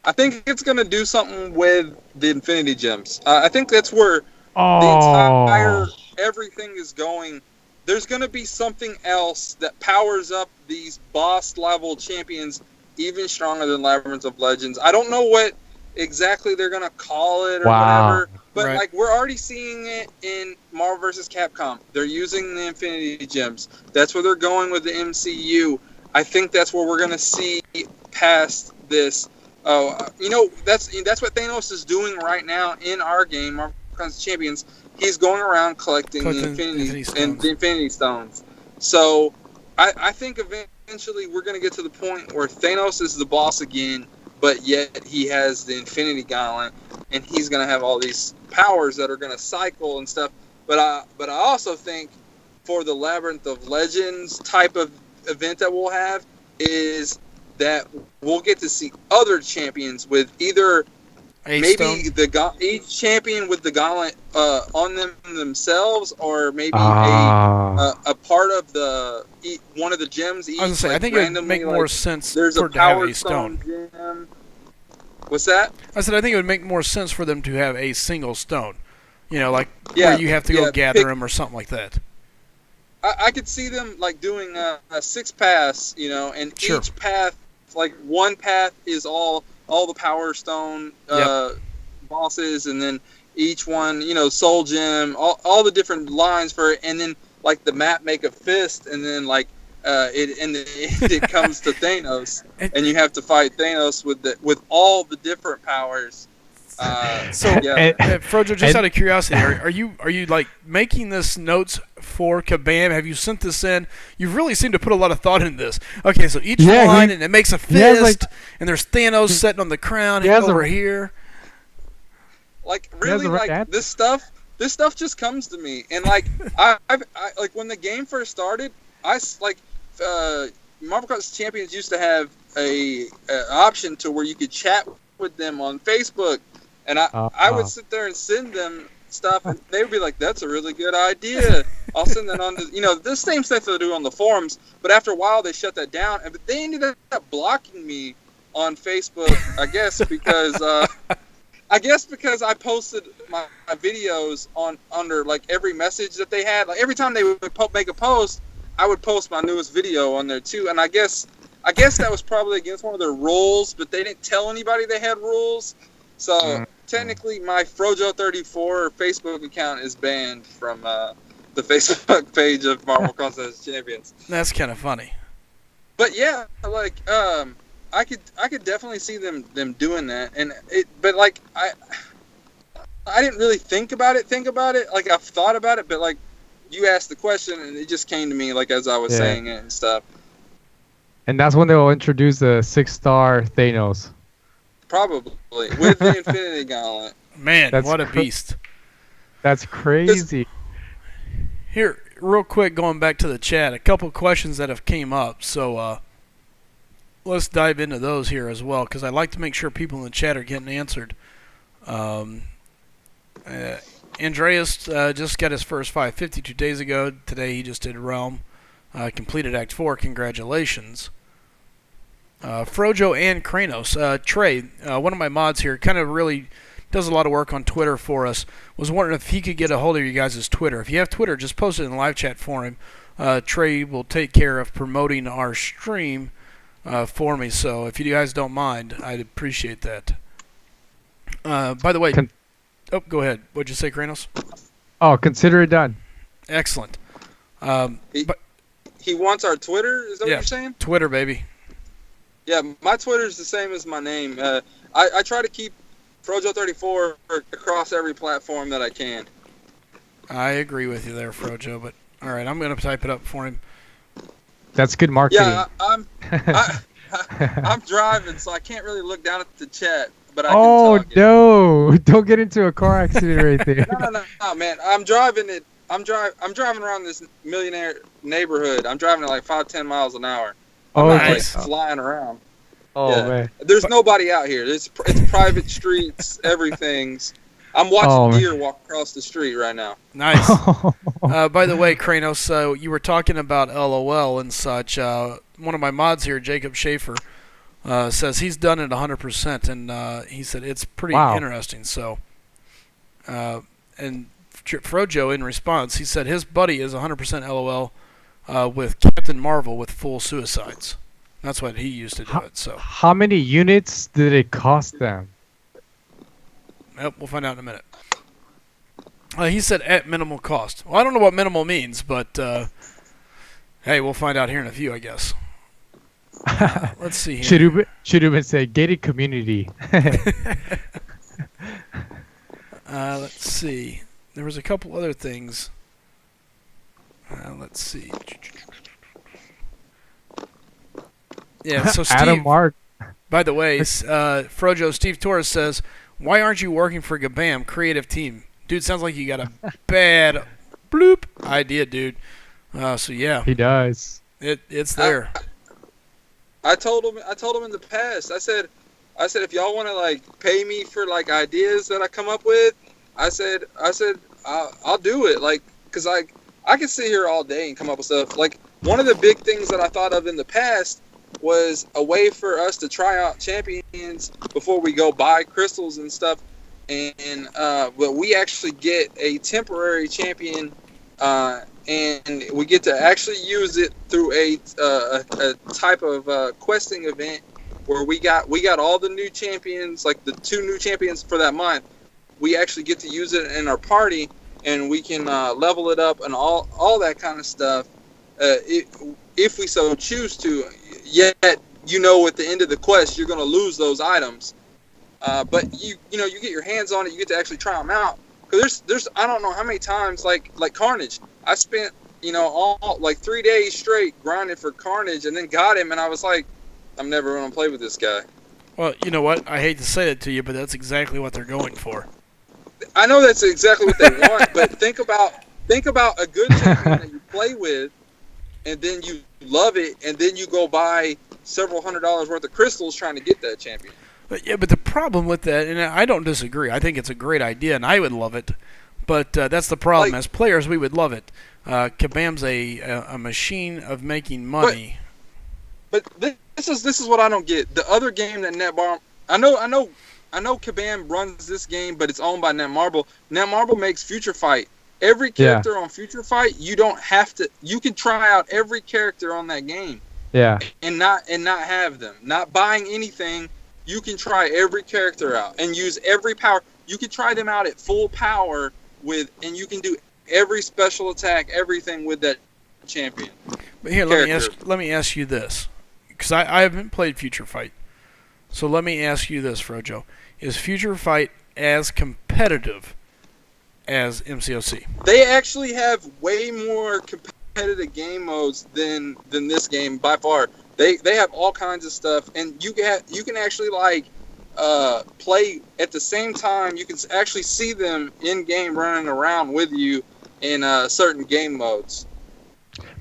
I think it's going to do something with the Infinity Gems. I think that's where the entire everything is going. There's going to be something else that powers up these boss level champions even stronger than Labyrinth of Legends. I don't know what exactly they're going to call it or whatever, but like we're already seeing it in Marvel vs. Capcom. They're using the Infinity Gems. That's where they're going with the MCU. I think that's where we're going to see past this. That's what Thanos is doing right now in our game, Marvel vs. Champions. He's going around collecting the Infinity Stones. So I think eventually we're going to get to the point where Thanos is the boss again, but yet he has the Infinity Gauntlet, and he's going to have all these powers that are going to cycle and stuff. But I also think for the Labyrinth of Legends type of event that we'll have is that we'll get to see other champions with either maybe each champion with the gauntlet on them themselves, or maybe a part of one of the gems. Each, I was gonna say, I think it would make more sense there's for a it to have power a stone. gem. What's that? I said I think it would make more sense for them to have a single stone. Like where you have to go gather them or something like that. I could see them like doing a 6 paths, and each path, like one path is all the power stone bosses, and then each one, soul gem, all the different lines for it, and then like the map make a fist, and then like it comes to Thanos, and you have to fight Thanos with all the different powers. Frojo, just out of curiosity, are you like making this notes for Kabam? Have you sent this in? You really seem to put a lot of thought in this. Okay, so each line and it makes a fist, and there's Thanos sitting on the crown over here. Like really, like this stuff just comes to me, and like I like when the game first started, Marvel Cross Champions used to have a option to where you could chat with them on Facebook. And I would sit there and send them stuff, and they would be like, "That's a really good idea. I'll send that on to the same stuff they do on the forums." But after a while, they shut that down, and they ended up blocking me on Facebook. I guess because I posted my videos under like every message that they had. Like every time they would make a post, I would post my newest video on there too. And I guess that was probably against one of their rules, but they didn't tell anybody they had rules. So technically, my Frojo34 Facebook account is banned from the Facebook page of Marvel Cross Champions. That's kind of funny. But yeah, like I could definitely see them doing that, but like I didn't really think about it. Like I've thought about it, but like you asked the question, and it just came to me like as I was saying it and stuff. And that's when they will introduce the 6-star Thanos. Probably with the Infinity Gauntlet. Man, what a beast! That's crazy. Here, real quick, going back to the chat, a couple questions that have came up. So let's dive into those here as well, because I like to make sure people in the chat are getting answered. Andreas just got his first 550 2 days ago. Today he just did Realm. Completed Act 4. Congratulations. Frojo and Cranos. Trey, one of my mods here, kind of really does a lot of work on Twitter for us. Was wondering if he could get a hold of you guys' Twitter. If you have Twitter, just post it in the live chat for him. Trey will take care of promoting our stream for me. So if you guys don't mind, I'd appreciate that. By the way, go ahead. What'd you say, Cranos? Oh, consider it done. Excellent. He wants our Twitter? Is that what you're saying? Twitter, baby. Yeah, my Twitter is the same as my name. I try to keep Frojo34 across every platform that I can. I agree with you there, Frojo. But all right, I'm going to type it up for him. That's good marketing. Yeah, I'm driving, so I can't really look down at the chat. But I can talk. No! Don't get into a car accident right there. No, man. I'm driving around this millionaire neighborhood. I'm driving at like 5-10 miles an hour. I'm nice. Like flying around. Man. There's nobody out here. It's private streets, everything's. I'm watching deer walk across the street right now. Nice. By the way, Cranos, you were talking about LOL and such. One of my mods here, Jacob Schaefer, says he's done it 100%, and he said it's pretty interesting. So, and Frojo, in response, he said his buddy is 100% LOL with Captain Marvel with full suicides. That's what he used to do it. So, how many units did it cost them? Yep, we'll find out in a minute. He said at minimal cost. Well, I don't know what minimal means, but hey, we'll find out here in a few, I guess. Let's see here. Should have been said gated community. Let's see. There was a couple other things. Let's see. Yeah, so Steve. Adam Mark. By the way, Frojo, Steve Torres says, "Why aren't you working for Gabam creative team, dude? Sounds like you got a bad bloop idea, dude." So yeah, he does. It's there. I told him in the past. I said, I said, if y'all want to like pay me for like ideas that I come up with, I said, I'll do it. Like, cause I can sit here all day and come up with stuff. Like, one of the big things that I thought of in the past was a way for us to try out champions before we go buy crystals and stuff. And but we actually get a temporary champion, and we get to actually use it through a type of questing event where we got all the new champions, like the 2 new champions for that month. We actually get to use it in our party, and we can level it up and all that kind of stuff, if we so choose to. Yet, at the end of the quest, you're going to lose those items. But you get your hands on it, you get to actually try them out. Because there's I don't know how many times, like Carnage, I spent all like 3 days straight grinding for Carnage, and then got him, and I was like, I'm never going to play with this guy. Well, you know what? I hate to say that to you, but that's exactly what they're going for. I know that's exactly what they want, but think about a good champion that you play with, and then you love it, and then you go buy several $100s worth of crystals trying to get that champion. But the problem with that, and I don't disagree, I think it's a great idea, and I would love it, but that's the problem. As players, we would love it. Kabam's a machine of making money. But this is what I don't get. The other game that Netmarble, I know Kabam runs this game, but it's owned by Netmarble. Netmarble makes Future Fight. Every character on Future Fight, you don't have to. You can try out every character on that game. Yeah. And not have them. Not buying anything. You can try every character out and use every power. You can try them out at full power and you can do every special attack, everything with that champion. But here, let me ask you this, because I haven't played Future Fight. So let me ask you this, Frojo: is Future Fight as competitive as MCOC? They actually have way more competitive game modes than this game by far. They have all kinds of stuff, and you can actually play at the same time. You can actually see them in game running around with you in certain game modes.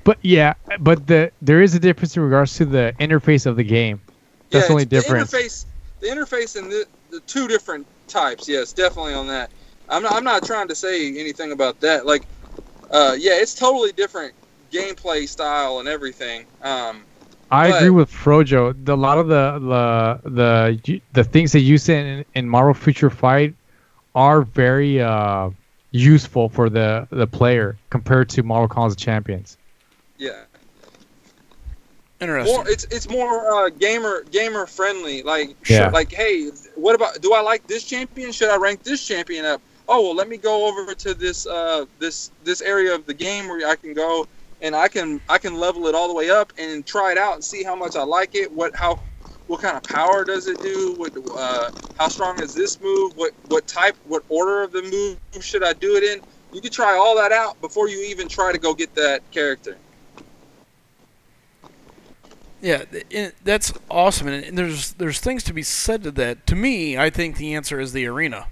But there is a difference in regards to the interface of the game. That's the only difference. The interface and the 2 different types. Yes, definitely on that. I'm not trying to say anything about that. Like, it's totally different gameplay style and everything. I agree with Frojo. A lot of the things that you said in Marvel Future Fight are very useful for the player compared to Marvel Contest of Champions. Yeah. Interesting. It's more gamer friendly. Like, hey, what about? Do I like this champion? Should I rank this champion up? Oh well, let me go over to this this area of the game where I can go and I can level it all the way up and try it out and see how much I like it. What kind of power does it do? How strong is this move? What order of the move should I do it in? You can try all that out before you even try to go get that character. Yeah, that's awesome, and there's things to be said to that. To me, I think the answer is the arena.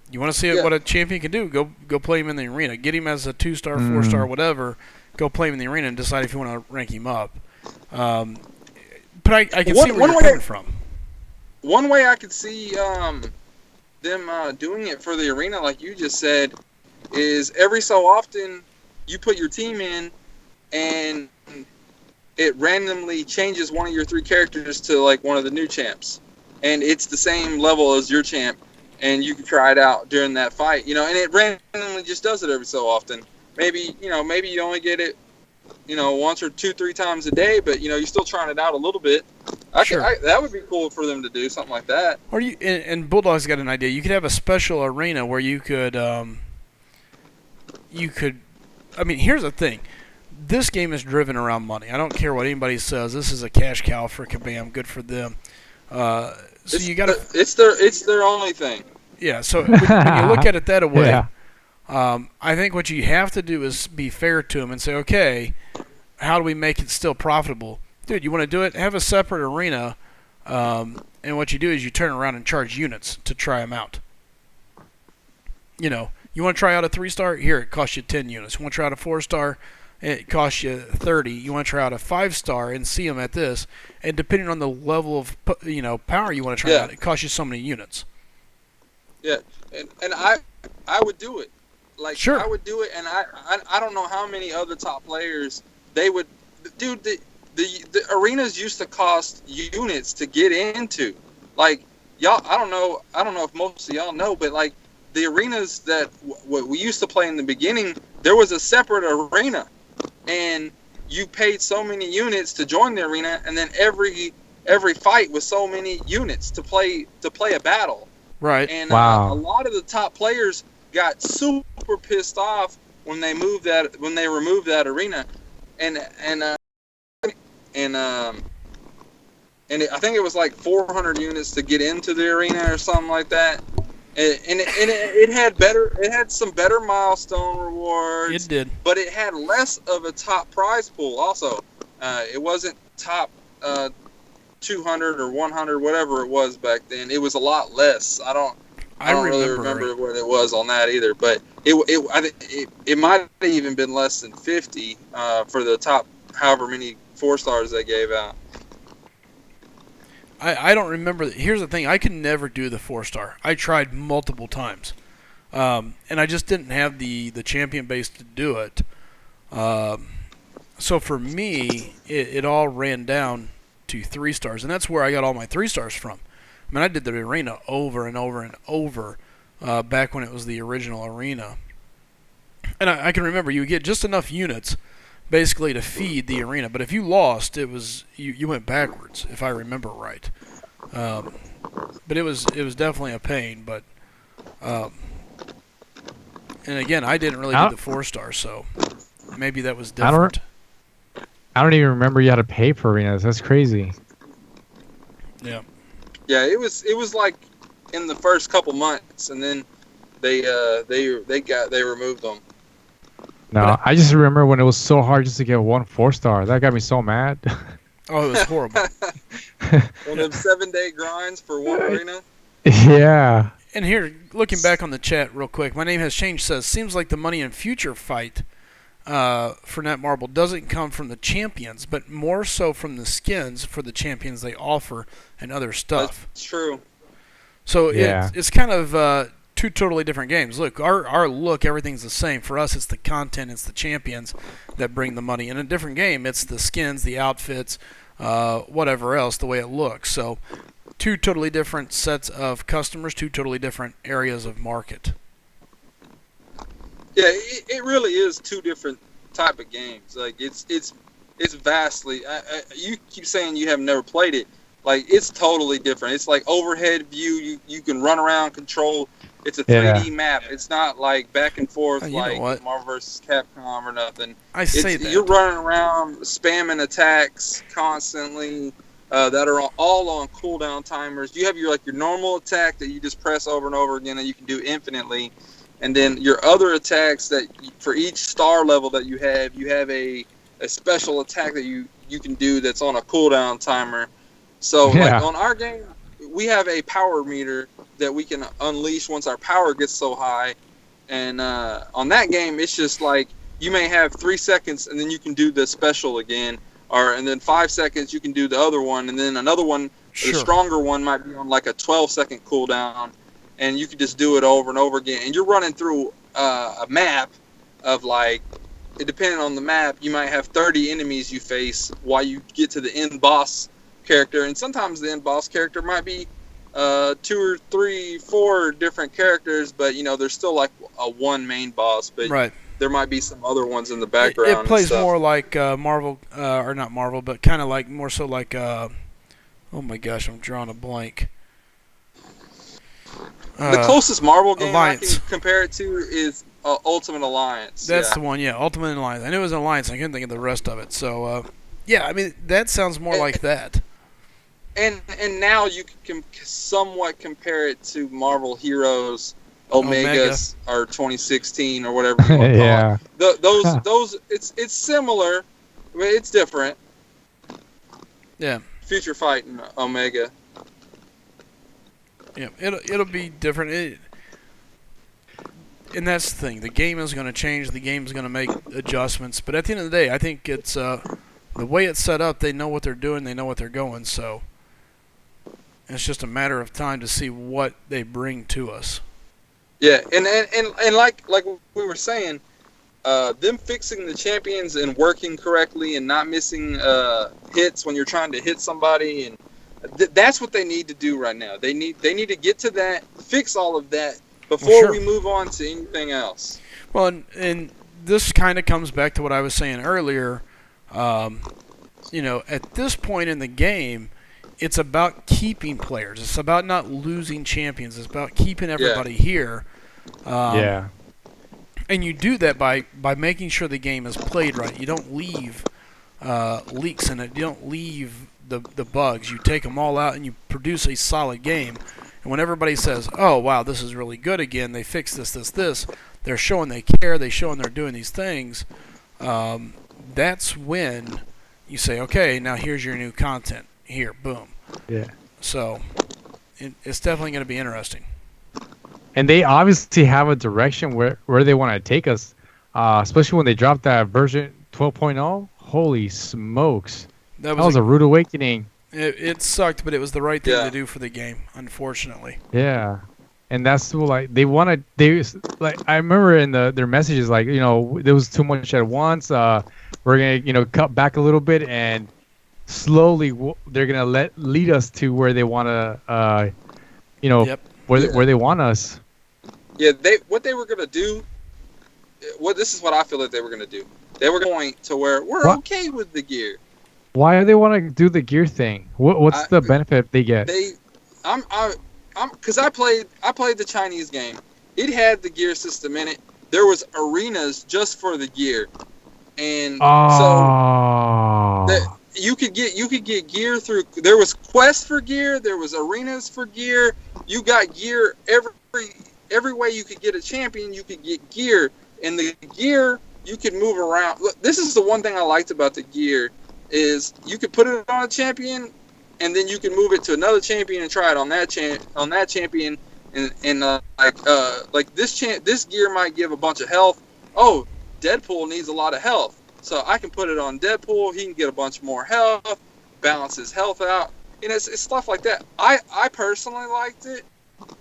You want to see what a champion can do? Go play him in the arena. Get him as a 2-star, 4-star, whatever. Go play him in the arena and decide if you want to rank him up. But I can see where you're coming from. One way I could see them doing it for the arena, like you just said, is every so often you put your team in and it randomly changes one of your 3 characters to like one of the new champs, and it's the same level as your champ, and you can try it out during that fight, and it randomly just does it every so often. Maybe you only get it, once or 2-3 times a day, but you're still trying it out a little bit. That would be cool for them to do something like that. Or and Bulldog's got an idea. You could have a special arena where you could. I mean, here's the thing. This game is driven around money. I don't care what anybody says. This is a cash cow for Kabam. Good for them. You got to. It's their only thing. Yeah. So when you look at it that way, I think what you have to do is be fair to them and say, okay, how do we make it still profitable? Dude, you want to do it? Have a separate arena, and what you do is you turn around and charge units to try them out. You want to try out a 3-star? Here, it costs you 10 units. You want to try out a 4-star? it costs you 30. You want to try out a 5-star and see them at this, and depending on the level of power you want to try out, it costs you so many units. Yeah, and I would do it. Like, sure. I would do it, and I don't know how many other top players they would. Dude, the arenas used to cost units to get into. Like, y'all, I don't know if most of y'all know, but like the arenas that we used to play in the beginning, there was a separate arena, and you paid so many units to join the arena, and then every fight was so many units to play a battle. Right. And wow. A lot of the top players got super pissed off when they removed that arena, and I think it was like 400 units to get into the arena or something like that. And it had some better milestone rewards. It did, but it had less of a top prize pool. Also, it wasn't top 200 or 100, whatever it was back then. It was a lot less. I don't really remember what it was on that either. But it might have even been less than 50 for the top however many 4-stars they gave out. I don't remember. Here's the thing. I could never do the 4-star. I tried multiple times. And I just didn't have the champion base to do it. So for me, it all ran down to 3-stars. And that's where I got all my 3-stars from. I mean, I did the arena over and over and over back when it was the original arena. And I can remember you would get just enough units basically to feed the arena, but if you lost, it was you went backwards, if I remember right. But it was definitely a pain. But and again, I didn't really do the 4-star, so maybe that was different. I don't even remember you had to pay for arenas. That's crazy. Yeah. Yeah, it was like in the first couple months, and then they removed them. No, I just remember when it was so hard just to get one 4-star. That got me so mad. Oh, it was horrible. One of them 7-day grinds for one arena. Yeah. And here, looking back on the chat real quick, my name has changed. Says seems like the money in future fight for Netmarble doesn't come from the champions, but more so from the skins for the champions they offer and other stuff. That's true. So it's kind of two totally different games. Look, our look, everything's the same. For us, it's the content, it's the champions that bring the money. In a different game, it's the skins, the outfits, whatever else, the way it looks. So two totally different sets of customers, two totally different areas of market. Yeah, it really is two different type of games. Like it's vastly. You keep saying you have never played it. Like, it's totally different. It's like overhead view. You can run around, control. It's a 3D map. It's not like back and forth like Marvel vs. Capcom or nothing. You're running around spamming attacks constantly that are all on cooldown timers. You have your normal attack that you just press over and over again and you can do infinitely. And then your other attacks that for each star level that you have a special attack that you can do that's on a cooldown timer. So like on our game, we have a power meter that we can unleash once our power gets so high. And on that game, it's just like you may have 3 seconds and then you can do the special again. And then 5 seconds you can do the other one. And then another one, the stronger one, might be on like a 12-second cooldown. And you can just do it over and over again. And you're running through a map of like, depending on the map, you might have 30 enemies you face while you get to the end boss character. And sometimes the end boss character might be 2 or 3, 4 different characters, but there's still like a one main boss. But there might be some other ones in the background. It plays more like Marvel, or not Marvel, but kind of like more so like. Oh my gosh, I'm drawing a blank. The closest Marvel game Alliance. I can compare it to is Ultimate Alliance. That's the one, Ultimate Alliance. I knew it was an Alliance. I couldn't think of the rest of it. So, I mean, that sounds more like that. And now you can somewhat compare it to Marvel Heroes Omega. Or 2016 or whatever you want to call it. Those it's similar, but it's different. Yeah. Future Fight and Omega. Yeah, it'll be different. and that's the thing. The game is going to change. The game is going to make adjustments. But at the end of the day, I think it's the way it's set up. They know what they're doing. They know what they're going. So it's just a matter of time to see what they bring to us. Yeah, and like we were saying, them fixing the champions and working correctly and not missing hits when you're trying to hit somebody, and that's what they need to do right now. They need to get to that, fix all of that before we move on to anything else. Well, and this kind of comes back to what I was saying earlier. At this point in the game, it's about keeping players. It's about not losing champions. It's about keeping everybody here. And you do that by making sure the game is played right. You don't leave leaks in it. You don't leave the bugs. You take them all out and you produce a solid game. And when everybody says, oh, wow, this is really good again, they fixed this, they're showing they care, they're showing they're doing these things, that's when you say, okay, now here's your new content. Here, boom. Yeah. So it's definitely going to be interesting. And they obviously have a direction where they want to take us, especially when they dropped that version 12.0. Holy smokes. That was a rude awakening. It sucked, but it was the right thing to do for the game, unfortunately. Yeah. And that's like I remember in their messages, like, there was too much at once. We're going to, cut back a little bit, and slowly they're going to lead us to where they want to, where they want us. Yeah, what they were going to do, this is what I feel like they were going to do. They were going to where we're okay with the gear. Why do they want to do the gear thing? What's the benefit they get? Because I played the Chinese game. It had the gear system in it. There was arenas just for the gear, and so you could get gear through. There was quests for gear. There was arenas for gear. You got gear every way you could get a champion. You could get gear, and the gear you could move around. Look, this is the one thing I liked about the gear is you could put it on a champion, and then you can move it to another champion and try it on that champion, and like this gear might give a bunch of health. Oh, Deadpool needs a lot of health, so I can put it on Deadpool. He can get a bunch more health, balance his health out. It's stuff like that. I personally liked it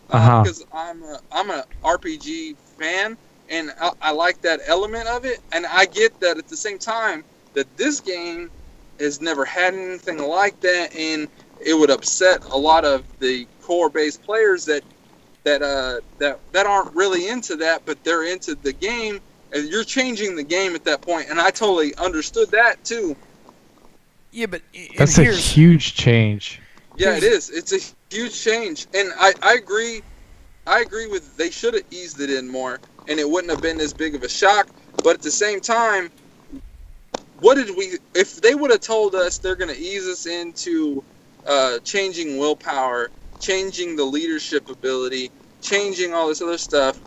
because I'm an RPG fan, and I like that element of it. And I get that at the same time that this game has never had anything like that, and it would upset a lot of the core-based players that aren't really into that, but they're into the game, and you're changing the game at that point. And I totally understood that too. Yeah, but that's a huge change. Yeah, it is. It's a huge change, and I agree. I agree with they should have eased it in more, and it wouldn't have been as big of a shock. But at the same time, if they would have told us they're going to ease us into changing willpower, changing the leadership ability, changing all this other stuff,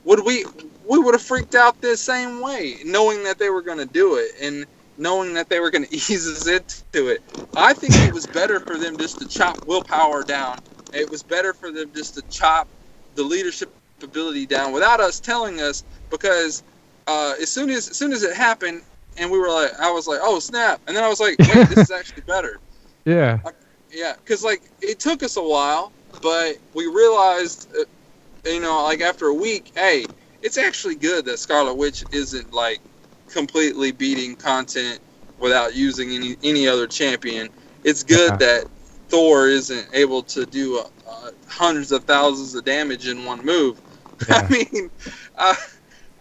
we would have freaked out the same way, knowing that they were going to do it and knowing that they were going to ease us into it. I think it was better for them just to chop willpower down. It was better for them just to chop the leadership ability down without us telling us, because as soon as it happened, and I was like, oh snap, and then I was like, wait, this is actually better. Yeah. Because it took us a while, but we realized, after a week, hey, it's actually good that Scarlet Witch isn't completely beating content without using any other champion. It's good that Thor isn't able to do hundreds of thousands of damage in one move. Yeah.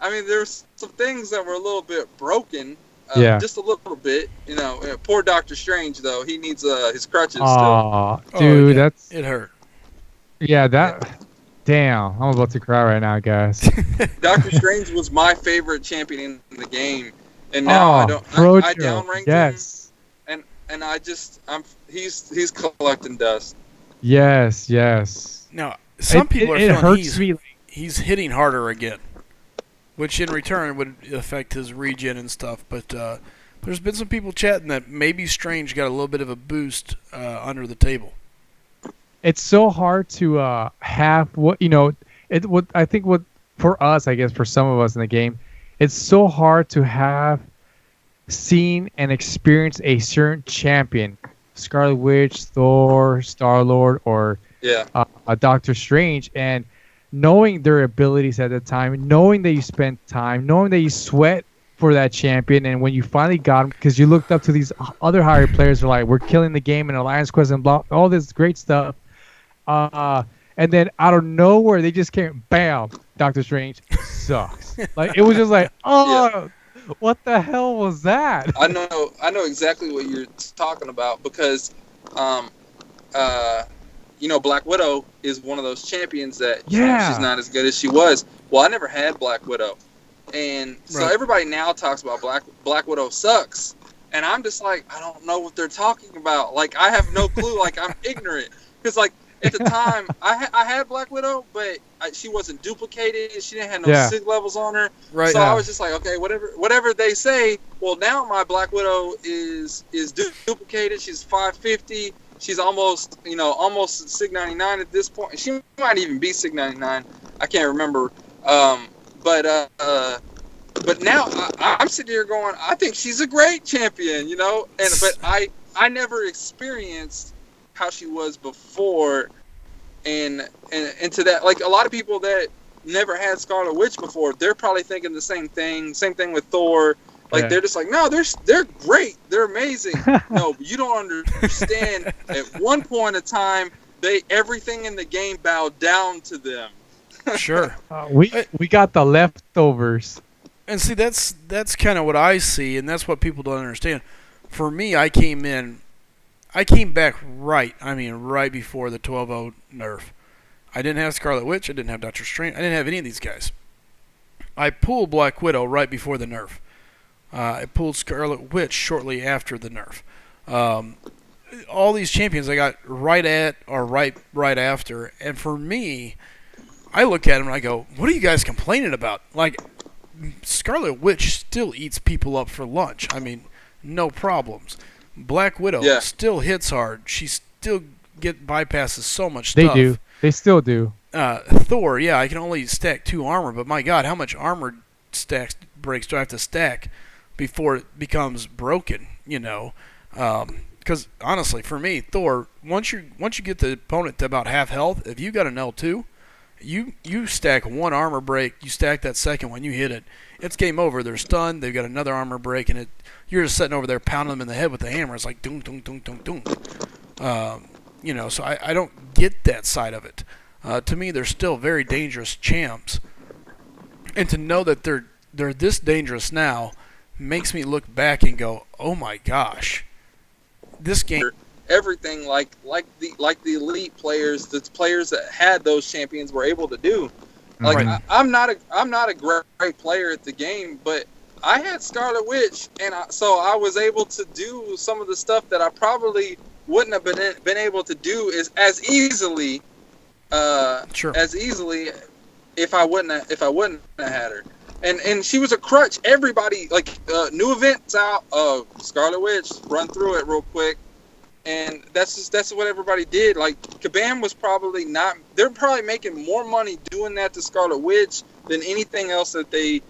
I mean, there's some things that were a little bit broken. Just a little bit, Poor Doctor Strange, though, he needs his crutches still. Dude, it hurt. Yeah, damn, I'm about to cry right now, guys. Doctor Strange was my favorite champion in the game, and now I downranked him, and he's collecting dust. Yes. Now, some people are feeling he's hitting harder again, which in return would affect his regen and stuff. But there's been some people chatting that maybe Strange got a little bit of a boost under the table. It's so hard to have what I think what for us, I guess, for some of us in the game, it's so hard to have seen and experienced a certain champion, Scarlet Witch, Thor, Star-Lord, or a Doctor Strange, and knowing their abilities at the time, knowing that you spent time, knowing that you sweat for that champion, and when you finally got him, because you looked up to these other higher players who are like, we're killing the game in Alliance Quest and blah, all this great stuff. And then out of nowhere, they just came, bam, Doctor Strange sucks. Like, it was just like, what the hell was that? I know exactly what you're talking about because, Black Widow is one of those champions that she's not as good as she was. Well, I never had Black Widow, and so everybody now talks about Black Widow sucks, and I'm just like, I don't know what they're talking about. Like, I have no clue. Like, I'm ignorant because like. At the time, I had Black Widow, but she wasn't duplicated. She didn't have no sig levels on her. Right. So I was just like, okay, whatever they say. Well, now my Black Widow is duplicated. She's 550. She's almost Sig 99 at this point. She might even be Sig 99. I can't remember. But now I'm sitting here going, I think she's a great champion, but I never experienced how she was before, and to that, like a lot of people that never had Scarlet Witch before, they're probably thinking the same thing. Same thing with Thor. Like they're just like, no, they're great, they're amazing. No, but you don't understand. At one point in time, everything in the game bowed down to them. Sure. We got the leftovers. And see, that's kind of what I see, and that's what people don't understand. For me, I came back right before the 12-0 nerf. I didn't have Scarlet Witch. I didn't have Doctor Strange. I didn't have any of these guys. I pulled Black Widow right before the nerf. I pulled Scarlet Witch shortly after the nerf. All these champions I got right at or right after. And for me, I look at them and I go, what are you guys complaining about? Like, Scarlet Witch still eats people up for lunch. I mean, no problems. Black Widow still hits hard. She still bypasses so much stuff. They do. They still do. Thor, I can only stack 2 armor, but my God, how much armor breaks do I have to stack before it becomes broken? Because honestly, for me, Thor, once you get the opponent to about half health, if you got an L2, you stack 1 armor break, you stack that second one, you hit it, it's game over. They're stunned. They've got another armor break, and you're just sitting over there pounding them in the head with the hammer. It's like doom, doom, doom, doom, doom. So I don't get that side of it. To me, they're still very dangerous champs, and to know that they're this dangerous now makes me look back and go, oh my gosh, this game. Everything like the elite players, the players that had those champions were able to do. Like I'm not a great player at the game, but I had Scarlet Witch, and so I was able to do some of the stuff that I probably wouldn't have been able to do as easily if I wouldn't have had her. And she was a crutch. Everybody, like, new events out, Scarlet Witch, run through it real quick. And that's what everybody did. Like, Kabam was probably not. They're probably making more money doing that to Scarlet Witch than anything else that they've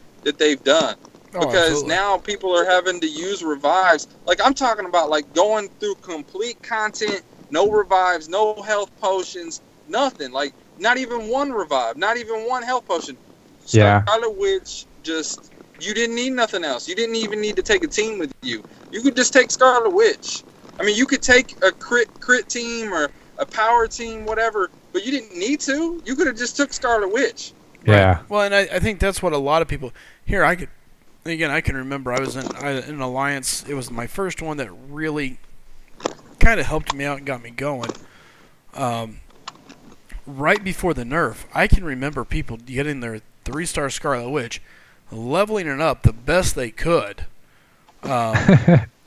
done. Because absolutely. Now people are having to use revives. Like, I'm talking about, like, going through complete content, no revives, no health potions, nothing. Like, not even one revive, not even one health potion. Scarlet Witch, just, you didn't need nothing else. You didn't even need to take a team with you. You could just take Scarlet Witch. I mean, you could take a crit team or a power team, whatever, but you didn't need to. You could have just took Scarlet Witch. Yeah. Right. Well, and I think that's what a lot of people here. I can remember I was in an alliance. It was my first one that really kind of helped me out and got me going. Right before the nerf, I can remember people getting their 3-star Scarlet Witch, leveling it up the best they could.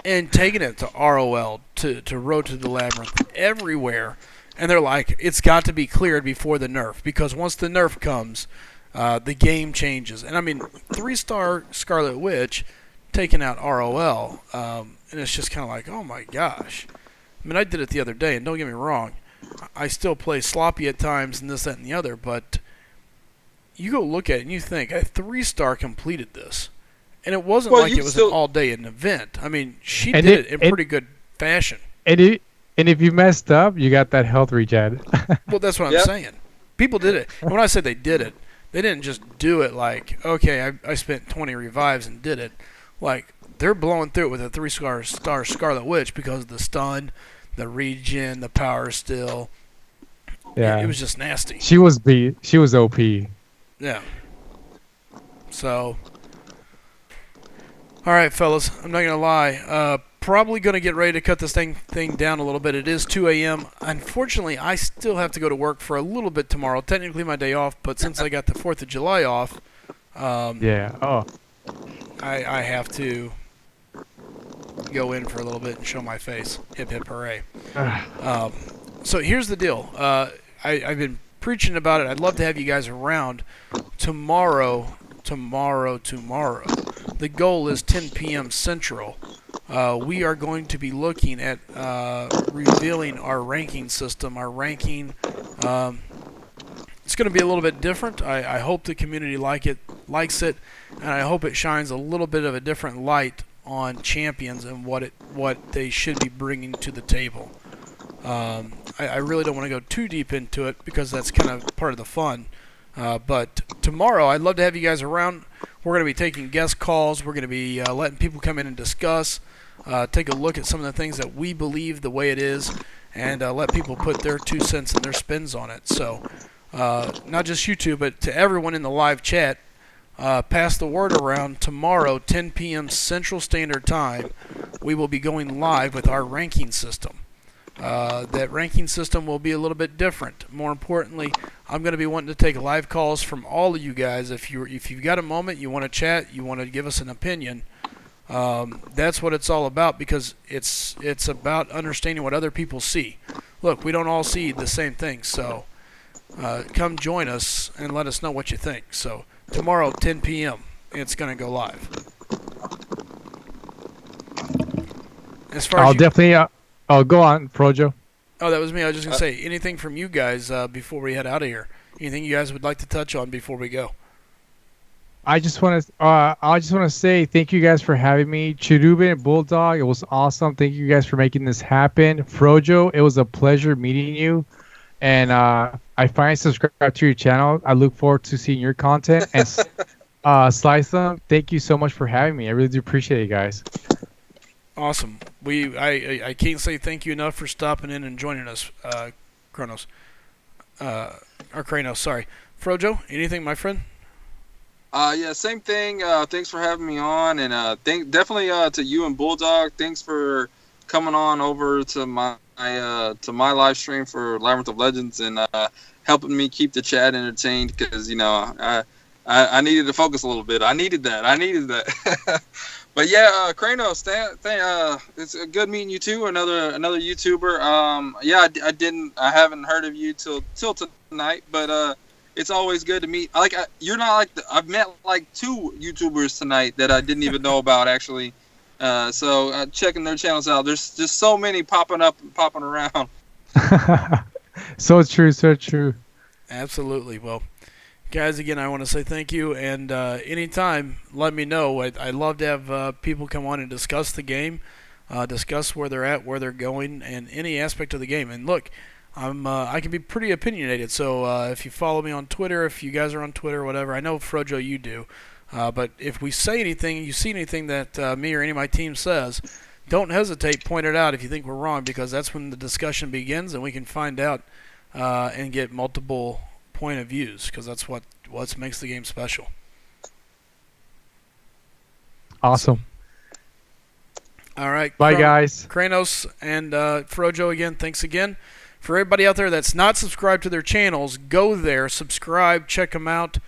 And taking it to ROL, to Road to the Labyrinth, everywhere. And they're like, it's got to be cleared before the nerf. Because once the nerf comes, the game changes. And I mean, 3-star Scarlet Witch taking out ROL. And it's just kind of like, oh my gosh. I mean, I did it the other day, and don't get me wrong. I still play sloppy at times and this, that, and the other. But, you go look at it and you think a 3-star completed this, and it wasn't like it was an all-day event. I mean, she did it in pretty good fashion. And if you messed up, you got that health regen. Well, that's what I'm saying. People did it. And when I said they did it, they didn't just do it like, okay, I spent 20 revives and did it. Like, they're blowing through it with a 3-star Scarlet Witch because of the stun, the regen, the power still. Yeah. It was just nasty. She was OP. Yeah. So, all right, fellas, I'm not going to lie. Probably going to get ready to cut this thing down a little bit. It is 2 a.m. Unfortunately, I still have to go to work for a little bit tomorrow. Technically my day off, but since I got the 4th of July off, I have to go in for a little bit and show my face. Hip, hip, hooray. So here's the deal. I've been preaching about it. I'd love to have you guys around tomorrow. The goal is 10 p.m. Central. We are going to be looking at revealing our ranking system. Our ranking, it's going to be a little bit different. I hope the community likes it, and I hope it shines a little bit of a different light on champions and what they should be bringing to the table. I really don't want to go too deep into it because that's kind of part of the fun. But tomorrow, I'd love to have you guys around. We're going to be taking guest calls. We're going to be letting people come in and discuss, take a look at some of the things that we believe the way it is, and let people put their 2 cents and their spins on it. So not just you two, but to everyone in the live chat, pass the word around. Tomorrow, 10 p.m. Central Standard Time, we will be going live with our ranking system. That ranking system will be a little bit different. More importantly, I'm going to be wanting to take live calls from all of you guys. If you've got a moment, you want to chat, you want to give us an opinion, that's what it's all about, because it's about understanding what other people see. Look, we don't all see the same thing, so come join us and let us know what you think. So tomorrow, 10 p.m., it's going to go live. As far I'll as definitely... Oh, go on, Frojo. Oh, that was me. I was just going to say, anything from you guys before we head out of here? Anything you guys would like to touch on before we go? I just want to say thank you guys for having me. Cherubin, Bulldog, it was awesome. Thank you guys for making this happen. Frojo, it was a pleasure meeting you. And I finally subscribed to your channel. I look forward to seeing your content. And Slicem, thank you so much for having me. I really do appreciate it, guys. Awesome. I can't say thank you enough for stopping in and joining us, Cranos. Or Cranos, sorry. Frojo, anything, my friend? Yeah, same thing. Thanks for having me on, and definitely to you and Bulldog. Thanks for coming on over to my live stream for Labyrinth of Legends and helping me keep the chat entertained, because I needed to focus a little bit. I needed that. But yeah, Cranos, it's good meeting you too. Another YouTuber. I haven't heard of you till tonight, but it's always good to meet. You're not like I've met like 2 YouTubers tonight that I didn't even know about actually. So checking their channels out. There's just so many popping up and popping around. So true. Absolutely. Well, guys, again, I want to say thank you, and anytime, let me know. I'd love to have people come on and discuss the game, discuss where they're at, where they're going, and any aspect of the game. And look, I can be pretty opinionated, so if you follow me on Twitter, if you guys are on Twitter or whatever, I know, Frojo, you do, but if we say anything, you see anything that me or any of my team says, don't hesitate, point it out if you think we're wrong, because that's when the discussion begins, and we can find out and get multiple point of views, because that's what makes the game special. Awesome. All right. Bye, guys. Cranos and Frojo, again, thanks again. For everybody out there that's not subscribed to their channels, go there, subscribe, check them out.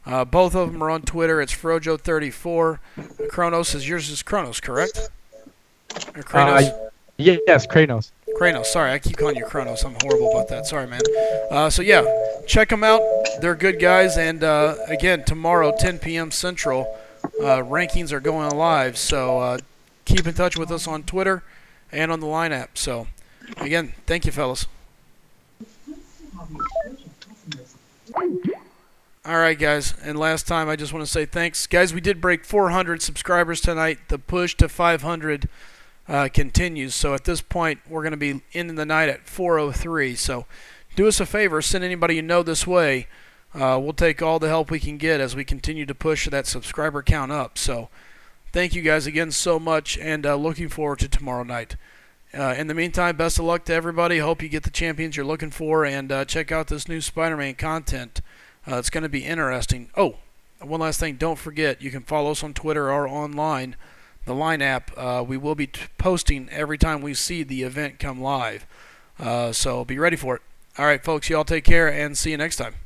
Both of them are on Twitter. It's Frojo34. Cranos, yours is Cranos, correct? Or Cranos? Yes, Cranos. Cranos, sorry, I keep calling you Cranos. I'm horrible about that. Sorry, man. So yeah, check them out. They're good guys. And again, tomorrow, 10 p.m. Central, rankings are going live. So keep in touch with us on Twitter and on the Line app. So again, thank you, fellas. All right, guys. And last time, I just want to say thanks. Guys, we did break 400 subscribers tonight. The push to 500 continues. So at this point, we're going to be ending the night at 403. So do us a favor. Send anybody you know this way. We'll take all the help we can get as we continue to push that subscriber count up. So thank you guys again so much, and looking forward to tomorrow night. In the meantime, best of luck to everybody. Hope you get the champions you're looking for, and check out this new Spider-Man content. It's going to be interesting. Oh, one last thing. Don't forget, you can follow us on Twitter or online, the Line app. We will be posting every time we see the event come live. So be ready for it. All right, folks, y'all take care, and see you next time.